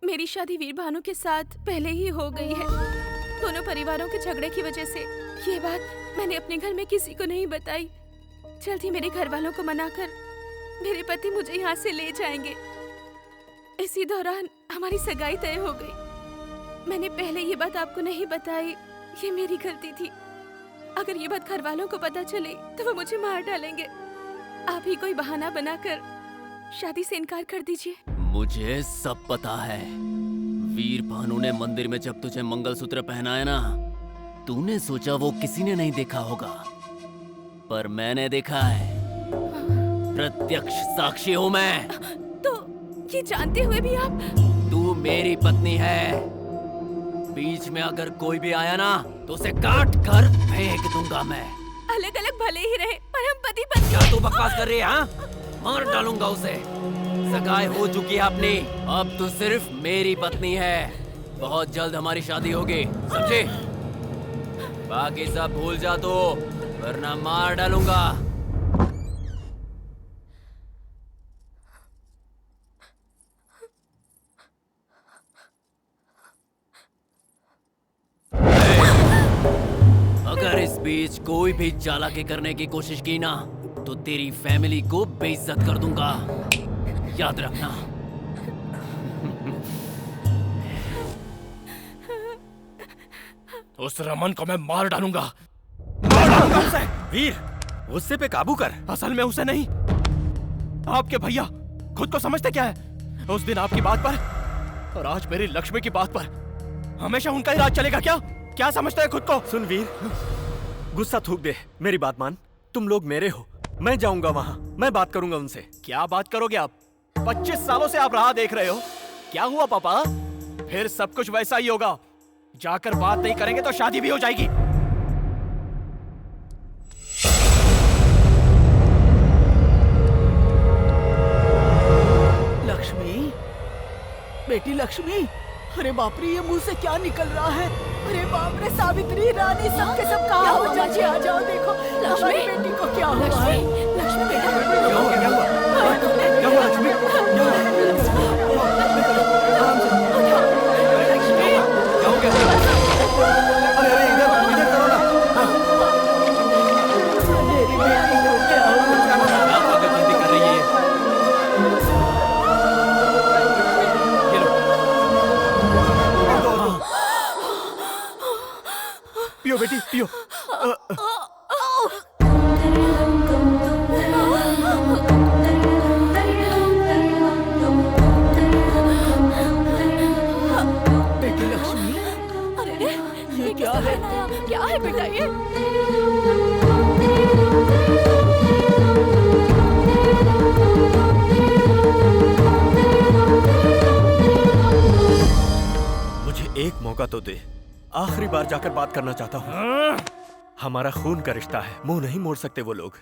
Speaker 4: मेरी शादी वीर भानु के साथ पहले ही हो गई है। दोनों परिवारों के झगड़े की वजह से ये बात मैंने अपने घर में किसी को नहीं बताई। जल्द ही मेरे घर वालों को मनाकर मेरे पति मुझे यहाँ से ले जाएंगे। इसी दौरान हमारी सगाई तय हो गई। मैंने पहले ये बात आपको नहीं बताई, ये मेरी गलती थी। अगर ये बात घर वालों को पता चले तो वो मुझे मार डालेंगे। आप ही कोई बहाना बनाकर शादी से इनकार कर दीजिए।
Speaker 8: मुझे सब पता है। वीर भानु ने मंदिर में जब तुझे मंगलसूत्र पहनाया ना, तूने सोचा वो किसी ने नहीं देखा होगा, पर मैंने देखा है। प्रत्यक्ष साक्षी हूँ मैं।
Speaker 4: तो ये जानते हुए भी आप?
Speaker 8: तू मेरी पत्नी है। बीच में अगर कोई भी आया ना तो उसे काट कर फेंक दूंगा मैं।
Speaker 4: अलग अलग भले ही रहे पर हम पति पत्नी।
Speaker 8: क्या तू बकवास कर रही है? हाँ, मार डालूंगा उसे। सगाई हो चुकी है अपनी, अब तू सिर्फ मेरी पत्नी है। बहुत जल्द हमारी शादी होगी, समझे? बाकी सब भूल जा तो, वरना मार डालूंगा। अगर इस बीच कोई भी चालाकी करने की कोशिश की ना तो तेरी फैमिली को बेइज्जत कर दूंगा, याद रखना।
Speaker 2: उस रमन को मैं मार डालूंगा।
Speaker 1: उसे। वीर, गुस्से पे काबू कर।
Speaker 2: असल में उसे नहीं, आपके भैया खुद को समझते क्या है? उस दिन आपकी बात पर और आज मेरी लक्ष्मी की बात पर हमेशा उनका ही राज चलेगा क्या? क्या समझते हैं खुद को?
Speaker 1: सुन वीर, गुस्सा थूक दे, मेरी बात मान। तुम लोग मेरे हो, मैं जाऊंगा वहां, मैं बात करूंगा उनसे।
Speaker 2: क्या बात करोगे आप? 25 सालों से आप राह देख रहे हो। क्या हुआ पापा? फिर सब कुछ वैसा ही होगा। जाकर बात नहीं करेंगे तो शादी भी हो जाएगी।
Speaker 11: लक्ष्मी, बेटी लक्ष्मी, अरे बाप रे, ये मुंह से क्या निकल रहा है? अरे बाप रे, सावित्री, रानी, सब के सब कहाँ हो? चाची आ जाओ, देखो हमारी बेटी को क्या हुआ है?
Speaker 4: लक्ष्मी बेटा,
Speaker 1: क्या हुआ? क्या हुआ लक्ष्मी? क्या हुआ?
Speaker 5: पियो बेटी, पियो।
Speaker 11: बेटी लक्ष्मी,
Speaker 4: अरे
Speaker 11: ये क्या है?
Speaker 4: क्या है बेटा ये?
Speaker 1: मुझे एक मौका तो दे, आखिरी बार जाकर बात करना चाहता हूँ। हमारा खून का रिश्ता है, मुंह नहीं मोड़ सकते वो लोग।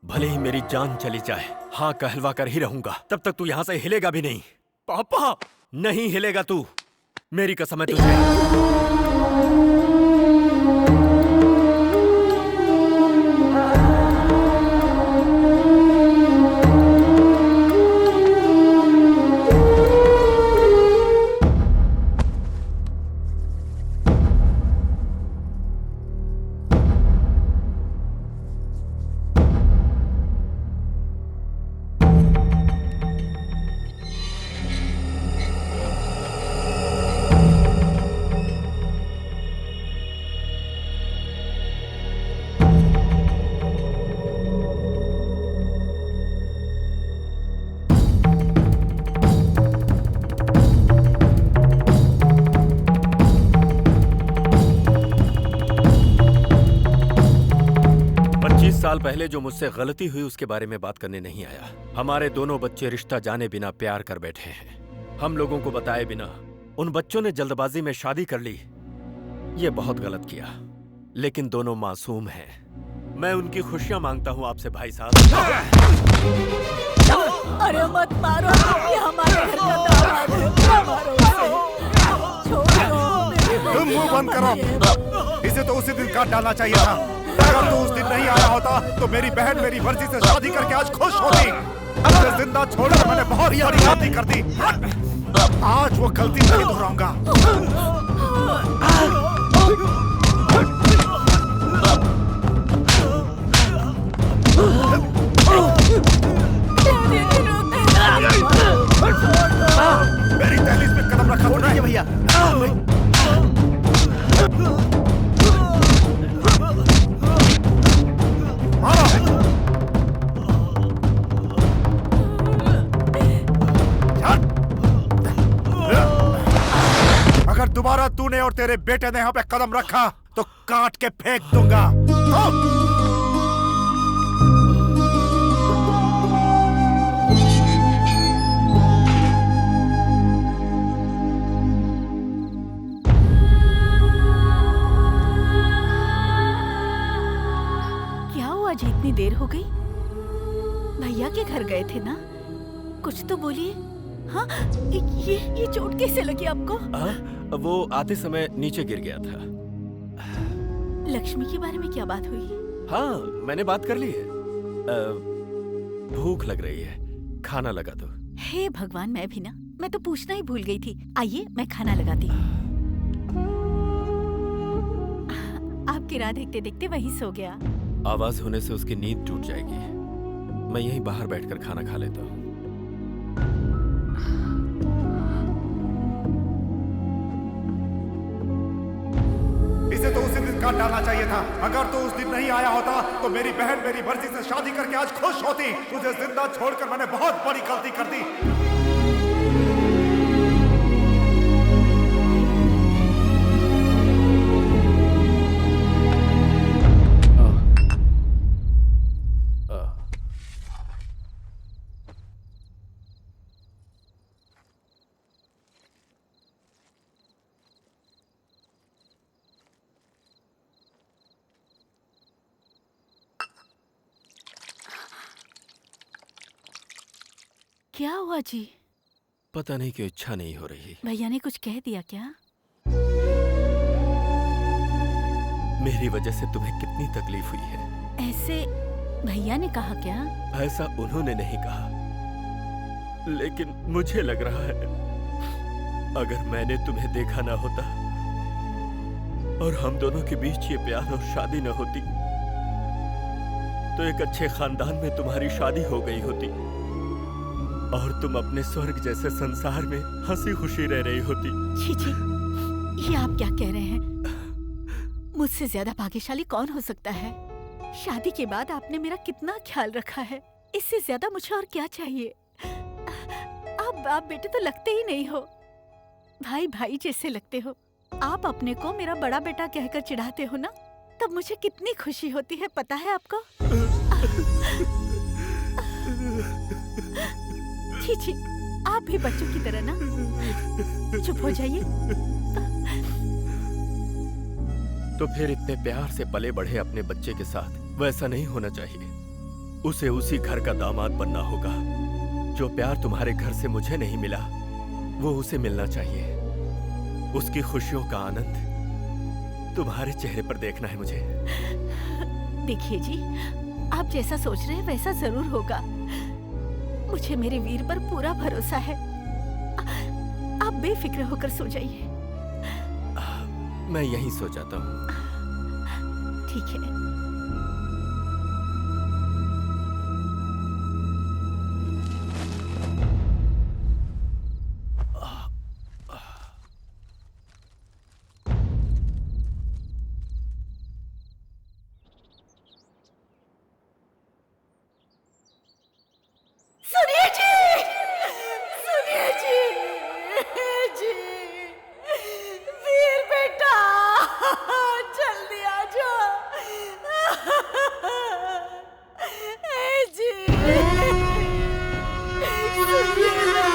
Speaker 1: भले ही मेरी जान चली जाए, हाँ कहलवा कर ही रहूंगा। तब तक तू यहाँ से हिलेगा भी नहीं।
Speaker 2: पापा,
Speaker 1: नहीं हिलेगा तू, मेरी कसम है तुझे। साल पहले जो मुझसे गलती हुई उसके बारे में बात करने नहीं आया। हमारे दोनों बच्चे रिश्ता जाने बिना प्यार कर बैठे हैं। हम लोगों को बताए बिना उन बच्चों ने जल्दबाजी में शादी कर ली। ये बहुत गलत किया, लेकिन दोनों मासूम हैं। मैं उनकी खुशियां मांगता हूं आपसे भाई साहब।
Speaker 11: अरे मत मारो, ये हमारे घर का दामाद है, मत मारो उसे। छोड़ो,
Speaker 5: तुम मुंह बंद करो। इसे तो उसी दिन काट डालना चाहिए था। अगर तू उस दिन नहीं आया होता तो मेरी बहन मेरी मर्जी से शादी करके आज खुश होती। उसे जिंदा छोड़कर मैंने बहुत बड़ी गलती कर दी। आज वो गलती नहीं दोहराऊंगा। मेरी दहलीज पे कदम रखा था भैया। अगर दोबारा तूने और तेरे बेटे ने यहाँ पे कदम रखा तो काट के फेंक दूंगा।
Speaker 9: क्या हुआ जी, इतनी देर हो गई? भैया के घर गए थे ना? कुछ तो बोलिए। हाँ, ये चोट कैसे लगी आपको?
Speaker 1: वो आते समय नीचे गिर गया था।
Speaker 9: लक्ष्मी के बारे में क्या बात हुई?
Speaker 1: हाँ, मैंने बात कर ली है। भूख लग रही है, खाना लगा दो।
Speaker 9: हे भगवान, मैं भी ना, मैं तो पूछना ही भूल गई थी। आइए मैं खाना लगाती हूँ। आपकी राह देखते देखते वहीं सो गया।
Speaker 1: आवाज होने से उसकी नींद टूट जाएगी। मैं यहीं बाहर बैठकर खाना खा लेता हूँ।
Speaker 5: इसे
Speaker 12: काट डालना चाहिए था। अगर तू उस दिन नहीं आया होता तो मेरी बहन मेरी मर्जी से शादी करके आज खुश होती। तुझे जिंदा छोड़कर मैंने बहुत बड़ी गलती कर दी।
Speaker 9: क्या हुआ जी?
Speaker 1: पता नहीं क्यों इच्छा नहीं हो रही।
Speaker 9: भैया ने कुछ कह दिया क्या?
Speaker 1: मेरी वजह से तुम्हें कितनी तकलीफ हुई है।
Speaker 9: ऐसे भैया ने कहा क्या?
Speaker 1: ऐसा उन्होंने नहीं कहा, लेकिन मुझे लग रहा है अगर मैंने तुम्हें देखा ना होता और हम दोनों के बीच ये प्यार और शादी न होती तो एक अच्छे खानदान में तुम्हारी शादी हो गई होती और तुम अपने स्वर्ग जैसे संसार में हंसी खुशी रह रही होती।
Speaker 9: जी जी, ये आप क्या कह रहे हैं? मुझसे ज्यादा भाग्यशाली कौन हो सकता है? शादी के बाद आपने मेरा कितना ख्याल रखा है, इससे ज्यादा मुझे और क्या चाहिए? आप बाप बेटे तो लगते ही नहीं हो, भाई भाई जैसे लगते हो। आप अपने को मेरा बड़ा बेटा कहकर चिढ़ाते हो ना, तब मुझे कितनी खुशी होती है, पता है आपको? जी जी, आप भी बच्चों की तरह ना चुप हो जाइए।
Speaker 1: तो फिर इतने प्यार से पले बढ़े अपने बच्चे के साथ वैसा नहीं होना चाहिए। उसे उसी घर का दामाद बनना होगा। जो प्यार तुम्हारे घर से मुझे नहीं मिला वो उसे मिलना चाहिए। उसकी खुशियों का आनंद तुम्हारे चेहरे पर देखना है मुझे।
Speaker 9: देखिए जी, आप जैसा सोच रहे हैं वैसा जरूर होगा। मुझे मेरे वीर पर पूरा भरोसा है। आप बेफिक्र होकर सो जाइए।
Speaker 1: मैं यहीं सो जाता हूँ।
Speaker 9: ठीक है।
Speaker 11: सुनिए जी, सुनिए जी, जी, वीर बेटा, जल्दी आ जाओ। जी, सुनिए ना,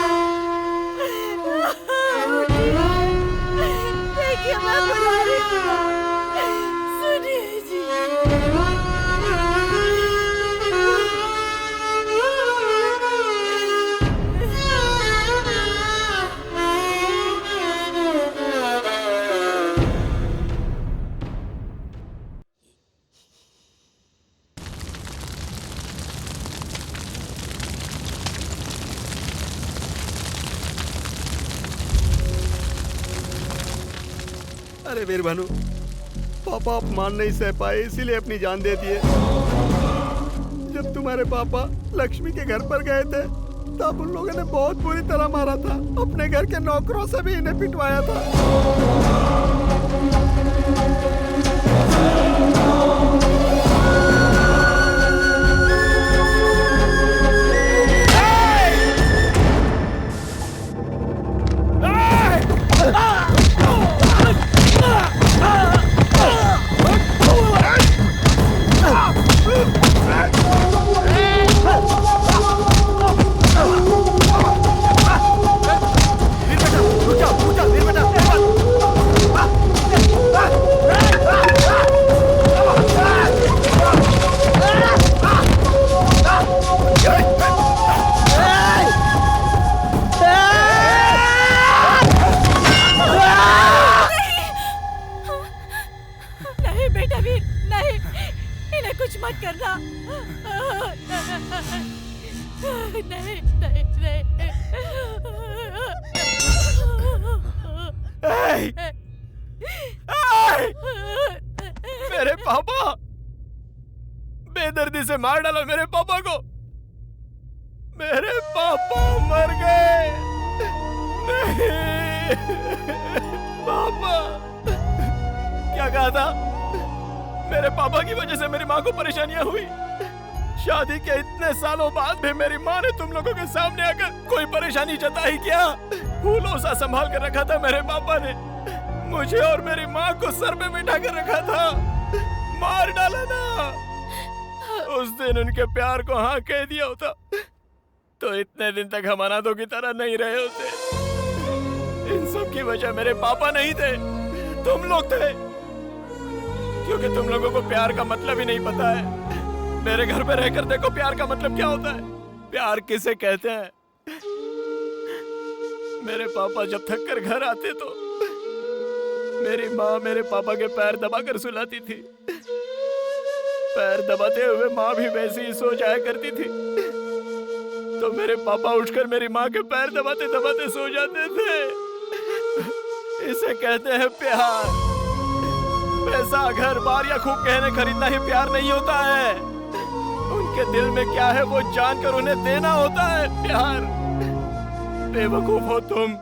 Speaker 11: देखिए मैं बुला रही हूँ। सुनिए जी।
Speaker 10: अरे वीर भानु, पापा अपमान नहीं सह पाए इसीलिए अपनी जान दे दिए। जब तुम्हारे पापा लक्ष्मी के घर पर गए थे तब उन लोगों ने बहुत बुरी तरह मारा था। अपने घर के नौकरों से भी इन्हें पिटवाया था।
Speaker 11: नहीं बेटा वीर, नहीं, इन्हें कुछ मत करना। नहीं, नहीं, नहीं।
Speaker 2: मेरे पापा, बेदर्दी से मार डाला मेरे पापा को। मेरे पापा मर गए। नहीं, पापा क्या कहा था? मेरे पापा की वजह से मेरी माँ को परेशानियां हुई। शादी के इतने सालों बाद भी मेरी माँ ने तुम लोगों के सामने आकर कोई परेशानी जताई क्या? फूलों सा संभाल कर रखा था मेरे पापा ने, मुझे और मेरी माँ को सर पे बिठा कर रखा था, मार डाला ना। उस दिन उनके प्यार को हाँ कह दिया होता तो इतने दिन तक हम अनाथों की तरह नहीं रहे होते। इन सब की वजह मेरे पापा नहीं थे, तुम लोग थे, क्योंकि तुम लोगों को प्यार का मतलब ही नहीं पता है। मेरे घर पे रहकर देखो प्यार का मतलब क्या होता है, प्यार किसे कहते हैं। मेरे पापा जब थक कर घर आते तो मेरी माँ मेरे पापा के पैर दबाकर सुलाती थी। पैर दबाते हुए माँ भी वैसे ही सो जाया करती थी, तो मेरे पापा उठकर मेरी माँ के पैर दबाते दबाते सो जाते थे। इसे कहते हैं प्यार। पैसा, घर बार या खूब गहने खरीदना ही प्यार नहीं होता है। उनके दिल में क्या है वो जानकर उन्हें देना होता है प्यार। बेवकूफ हो तुम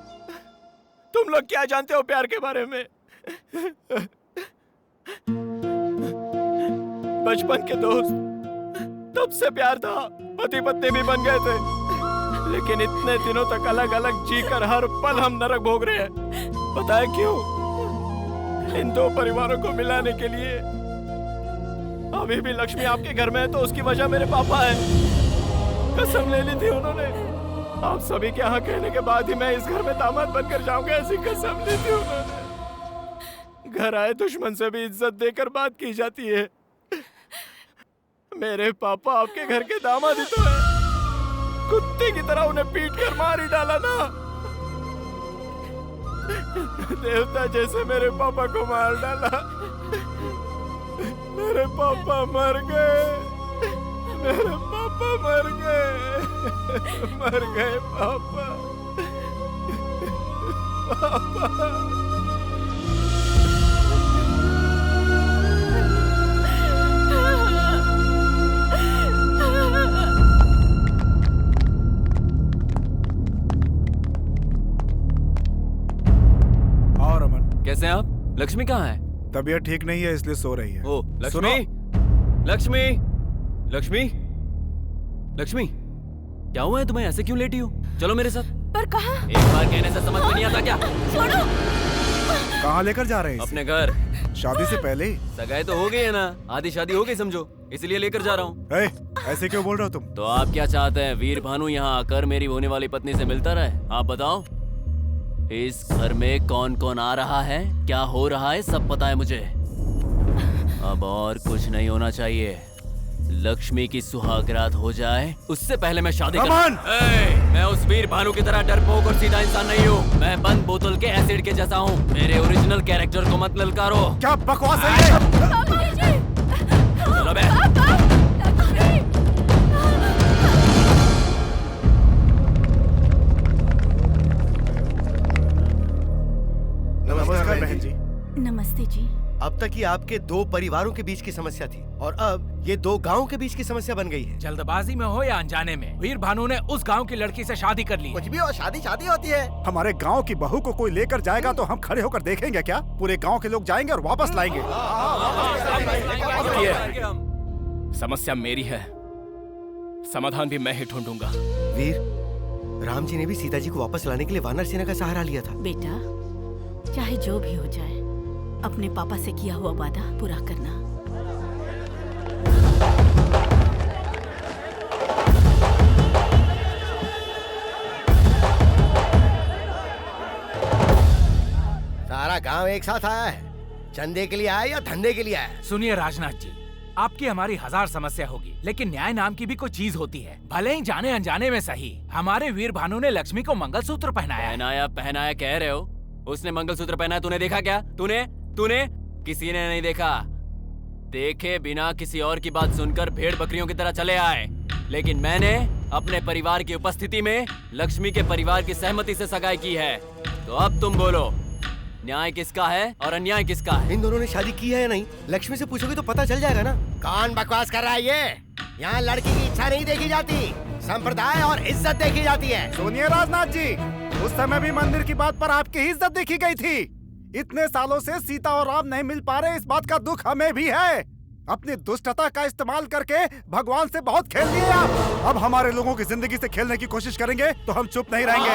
Speaker 2: लोग क्या जानते हो प्यार के बारे में? बचपन के दोस्त, तब से प्यार था, पति पत्नी भी बन गए थे, लेकिन इतने दिनों तक अलग अलग जीकर हर पल हम नरक भोग रहे हैं। पता है क्यों? इन दो परिवारों को मिलाने के लिए। अभी भी लक्ष्मी आपके घर में है तो उसकी वजह मेरे पापा है। कसम ले ली थी उन्होंने, आप सभी के यहाँ कहने के बाद ही मैं इस घर में दामाद बनकर जाऊंगा, ऐसी कसम ली थी उन्होंने। घर आए दुश्मन से भी इज्जत देकर बात की जाती है। मेरे पापा आपके घर के दामाद ही तो है, कुत्ते की तरह उन्हें पीट कर मार ही डाला ना। देवता जैसे मेरे पापा को मार डाला। मेरे पापा मर गए, मेरे पापा मर गए, मर गए पापा, पापा।
Speaker 12: और अमन,
Speaker 8: कैसे हैं आप? लक्ष्मी कहाँ है?
Speaker 12: तबीयत ठीक नहीं है इसलिए सो रही है।
Speaker 8: ओ लक्ष्मी, लक्ष्मी, लक्ष्मी, लक्ष्मी, क्या हुआ है तुम्हें? ऐसे क्यों लेटी हो? चलो मेरे साथ।
Speaker 4: पर कहाँ?
Speaker 8: एक बार कहने से समझ में नहीं आता क्या?
Speaker 4: छोड़ो।
Speaker 12: कहाँ लेकर जा रहे हैं?
Speaker 8: अपने घर।
Speaker 12: शादी से पहले ही?
Speaker 8: सगाई तो हो गई है ना, आधी शादी हो गई समझो, इसलिए लेकर जा रहा हूँ।
Speaker 12: ऐसे क्यों बोल रहे हो तुम?
Speaker 8: तो आप क्या चाहते हैं? वीर भानु यहाँ आकर मेरी होने वाली पत्नी से मिलता रहे? आप बताओ, इस घर में कौन कौन आ रहा है, क्या हो रहा है, सब पता है मुझे। अब और कुछ नहीं होना चाहिए। लक्ष्मी की सुहागरात हो जाए उससे पहले मैं शादी मैं उस वीर भानु की तरह डरपोक और सीधा इंसान नहीं हूँ। मैं बंद बोतल के एसिड के जैसा हूँ। मेरे ओरिजिनल कैरेक्टर को मत ललकारो।
Speaker 12: क्या बकवास है ये?
Speaker 8: चलो बे।
Speaker 3: नमस्कार बहन जी।
Speaker 9: नमस्ते जी।
Speaker 3: अब तक ये आपके दो परिवारों के बीच की समस्या थी और अब ये दो गांवों के बीच की समस्या बन गई है।
Speaker 7: जल्दबाजी में हो या अनजाने में, वीर भानु ने उस गांव की लड़की से शादी कर ली।
Speaker 10: कुछ भी हो, शादी शादी होती है।
Speaker 12: हमारे गांव की बहू को कोई लेकर जाएगा तो हम खड़े होकर देखेंगे क्या? पूरे गांव के लोग जाएंगे और वापस लाएंगे।
Speaker 2: समस्या मेरी है, समाधान भी मैं ही ढूंढूंगा।
Speaker 3: वीर, राम जी ने भी सीता जी को वापस लाने के लिए वानर सेना का सहारा लिया था।
Speaker 9: बेटा, चाहे जो भी हो जाए, अपने पापा से किया हुआ वादा पूरा करना।
Speaker 3: सारा गांव एक साथ आया है, चंदे के लिए आया या धंधे के लिए आया?
Speaker 7: सुनिए राजनाथ जी, आपकी हमारी हजार समस्या होगी, लेकिन न्याय नाम की भी कोई चीज होती है। भले ही जाने अनजाने में सही, हमारे वीर भानु ने लक्ष्मी को मंगलसूत्र पहनाया।
Speaker 8: पहनाया कह रहे हो? उसने मंगलसूत्र पहना, तूने देखा क्या? तूने किसी ने नहीं देखा। देखे बिना किसी और की बात सुनकर भेड़ बकरियों की तरह चले आए, लेकिन मैंने अपने परिवार की उपस्थिति में लक्ष्मी के परिवार की सहमति से सगाई की है। तो अब तुम बोलो, न्याय किसका है और अन्याय किसका है?
Speaker 3: इन दोनों ने शादी की है या नहीं, लक्ष्मी से पूछोगे तो पता चल जाएगा ना।
Speaker 10: कौन बकवास कर रहा है ये? यहाँ लड़की की इच्छा नहीं देखी जाती, संप्रदाय और इज्जत देखी जाती है।
Speaker 12: सुनिए राजनाथ जी, उस समय भी मंदिर की बात पर आपकी ही इज्जत देखी गई थी। इतने सालों से सीता और राम नहीं मिल पा रहे, इस बात का दुख हमें भी है। अपनी दुष्टता का इस्तेमाल करके भगवान से बहुत खेल लिए आप। अब हमारे लोगों की जिंदगी से खेलने की कोशिश करेंगे तो हम चुप नहीं रहेंगे।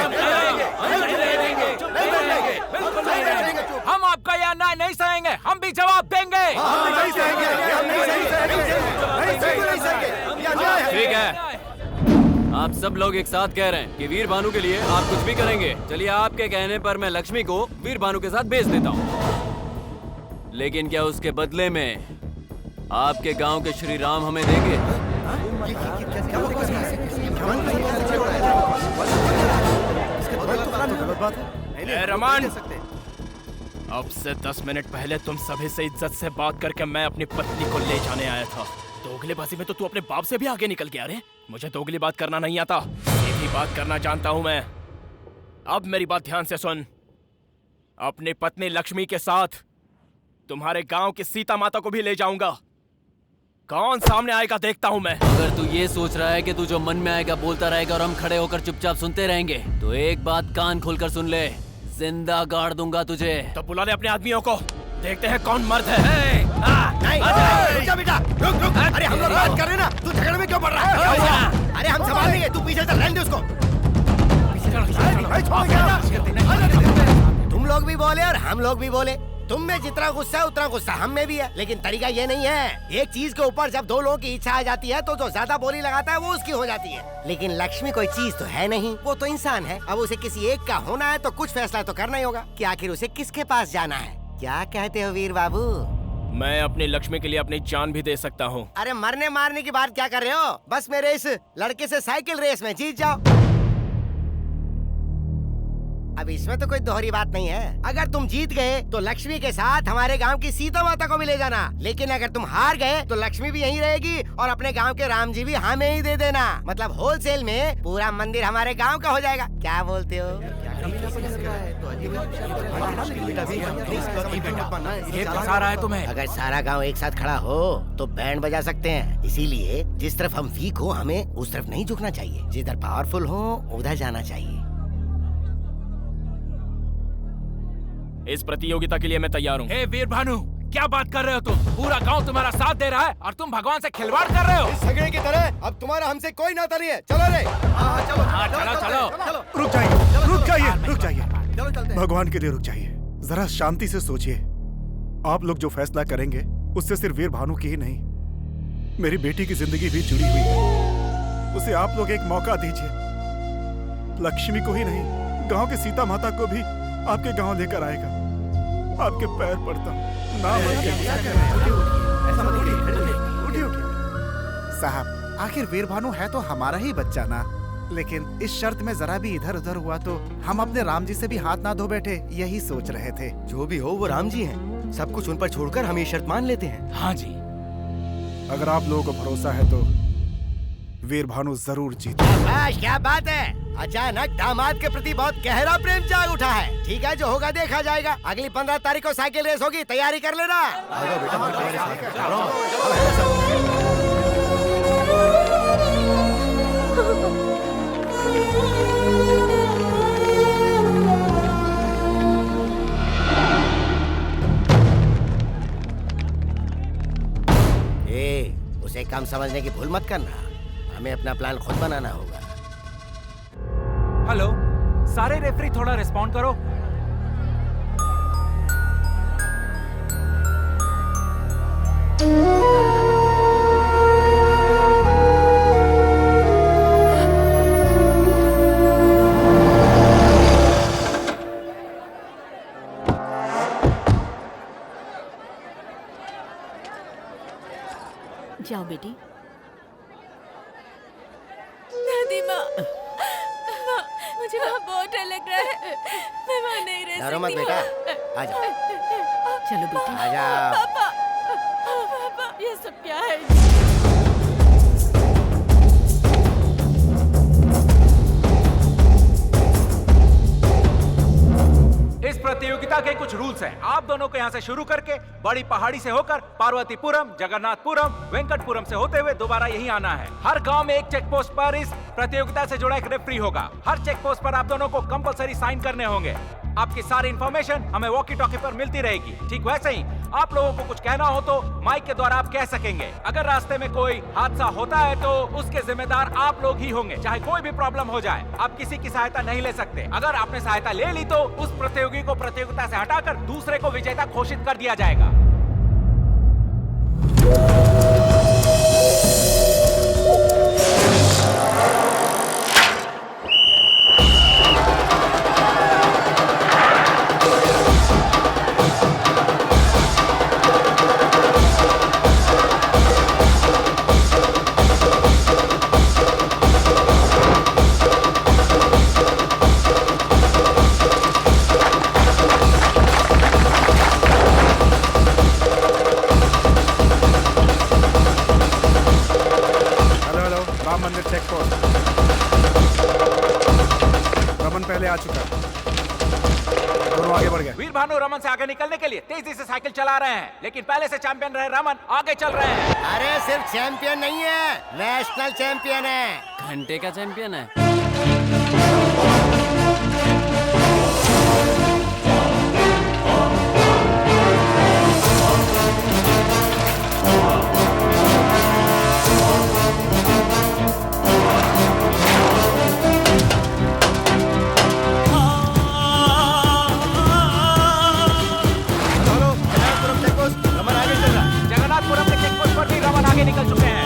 Speaker 7: हम आपका यह अन्याय नहीं सहेंगे, हम भी जवाब देंगे।
Speaker 8: ठीक है, आप सब लोग एक साथ कह रहे हैं कि वीर भानु के लिए आप कुछ भी करेंगे। चलिए, आपके कहने पर मैं लक्ष्मी को वीर भानु के साथ भेज देता हूँ, लेकिन क्या उसके बदले में आपके गांव के श्री राम हमें देंगे?
Speaker 2: रमन, अब से 10 मिनट पहले तुम सभी से इज्जत से बात करके मैं अपनी पत्नी को ले जाने आया था। दोगलेबाजी में तो तू अपने बाप से भी आगे निकल गया रे। मुझे दोगली बात करना नहीं आता, सीधी बात करना जानता हूं मैं। अब मेरी बात ध्यान से सुन। अपनी पत्नी लक्ष्मी के साथ तुम्हारे गांव की सीता माता को भी ले जाऊंगा। कौन सामने आएगा देखता हूं मैं।
Speaker 8: अगर तू ये सोच रहा है कि तू जो मन में आएगा बोलता रहेगा और हम खड़े होकर चुपचाप सुनते रहेंगे, तो एक बात कान खोलकर सुन ले, जिंदा गाड़ दूंगा तुझे।
Speaker 2: तो बुला ले अपने आदमियों को, देखते हैं कौन मर्द है।
Speaker 3: रुक जा बेटा, रुक। अरे हम लोग बात कर रहे हैं ना, तू झगड़े में क्यों पड़ रहा है? अरे हम संभाल लेंगे, तू पीछे चल, रहने दे उसको। तुम लोग भी बोले और हम लोग भी बोले। तुम में जितना गुस्सा है उतना गुस्सा हम में भी है, लेकिन तरीका ये नहीं है। एक चीज के ऊपर जब दो लोगों की इच्छा आ जाती है तो जो ज्यादा बोली लगाता है वो उसकी हो जाती है। लेकिन लक्ष्मी कोई चीज तो है नहीं, वो तो इंसान है। अब उसे किसी एक का होना है तो कुछ फैसला तो करना ही होगा कि आखिर उसे किसके पास जाना है। क्या कहते हो वीर बाबू?
Speaker 2: मैं अपनी लक्ष्मी के लिए अपनी जान भी दे सकता हूँ।
Speaker 3: अरे मरने मारने की बात क्या कर रहे हो? बस मेरे इस लड़के से साइकिल रेस में जीत जाओ। अब इसमें तो कोई दोहरी बात नहीं है। अगर तुम जीत गए तो लक्ष्मी के साथ हमारे गांव की सीता माता को भी ले जाना, लेकिन अगर तुम हार गए तो लक्ष्मी भी यहीं रहेगी और अपने गांव के राम जी भी हमें ही दे देना। मतलब होलसेल में पूरा मंदिर हमारे गांव का हो जाएगा। क्या बोलते हो?
Speaker 7: ये फंसा रहा है तुम्हें।
Speaker 3: अगर सारा गांव एक साथ खड़ा हो तो बैंड बजा सकते हैं। इसीलिए जिस तरफ हम वीक हो हमें उस तरफ नहीं झुकना चाहिए, जिधर पावरफुल हो उधर जाना चाहिए।
Speaker 2: इस प्रतियोगिता के लिए मैं तैयार हूँ।
Speaker 7: हे वीर भानु, क्या बात कर रहे हो तुम? पूरा गांव तुम्हारा साथ दे रहा है और तुम भगवान से खिलवाड़ कर रहे हो।
Speaker 3: इस झगड़े की तरह अब तुम्हारा हमसे कोई नाता नहीं है। चलो रे।
Speaker 7: चलो।
Speaker 12: रुक जाइए। भगवान के लिए रुक जाइए, जरा शांति से सोचिए। आप लोग जो फैसला करेंगे उससे सिर्फ वीर भानु की ही नहीं, मेरी बेटी की जिंदगी भी जुड़ी हुई है। उसे आप लोग एक मौका दीजिए। लक्ष्मी को ही नहीं, गांव के सीता माता को भी आपके गांव लेकर आएगा। आपके पैर पड़ता हूं, ना उठिए। साहब, आखिर वीर भानु है तो हमारा ही बच्चा ना, लेकिन इस शर्त में जरा भी इधर उधर हुआ तो हम अपने राम जी से भी हाथ ना धो बैठे, यही सोच रहे थे।
Speaker 3: जो भी हो वो राम जी हैं, सब कुछ उन पर छोड़कर हम ये शर्त मान लेते हैं।
Speaker 7: हाँ जी।
Speaker 12: अगर आप लोगों को भरोसा है तो वीर भानु जरूर जीते।
Speaker 3: क्या बात है, अचानक दामाद के प्रति बहुत गहरा प्रेम जाग उठा है। ठीक है, जो होगा देखा जाएगा। अगली 15 तारीख को साइकिल रेस होगी, तैयारी कर लेना। उसे कम समझने की भूल मत करना, हमें अपना प्लान खुद बनाना होगा।
Speaker 7: हेलो, सारे रेफरी थोड़ा रिस्पॉन्ड करो।
Speaker 9: जाओ बेटी।
Speaker 4: दादी माँ, मुझे वहाँ बहुत डर लग रहा है, मैं वहाँ नहीं रह सकती।
Speaker 3: डरो मत बेटा, आजा।
Speaker 9: चलो बेटी।
Speaker 3: आजा।
Speaker 4: पापा, ये सब क्या है?
Speaker 7: इस प्रतियोगिता के कुछ रूल्स हैं। आप दोनों को यहाँ से शुरू करके बड़ी पहाड़ी से होकर पार्वतीपुरम, जगन्नाथपुरम, वेंकटपुरम से होते हुए दोबारा यहीं आना है। हर गांव में एक चेक पोस्ट पर इस प्रतियोगिता से जुड़ा एक रेफरी होगा। हर चेक पोस्ट पर आप दोनों को कंपलसरी साइन करने होंगे। आपकी सारी इन्फॉर्मेशन हमें वॉकी टॉकी पर मिलती रहेगी। ठीक वैसे ही आप लोगों को कुछ कहना हो तो माइक के द्वारा आप कह सकेंगे। अगर रास्ते में कोई हादसा होता है तो उसके जिम्मेदार आप लोग ही होंगे, चाहे कोई भी प्रॉब्लम हो जाए। आप किसी की सहायता नहीं ले सकते। अगर आपने सहायता ले ली तो उस प्रतियोगी को प्रतियोगिता से हटाकर दूसरे को विजेता घोषित कर दिया जाएगा। वीर भानु रमन से आगे निकलने के लिए तेजी से साइकिल चला रहे हैं, लेकिन पहले से चैंपियन रहे रमन आगे चल रहे हैं।
Speaker 3: अरे सिर्फ चैंपियन नहीं है, नेशनल चैंपियन है।
Speaker 8: घंटे का चैंपियन है।
Speaker 7: आगे निकल चुके हैं।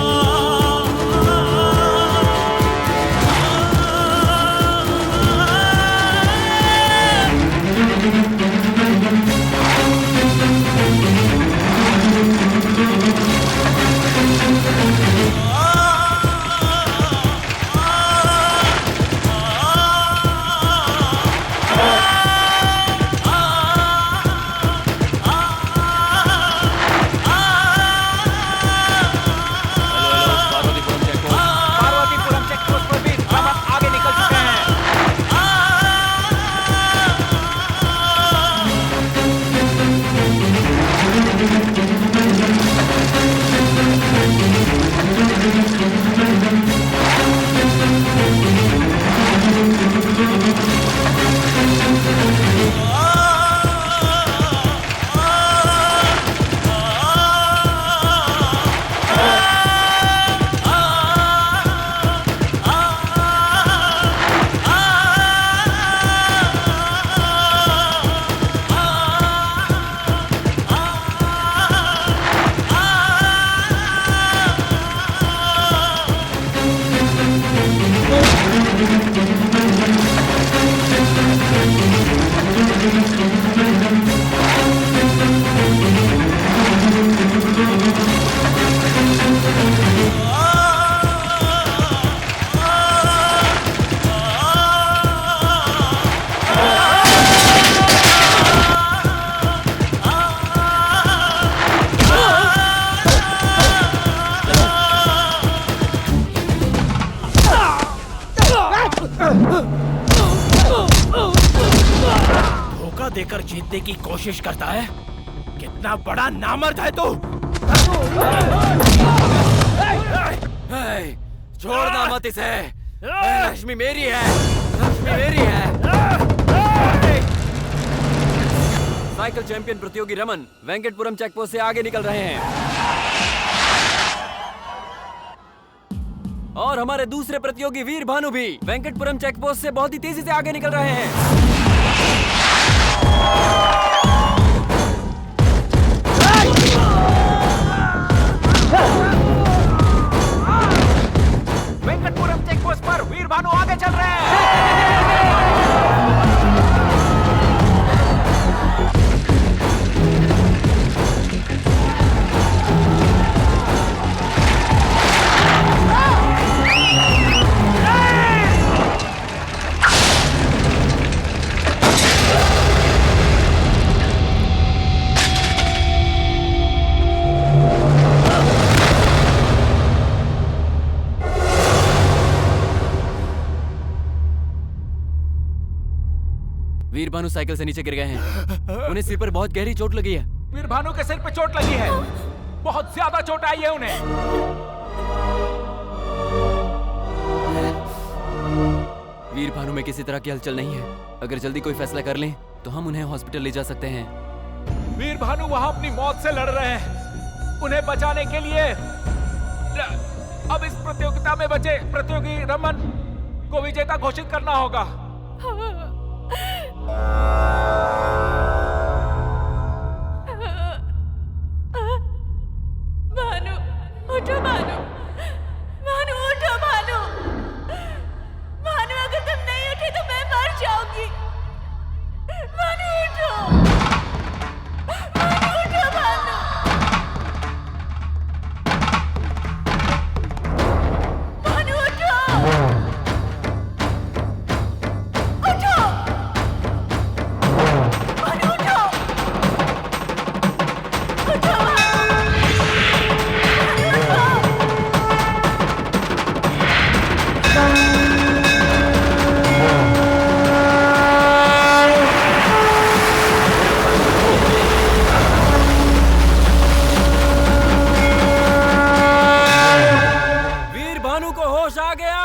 Speaker 7: धोखा देकर जीतने की कोशिश करता है। कितना बड़ा नामर्द है तू।
Speaker 8: छोड़ना मत इसे। लक्ष्मी मेरी है, लक्ष्मी मेरी है। साइकिल चैंपियन प्रतियोगी रमन वेंकटपुरम चेकपोस्ट से आगे निकल रहे हैं और हमारे दूसरे प्रतियोगी वीर भानु भी वेंकटपुरम चेकपोस्ट से बहुत ही तेजी से आगे निकल रहे हैं।
Speaker 7: वेंकटपुरम चेकपोस्ट पर वीर भानु आगे चल रहे हैं।
Speaker 8: वीर भानु साइकिल से नीचे गिर गए हैं। उन्हें सिर पर बहुत गहरी चोट लगी है।
Speaker 7: वीर भानु के सिर पे चोट लगी है, बहुत ज्यादा चोट आई है उन्हें।
Speaker 8: वीर भानु में किसी तरह की हलचल नहीं है। अगर जल्दी कोई फैसला कर लें तो हम उन्हें हॉस्पिटल ले जा सकते हैं।
Speaker 14: वीर भानु वहाँ अपनी मौत से लड़ रहे हैं। उन्हें बचाने के लिए अब इस प्रतियोगिता में बचे प्रतियोगी रमन को विजेता घोषित करना होगा।
Speaker 4: भानु, उठो भानु, भानु उठो भानु, भानु अगर तुम नहीं उठे तो मैं मर जाऊंगी। भानु उठो, भानु उठो भानु, भानु उठो, उठो, भानु उठो, उठो
Speaker 8: वीर भानु को होश आ गया।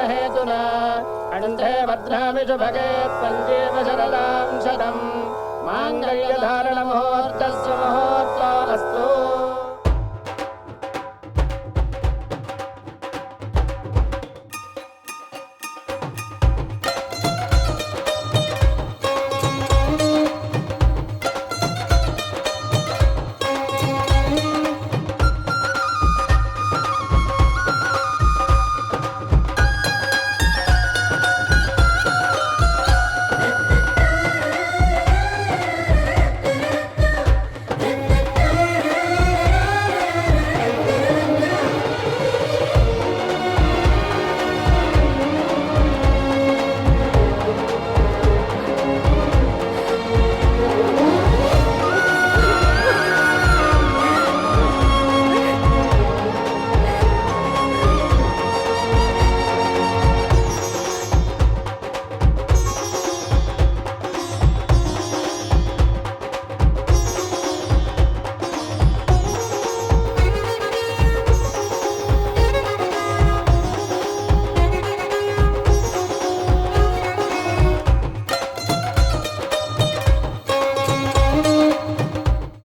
Speaker 15: हेतुना अनन्ते भद्रामि शुभगे त्वञ्जीव शरदां शतम् माङ्गल्यधारणमहो